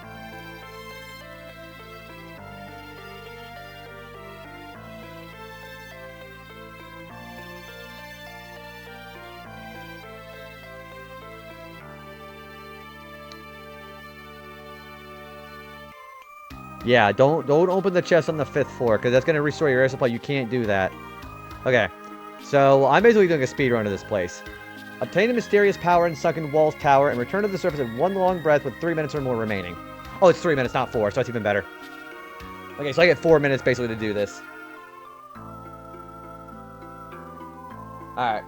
Yeah, don't open the chest on the 5th floor, because that's going to restore your air supply. You can't do that. Okay, so I'm basically doing a speed run of this place. Obtain a mysterious power and suck in Wall's Tower, and return to the surface in one long breath with 3 minutes or more remaining. Oh, it's 3 minutes, not 4, so that's even better. Okay, so I get 4 minutes basically to do this. Alright.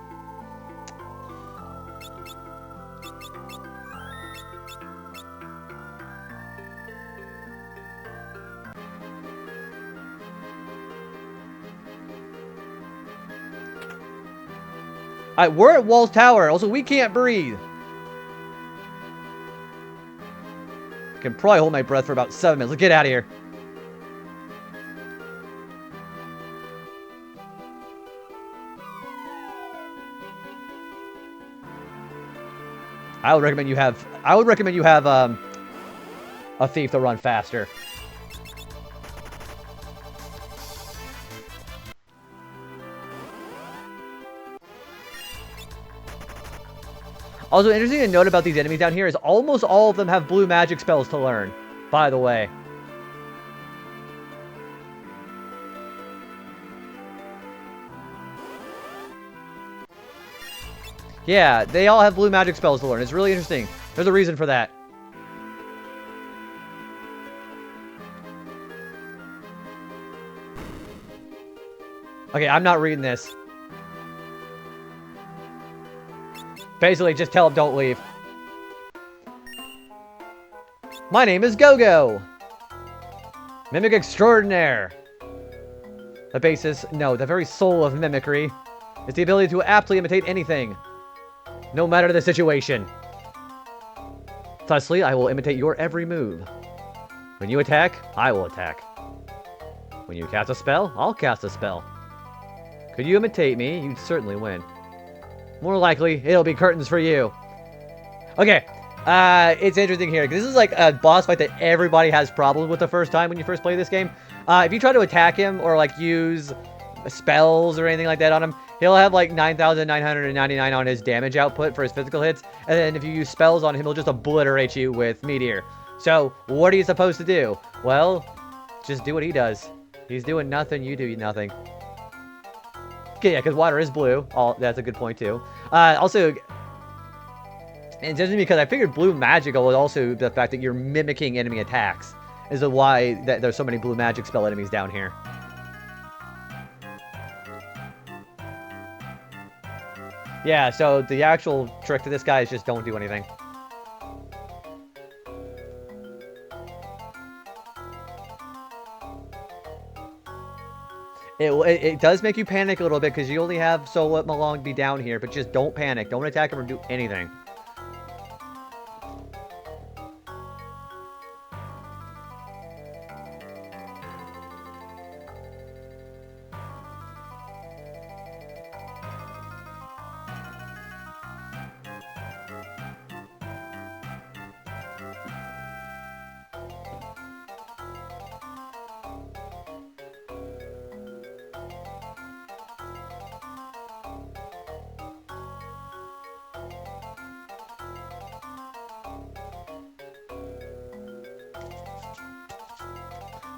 Alright, we're at Wall's Tower. Also, we can't breathe. I can probably hold my breath for about 7 minutes. Let's get out of here. I would recommend you have a thief to run faster. Also, interesting to note about these enemies down here is almost all of them have blue magic spells to learn, by the way. Yeah, they all have blue magic spells to learn. It's really interesting. There's a reason for that. Okay, I'm not reading this. Basically, just tell him don't leave. My name is Go-Go. Mimic extraordinaire. The basis, no, the very soul of mimicry is the ability to aptly imitate anything, no matter the situation. Thusly, I will imitate your every move. When you attack, I will attack. When you cast a spell, I'll cast a spell. Could you imitate me, you'd certainly win. More likely, it'll be curtains for you. Okay, it's interesting here, because this is like a boss fight that everybody has problems with the first time when you first play this game. If you try to attack him, or like use spells or anything like that on him, he'll have like 9,999 on his damage output for his physical hits, and then if you use spells on him, he'll just obliterate you with Meteor. So, what are you supposed to do? Well, just do what he does. He's doing nothing, you do nothing. Okay, yeah, because water is blue. Oh, that's a good point, too. Also, and just because I figured blue magic was also the fact that you're mimicking enemy attacks is why there's so many blue magic spell enemies down here. Yeah, so the actual trick to this guy is just don't do anything. It does make you panic a little bit because you only have so long to be down here, but just don't panic. Don't attack him or do anything.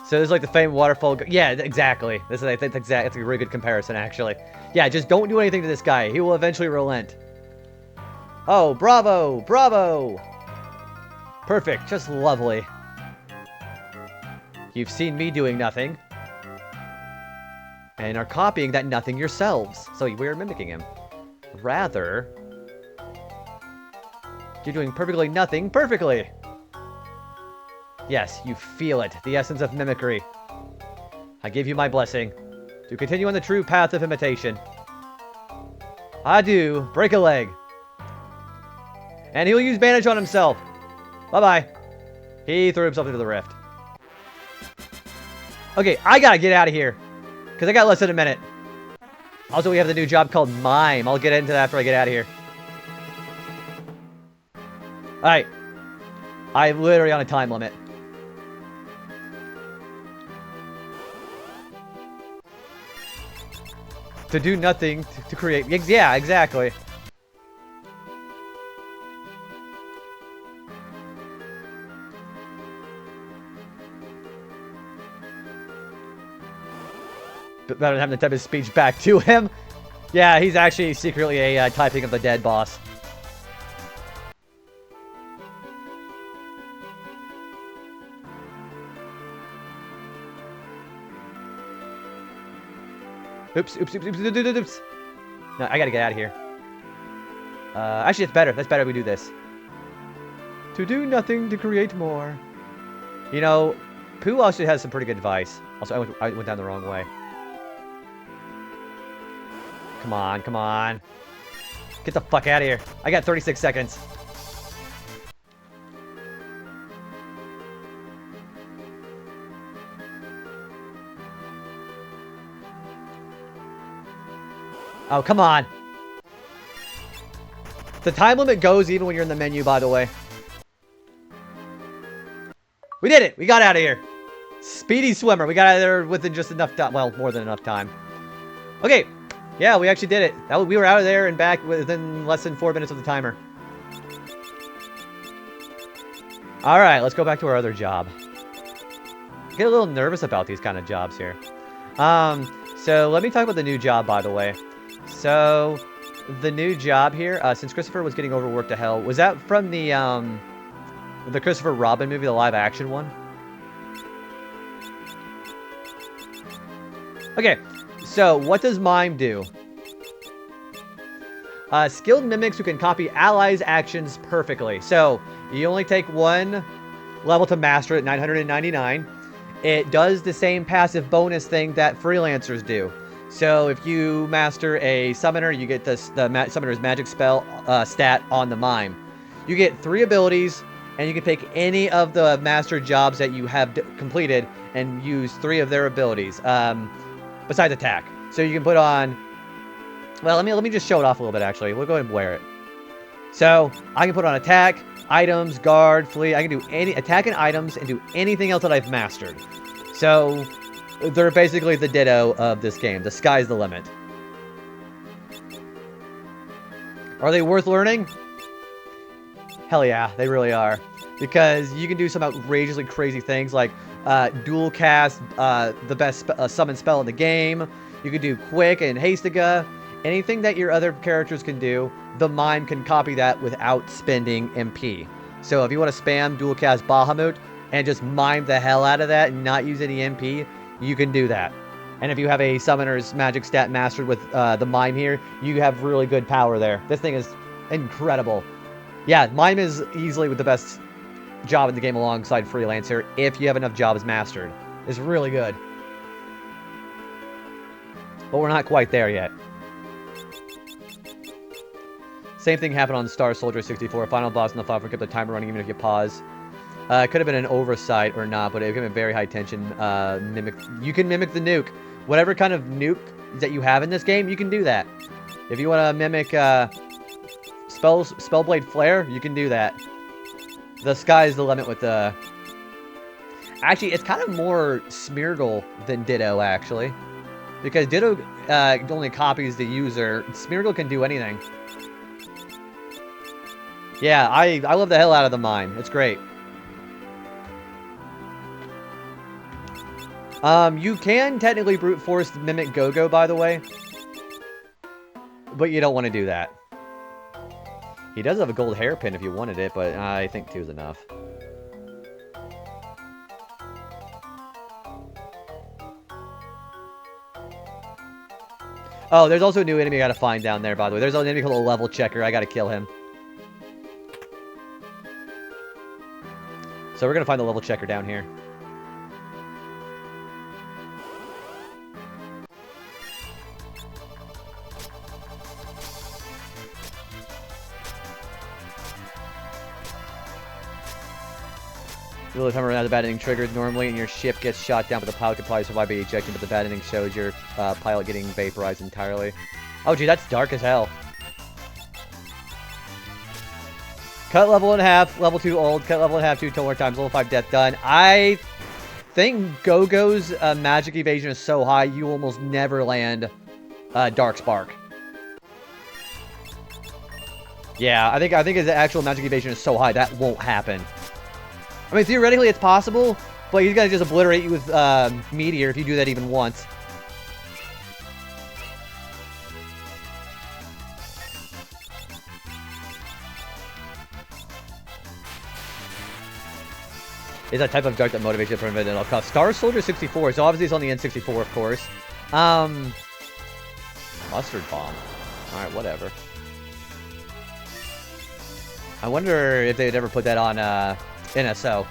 So there's like the famed waterfall. Yeah, exactly. This is, I think, that's a really good comparison, actually. Yeah, just don't do anything to this guy. He will eventually relent. Oh, bravo! Bravo! Perfect. Just lovely. You've seen me doing nothing. And are copying that nothing yourselves. So we're mimicking him. Rather... You're doing perfectly nothing perfectly. Yes, you feel it. The essence of mimicry. I give you my blessing. To continue on the true path of imitation. Adieu. Break a leg. And he'll use bandage on himself. Bye-bye. He threw himself into the rift. Okay, I gotta get out of here. Because I got less than a minute. Also, we have the new job called Mime. I'll get into that after I get out of here. Alright. I'm literally on a time limit. To do nothing, to create... Yeah, exactly. But better than having to type his speech back to him. Yeah, he's actually secretly a typing of the dead boss. Oops, oops, oops, oops, oops, oops, oops. No, I gotta get out of here. Actually, it's better. That's better if we do this. To do nothing, to create more. You know, Pooh actually has some pretty good advice. Also, I went down the wrong way. Come on, come on. Get the fuck out of here. I got 36 seconds. Oh, come on. The time limit goes even when you're in the menu, by the way. We did it! We got out of here. Speedy swimmer. We got out of there within just enough time. Well, more than enough time. Okay. Yeah, we actually did it. We were out of there and back within less than 4 minutes of the timer. Alright, let's go back to our other job. I get a little nervous about these kind of jobs here. So let me talk about the new job, by the way. So, the new job here, since Christopher was getting overworked to hell, was that from the Christopher Robin movie, the live-action one? Okay, so what does Mime do? Skilled mimics who can copy allies' actions perfectly. So, you only take one level to master it, 999. It does the same passive bonus thing that freelancers do. So if you master a summoner, you get the summoner's magic spell stat on the Mime. You get 3 abilities, and you can pick any of the master jobs that you have completed and use 3 of their abilities, besides attack. So you can put on... Well, let me just show it off a little bit, actually. We'll go ahead and wear it. So I can put on attack, items, guard, flee. I can do any attack and items and do anything else that I've mastered. So... They're basically the ditto of this game. The sky's the limit. Are they worth learning? Hell yeah, they really are. Because you can do some outrageously crazy things like dual cast the best summon spell in the game. You can do quick and Hastiga. Anything that your other characters can do, the Mime can copy that without spending MP. So if you want to spam dual cast Bahamut and just mime the hell out of that and not use any MP, you can do that. And if you have a summoner's magic stat mastered with the Mime here, you have really good power there. This thing is incredible. Yeah, Mime is easily the best job in the game alongside Freelancer if you have enough jobs mastered. It's really good. But we're not quite there yet. Same thing happened on Star Soldier 64. Final boss in the platform kept the timer running even if you pause. It could have been an oversight or not, but it could have been very high tension. You can mimic the nuke. Whatever kind of nuke that you have in this game, you can do that. If you want to mimic Spellblade Flare, you can do that. The sky's the limit with the... Actually, it's kind of more Smeargle than Ditto, actually. Because Ditto only copies the user. Smeargle can do anything. Yeah, I love the hell out of the Mime. It's great. You can technically brute force mimic Go-Go, by the way. But you don't want to do that. He does have a gold hairpin if you wanted it, but I think 2 is enough. Oh, there's also a new enemy I gotta find down there, by the way. There's an enemy called a level checker. I gotta kill him. So we're gonna find the level checker down here. You will time around the bad ending triggers normally, and your ship gets shot down, but the pilot could probably survive by ejecting, but the bad ending shows your pilot getting vaporized entirely. Oh, gee, that's dark as hell. Cut level in half, level 2 old, cut level in half 2 more times, level 5 death done. I think Go-Go's magic evasion is so high, you almost never land Dark Spark. Yeah, I think his actual magic evasion is so high, that won't happen. I mean, theoretically, it's possible, but he's gonna just obliterate you with Meteor if you do that even once. Is that type of dark that motivates you to prevent it at all costs. Star Soldier 64, so obviously it's on the N64, of course. Mustard Bomb. Alright, whatever. I wonder if they'd ever put that on NSO.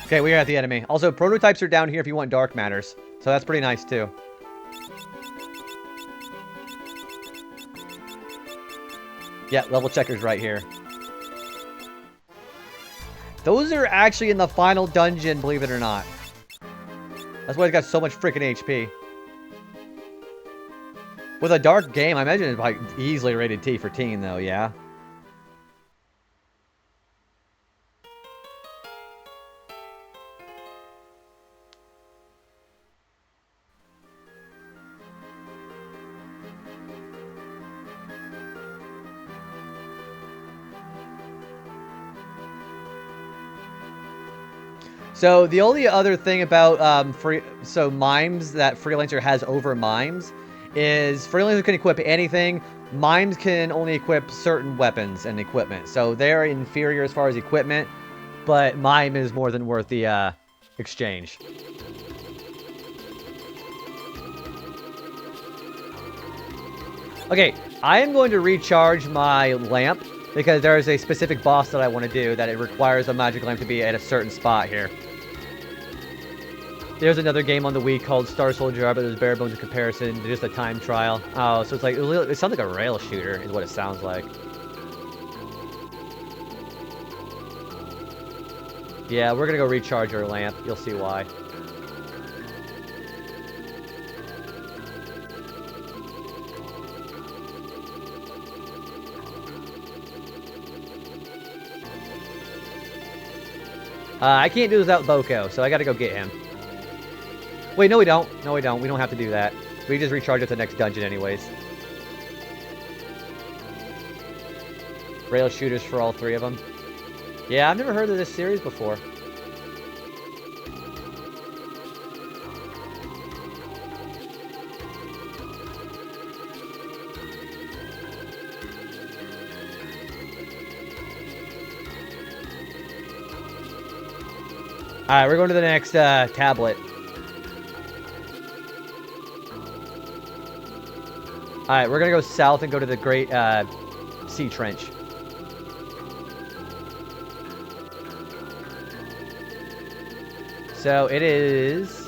Okay, we are at the enemy. Also, prototypes are down here if you want dark matters. So that's pretty nice, too. Yeah, level checkers right here. Those are actually in the final dungeon, believe it or not. That's why it's got so much freaking HP. With a dark game, I imagine it's like easily rated T for teen, though, yeah? So the only other thing about Mimes that Freelancer has over Mimes is Freelancer can equip anything. Mimes can only equip certain weapons and equipment. So they're inferior as far as equipment, but Mime is more than worth the exchange. Okay, I am going to recharge my lamp because there is a specific boss that I want to do that it requires a magic lamp to be at a certain spot here. There's another game on the Wii called Star Soldier, but there's bare bones in comparison to just a time trial. Oh, so it's like, it sounds like a rail shooter is what it sounds like. Yeah, we're gonna go recharge our lamp. You'll see why. I can't do this without Boko, so I gotta go get him. Wait, no we don't. No we don't. We don't have to do that. We just recharge at the next dungeon anyways. Rail shooters for all 3 of them. Yeah, I've never heard of this series before. Alright, we're going to the next tablet. Alright, we're going to go south and go to the Great Sea Trench. So it is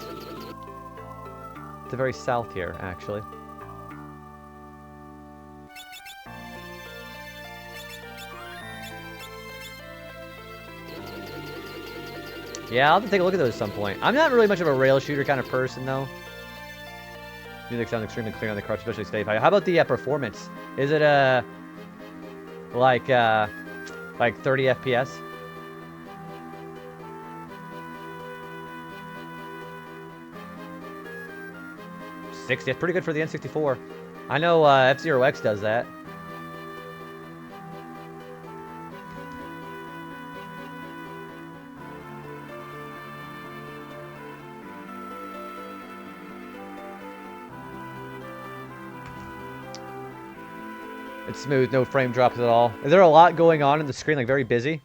the very south here, actually. Yeah, I'll have to take a look at those at some point. I'm not really much of a rail shooter kind of person, though. Music sounds extremely clear on the card, especially stay high. How about the performance? Is it like 30 FPS? 60. That's pretty good for the N64. I know F-Zero X does that. It's smooth, no frame drops at all. Is there a lot going on in the screen, like very busy?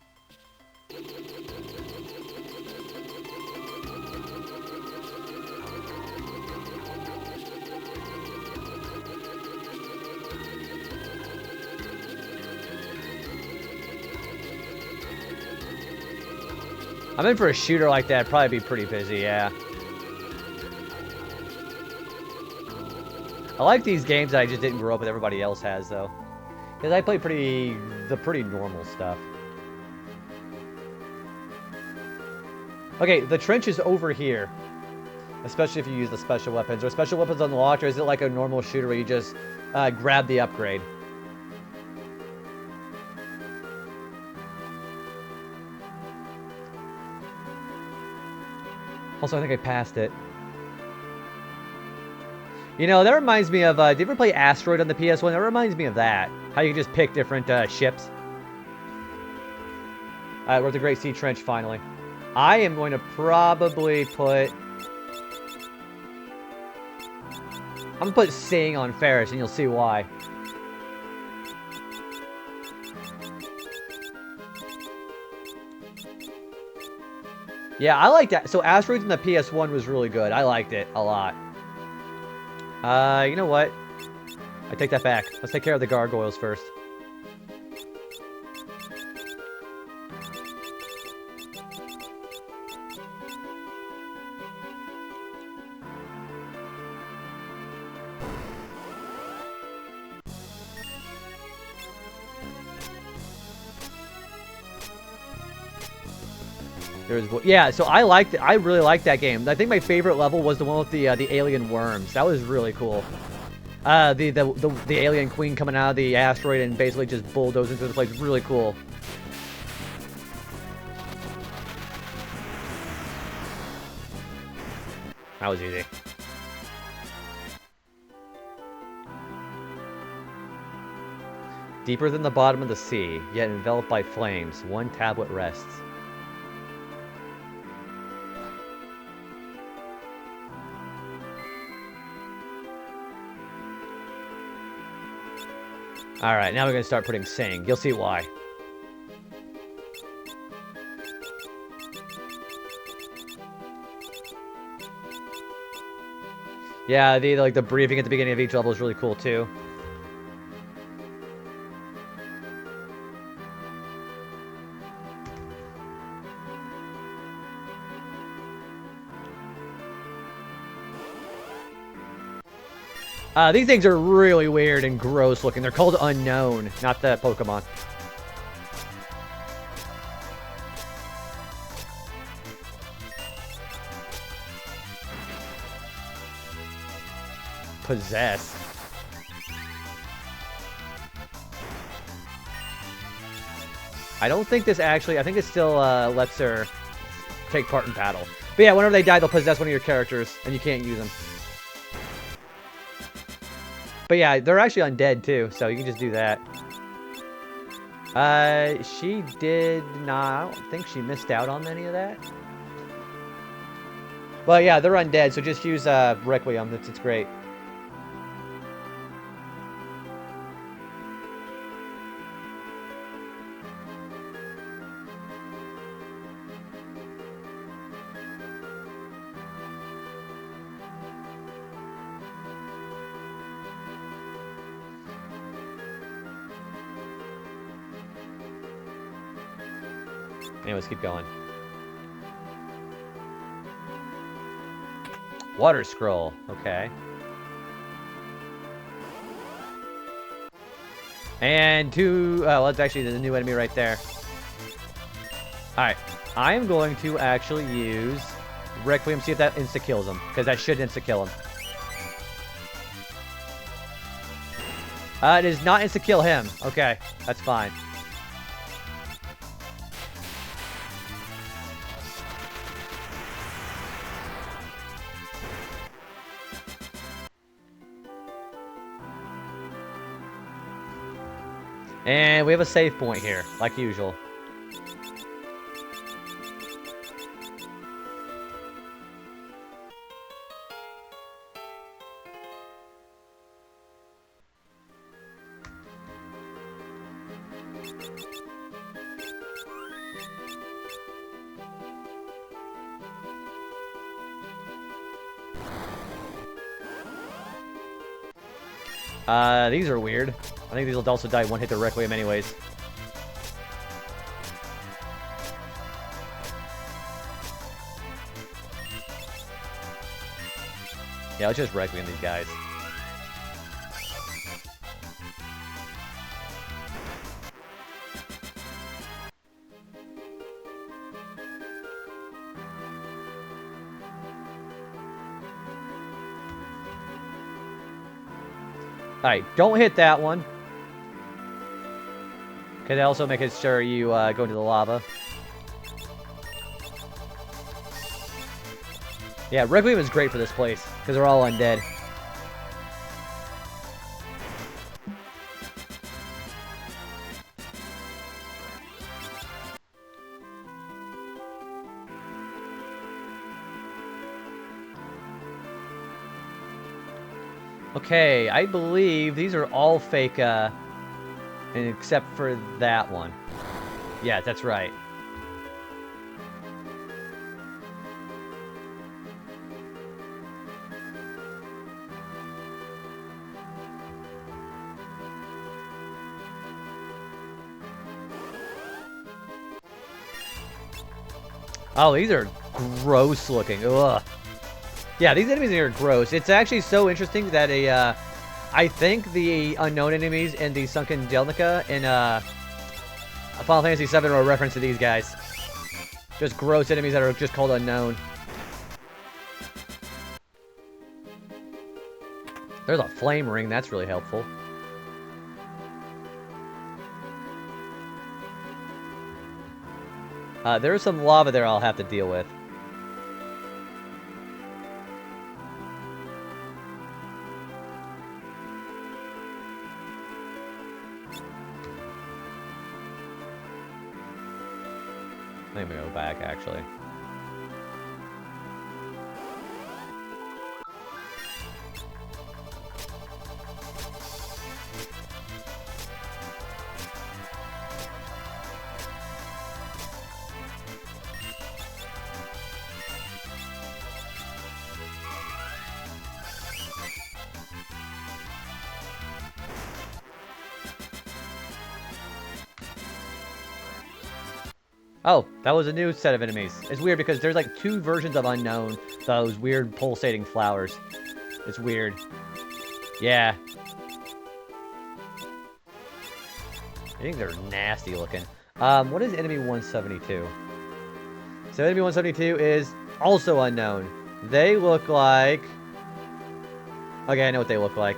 I'm in for a shooter like that. Probably be pretty busy, yeah. I like these games that I just didn't grow up with everybody else has, though. Because I play the pretty normal stuff. Okay, the trench is over here. Especially if you use the special weapons. Are special weapons unlocked, or is it like a normal shooter where you just grab the upgrade? Also, I think I passed it. You know, that reminds me of, did you ever play Asteroid on the PS1? That reminds me of that. How you can just pick different ships. Alright, we're at the Great Sea Trench, finally. I am going to probably put... I'm going to put Sing on Ferris, and you'll see why. Yeah, I like that. So Asteroids on the PS1 was really good. I liked it a lot. You know what? I take that back. Let's take care of the gargoyles first. Yeah, so I liked it. I really liked that game. I think my favorite level was the one with the alien worms. That was really cool. The alien queen coming out of the asteroid and basically just bulldozing through the place. Really cool. That was easy. Deeper than the bottom of the sea, yet enveloped by flames, one tablet rests. Alright, now we're going to start putting Sing. You'll see why. Yeah, the briefing at the beginning of each level is really cool too. These things are really weird and gross looking. They're called Unknown, not the Pokemon. Possess. I don't think this actually... I think it still lets her take part in battle. But yeah, whenever they die, they'll possess one of your characters, and you can't use them. But yeah, they're actually undead too, so you can just do that. She did not... I don't think she missed out on any of that. Well, yeah, they're undead, so just use Requiem. It's great. Anyways, keep going. Water scroll. Okay. And two... well, that's actually the new enemy right there. Alright. I am going to actually use Requiem, see if that insta-kills him. Because that should insta-kill him. It does not insta-kill him. Okay. That's fine. And we have a save point here, like usual. These are weird. I think these will also die one hit to Requiem anyways. Yeah, let's just Requiem these guys. Alright, don't hit that one. Okay, that also makes sure you go into the lava. Yeah, Requiem is great for this place, because they're all undead. Okay, I believe these are all fake, except for that one. Yeah, that's right. Oh, these are gross looking. Ugh. Yeah, these enemies are gross. It's actually so interesting that I think the unknown enemies in the Sunken Delnica in Final Fantasy VII are a reference to these guys. Just gross enemies that are just called unknown. There's a flame ring. That's really helpful. There's some lava there I'll have to deal with. Let me go back, actually. Oh, that was a new set of enemies. It's weird because there's like two versions of Unknown. Those weird pulsating flowers. It's weird. Yeah. I think they're nasty looking. What is enemy 172? So enemy 172 is also Unknown. They look like... Okay, I know what they look like.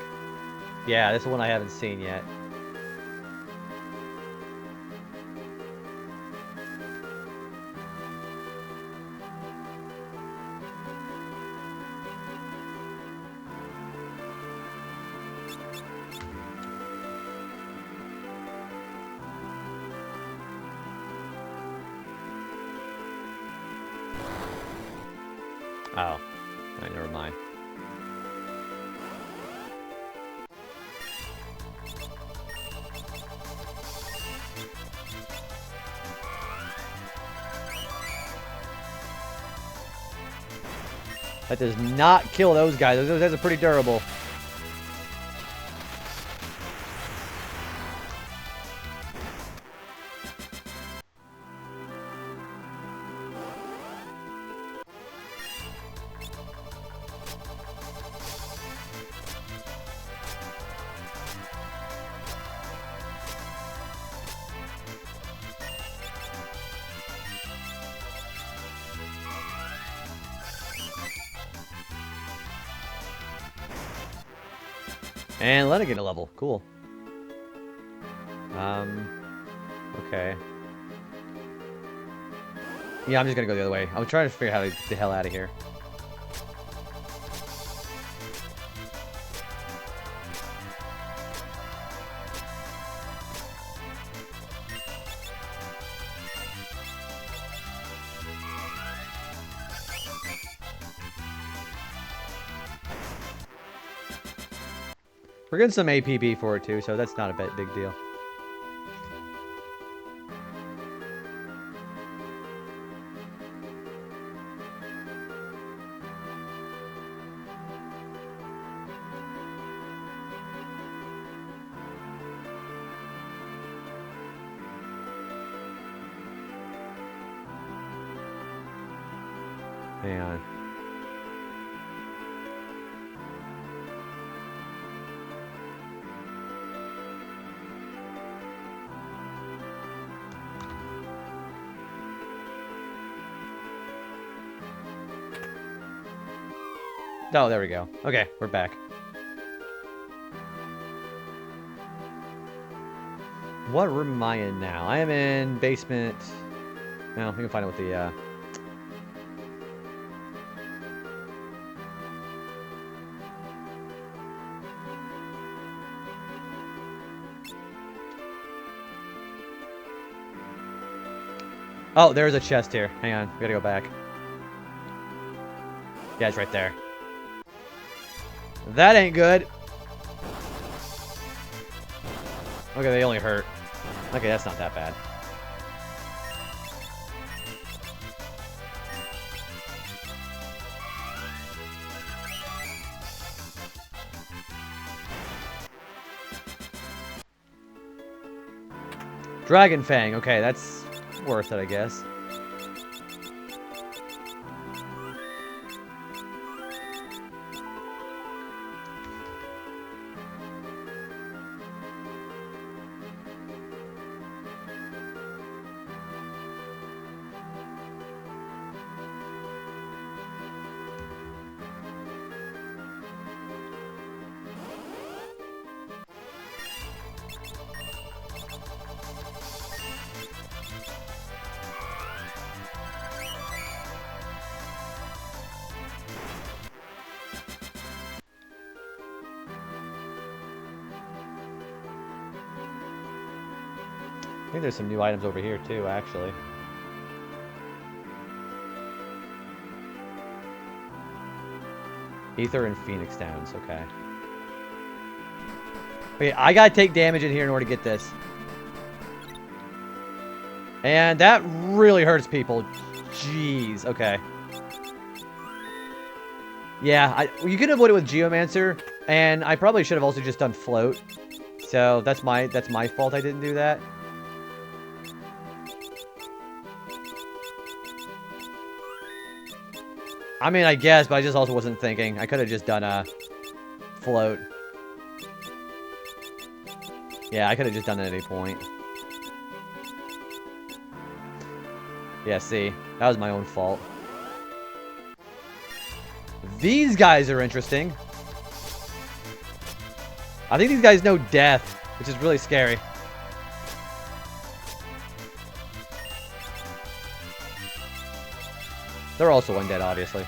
Yeah, this is one I haven't seen yet. Oh. Alright, never mind. That does not kill those guys. Those guys are pretty durable. And let it get a level. Cool. Okay. Yeah, I'm just gonna go the other way. I'm trying to figure out how to get the hell out of here. We're getting some APB for it too, so that's not a big deal. Hang on. Oh, there we go. Okay, we're back. What room am I in now? I am in basement. No, we can find out what the, Oh, there's a chest here. Hang on, we gotta go back. Yeah, it's right there. That ain't good. Okay, they only hurt. Okay, that's not that bad. Dragon Fang. Okay, that's worth it, I guess. I think there's some new items over here too, actually. Ether and Phoenix Downs, okay. Okay, I gotta take damage in here in order to get this. And that really hurts people. Jeez, okay. Yeah, you could avoid it with Geomancer, and I probably should have also just done Float. So that's my fault I didn't do that. I mean, I guess, but I just also wasn't thinking. I could have just done a Float. Yeah, I could have just done it at any point. Yeah, see, that was my own fault. These guys are interesting. I think these guys know death, which is really scary. They're also undead, obviously.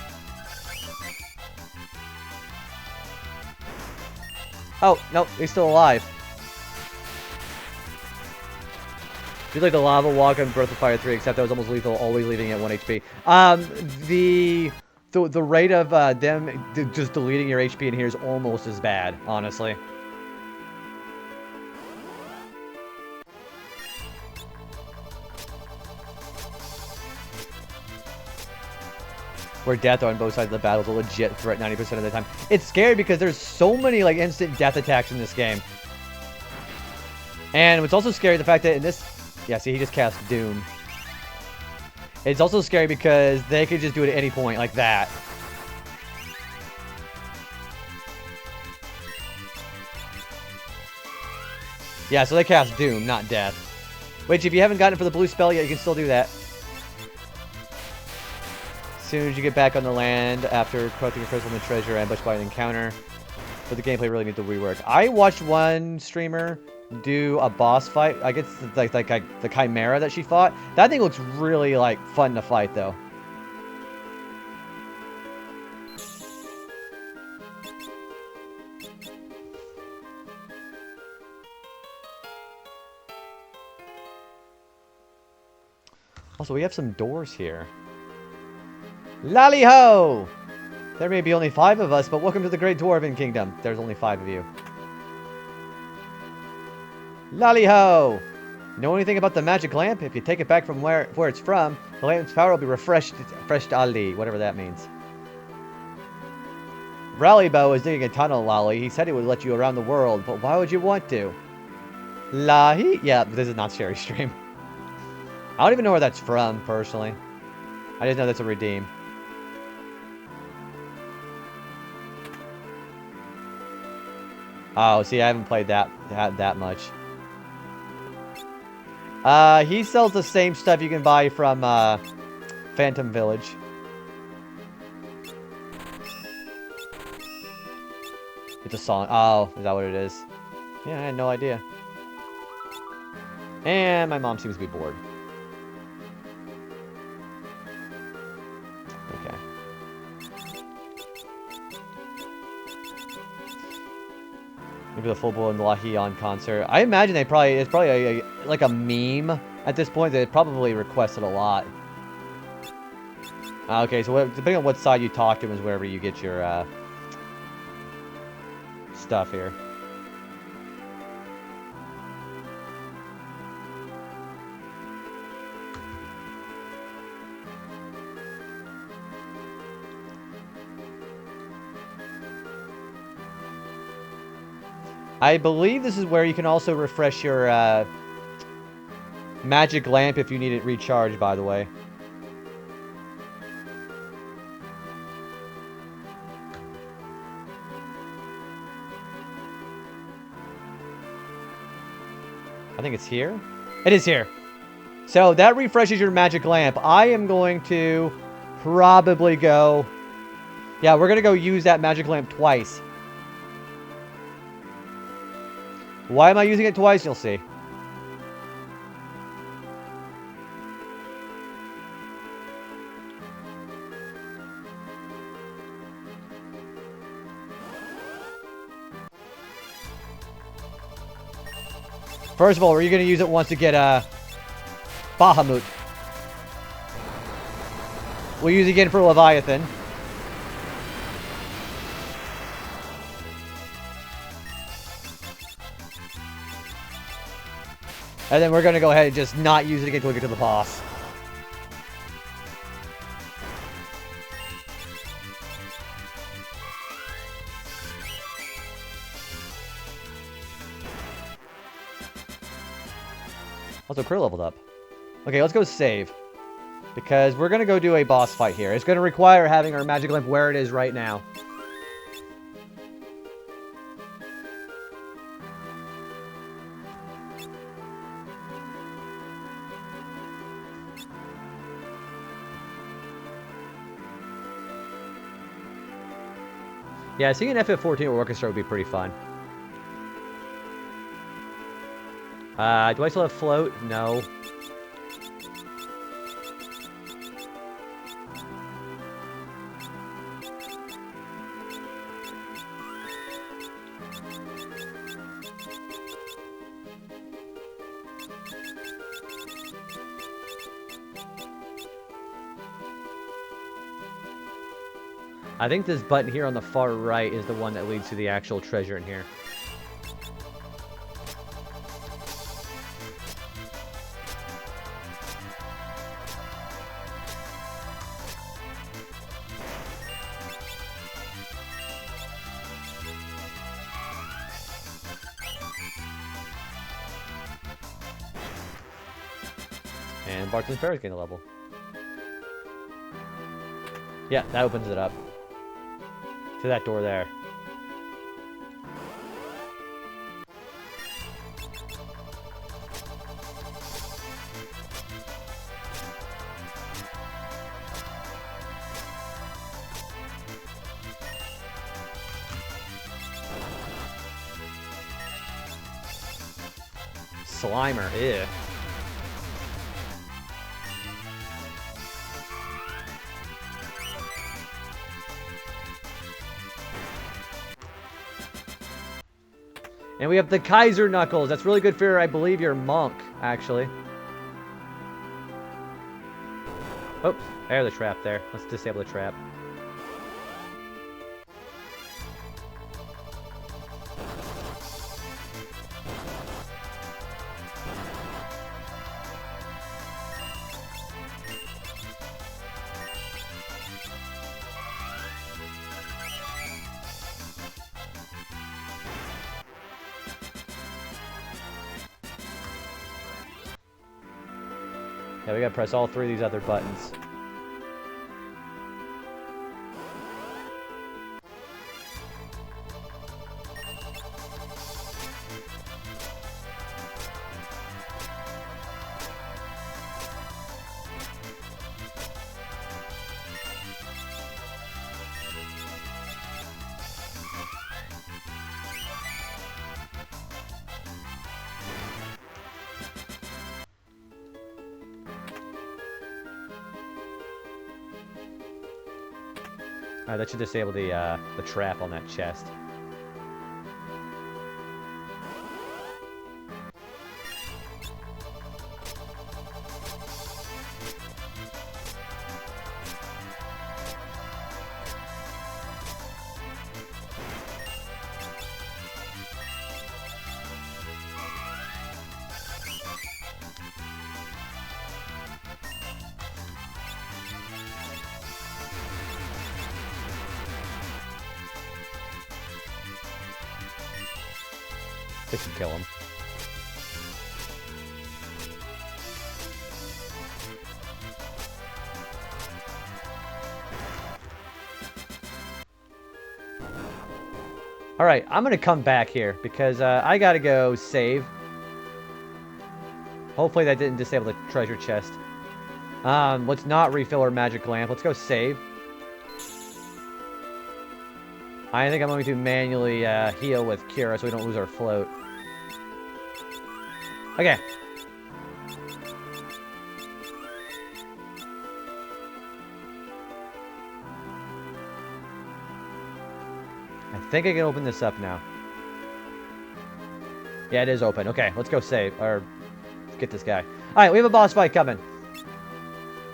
Oh, nope, he's still alive. Just like the Lava Walk on Breath of Fire 3, except that was almost lethal, always leaving at 1 HP. The rate of them just deleting your HP in here is almost as bad, honestly. Where death on both sides of the battle is a legit threat 90% of the time. It's scary because there's so many like instant death attacks in this game. And what's also scary, the fact that in this... Yeah, see, he just cast Doom. It's also scary because they could just do it at any point, like that. Yeah, so they cast Doom, not Death. Which, if you haven't gotten it for the blue spell yet, you can still do that. As soon as you get back on the land after collecting a crystal and treasure ambushed by an encounter. But the gameplay really needs to rework. I watched one streamer do a boss fight. I guess it's like the Chimera that she fought. That thing looks really like fun to fight though. Also, we have some doors here. Lally-ho! There may be only 5 of us, but welcome to the Great Dwarven Kingdom. There's only 5 of you. Lally-ho! Know anything about the magic lamp? If you take it back from where it's from, the lamp's power will be refreshed Ali, whatever that means. Rallybo is digging a tunnel, Lolly. He said he would let you around the world, but why would you want to? Lahi? Yeah, this is not Sherry's stream. I don't even know where that's from, personally. I just know that's a redeem. Oh, see, I haven't played that much. He sells the same stuff you can buy from Phantom Village. It's a song. Oh, is that what it is? Yeah, I had no idea. And my mom seems to be bored. Okay. Maybe the full-blown Lahian concert. I imagine it's probably like a meme at this point. They probably requested a lot. Okay, so depending on what side you talk to is wherever you get your stuff here. I believe this is where you can also refresh your magic lamp if you need it recharged, by the way. I think it's here. It is here. So that refreshes your magic lamp. I am going to probably go... Yeah, we're going to go use that magic lamp twice. Why am I using it twice? You'll see. First of all, are you going to use it once to get Bahamut? We'll use it again for Leviathan. And then we're going to go ahead and just not use it again until we get to the boss. Also, Krill leveled up. Okay, let's go save. Because we're going to go do a boss fight here. It's going to require having our magic lamp where it is right now. Yeah, seeing an FF14 orchestra would be pretty fun. Do I still have float? No. I think this button here on the far right is the one that leads to the actual treasure in here. And Barton's Ferris gained a level. Yeah, that opens it up. To that door there. Slimer, ew. And we have the Kaiser Knuckles. That's really good for, I believe, your monk, actually. Oops, there's the trap there. Let's disable the trap. Yeah, we gotta press all three of these other buttons. Alright, that should disable the trap on that chest. This should kill him. Alright, I'm gonna come back here because I gotta go save. Hopefully that didn't disable the treasure chest. Let's not refill our magic lamp. Let's go save. I think I'm going to manually heal with Cura so we don't lose our float. Okay. I think I can open this up now. Yeah, it is open. Okay, let's go save. Or, let's get this guy. Alright, we have a boss fight coming.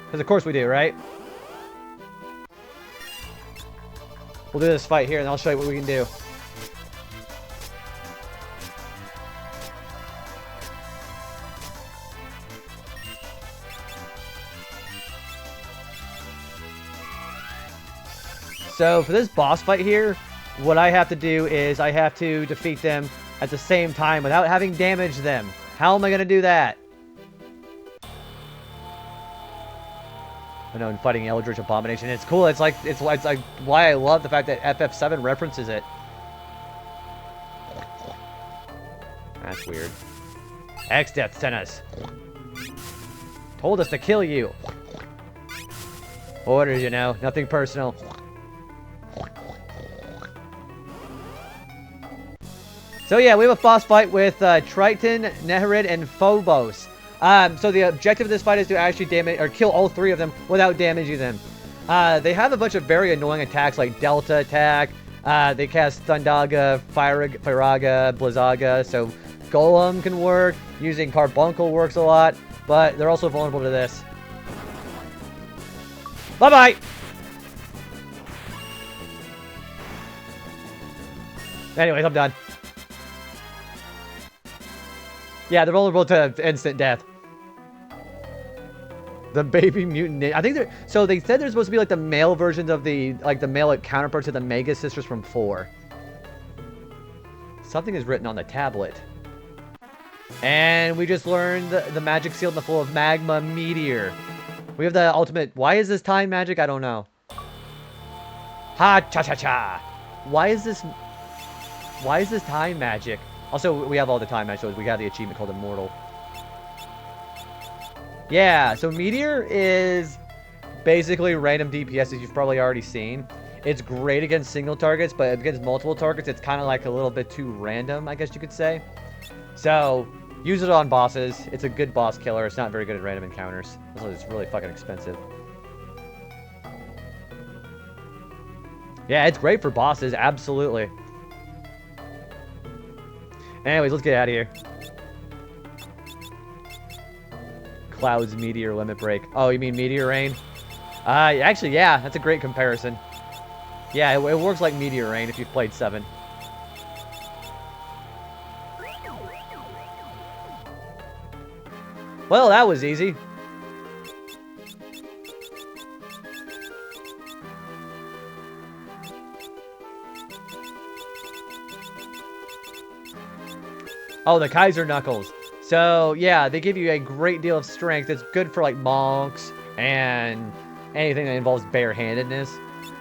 Because of course we do, right? We'll do this fight here, and I'll show you what we can do. So, for this boss fight here, what I have to do is I have to defeat them at the same time without having damaged them. How am I going to do that? I know, in fighting Eldritch Abomination, it's cool. It's like why I love the fact that FF7 references it. That's weird. X-Death sent us. Told us to kill you. Orders, you know, nothing personal. So yeah, we have a boss fight with Triton, Neherid, and Phobos. So the objective of this fight is to actually damage or kill all three of them without damaging them. They have a bunch of very annoying attacks like Delta attack. They cast Thundaga, Firaga, Blizzaga. So Golem can work. Using Carbuncle works a lot, but they're also vulnerable to this. Bye bye. Anyways, I'm done. Yeah, they're vulnerable to instant death. The baby mutant. I think they're... So they said they're supposed to be like the male versions of the... Like the male counterparts of the Mega Sisters from 4. Something is written on the tablet. And we just learned the magic seal in the full of magma meteor. We have the ultimate... Why is this time magic? I don't know. Ha cha cha cha. Why is this time magic? Also, we have all the time magic. We got the achievement called Immortal. Yeah, so Meteor is basically random DPS, as you've probably already seen. It's great against single targets, but against multiple targets, it's kind of like a little bit too random, I guess you could say. So, use it on bosses. It's a good boss killer. It's not very good at random encounters. Also, it's really fucking expensive. Yeah, it's great for bosses, absolutely. Anyways, let's get out of here. Clouds, Meteor, Limit Break. Oh, you mean Meteor Rain? Actually, yeah, that's a great comparison. Yeah, it works like Meteor Rain if you've played 7. Well, that was easy. Oh, the Kaiser Knuckles. So, yeah, they give you a great deal of strength. It's good for, like, monks and anything that involves barehandedness.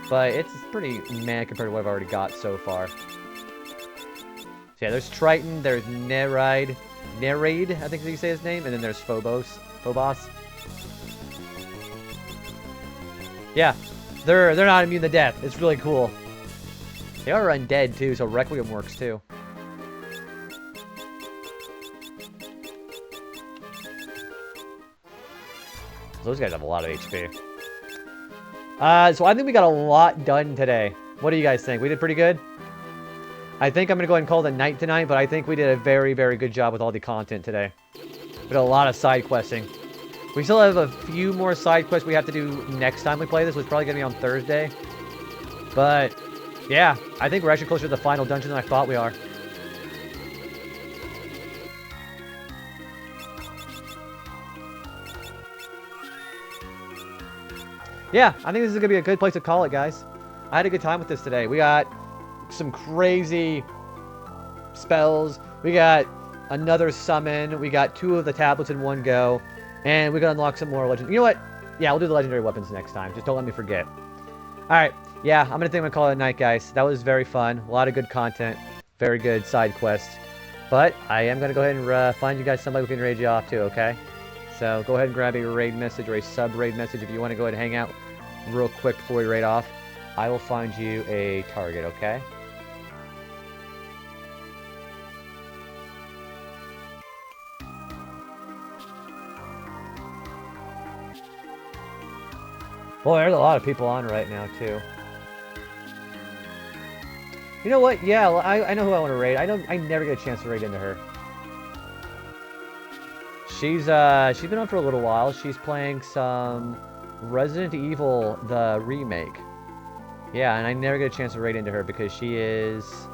But it's pretty meh compared to what I've already got so far. So, yeah, there's Triton, there's Nereid, I think you say his name, and then there's Phobos. Yeah, they're not immune to death. It's really cool. They are undead, too, so Requiem works, too. Those guys have a lot of HP. So I think we got a lot done today. What do you guys think? We did pretty good? I think I'm going to go ahead and call it a night tonight, but I think we did a very, very good job with all the content today. We did a lot of side questing. We still have a few more side quests we have to do next time we play this, which is probably going to be on Thursday. But, yeah, I think we're actually closer to the final dungeon than I thought we are. Yeah, I think this is going to be a good place to call it, guys. I had a good time with this today. We got some crazy spells. We got another summon. We got 2 of the tablets in one go. And we got to unlock some more legends. You know what? Yeah, we'll do the legendary weapons next time. Just don't let me forget. Alright. Yeah, I'm going to call it a night, guys. That was very fun. A lot of good content. Very good side quests. But I am going to go ahead and find you guys somebody who can raid you off too, okay? So go ahead and grab a raid message or a sub-raid message if you want to go ahead and hang out real quick before we raid off. I will find you a target, okay? Boy, there's a lot of people on right now, too. You know what? Yeah, I know who I want to raid. I never get a chance to raid into her. She's been on for a little while. She's playing some Resident Evil, the remake. Yeah, and I never get a chance to raid into her because she is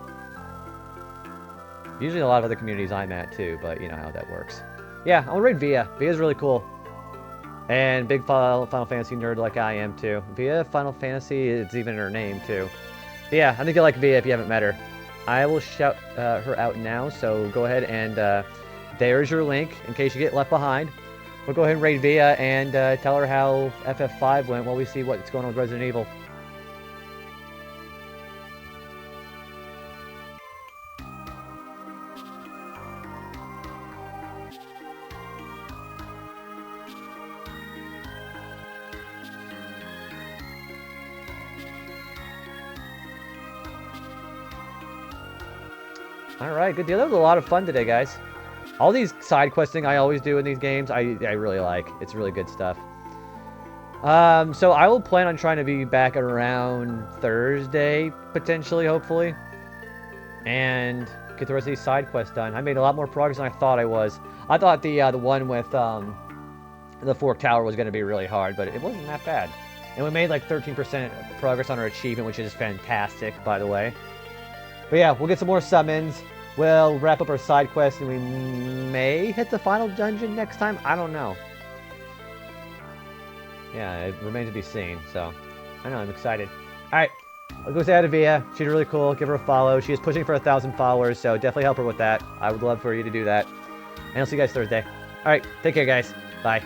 usually a lot of other communities I'm at too, but you know how that works. Yeah, I want to raid Via. Via's really cool. And big Final Fantasy nerd like I am too. Via Final Fantasy, it's even in her name too. But yeah, I think you'll like Via if you haven't met her. I will shout her out now, so go ahead and there's your link in case you get left behind. We'll go ahead and raid Via and tell her how FF5 went while we see what's going on with Resident Evil. Alright, good deal. That was a lot of fun today, guys. All these side questing I always do in these games, I really like. It's really good stuff. So I will plan on trying to be back around Thursday, potentially, hopefully. And get the rest of these side quests done. I made a lot more progress than I thought I was. I thought the one with the Fork Tower was going to be really hard, but it wasn't that bad. And we made like 13% progress on our achievement, which is fantastic, by the way. But yeah, we'll get some more summons. We'll wrap up our side quest, and we may hit the final dungeon next time. I don't know. Yeah, it remains to be seen. So, I know, I'm excited. Alright, I'll go say hi to Via. She's really cool. Give her a follow. She is pushing for 1,000 followers, so definitely help her with that. I would love for you to do that. And I'll see you guys Thursday. Alright, take care, guys. Bye.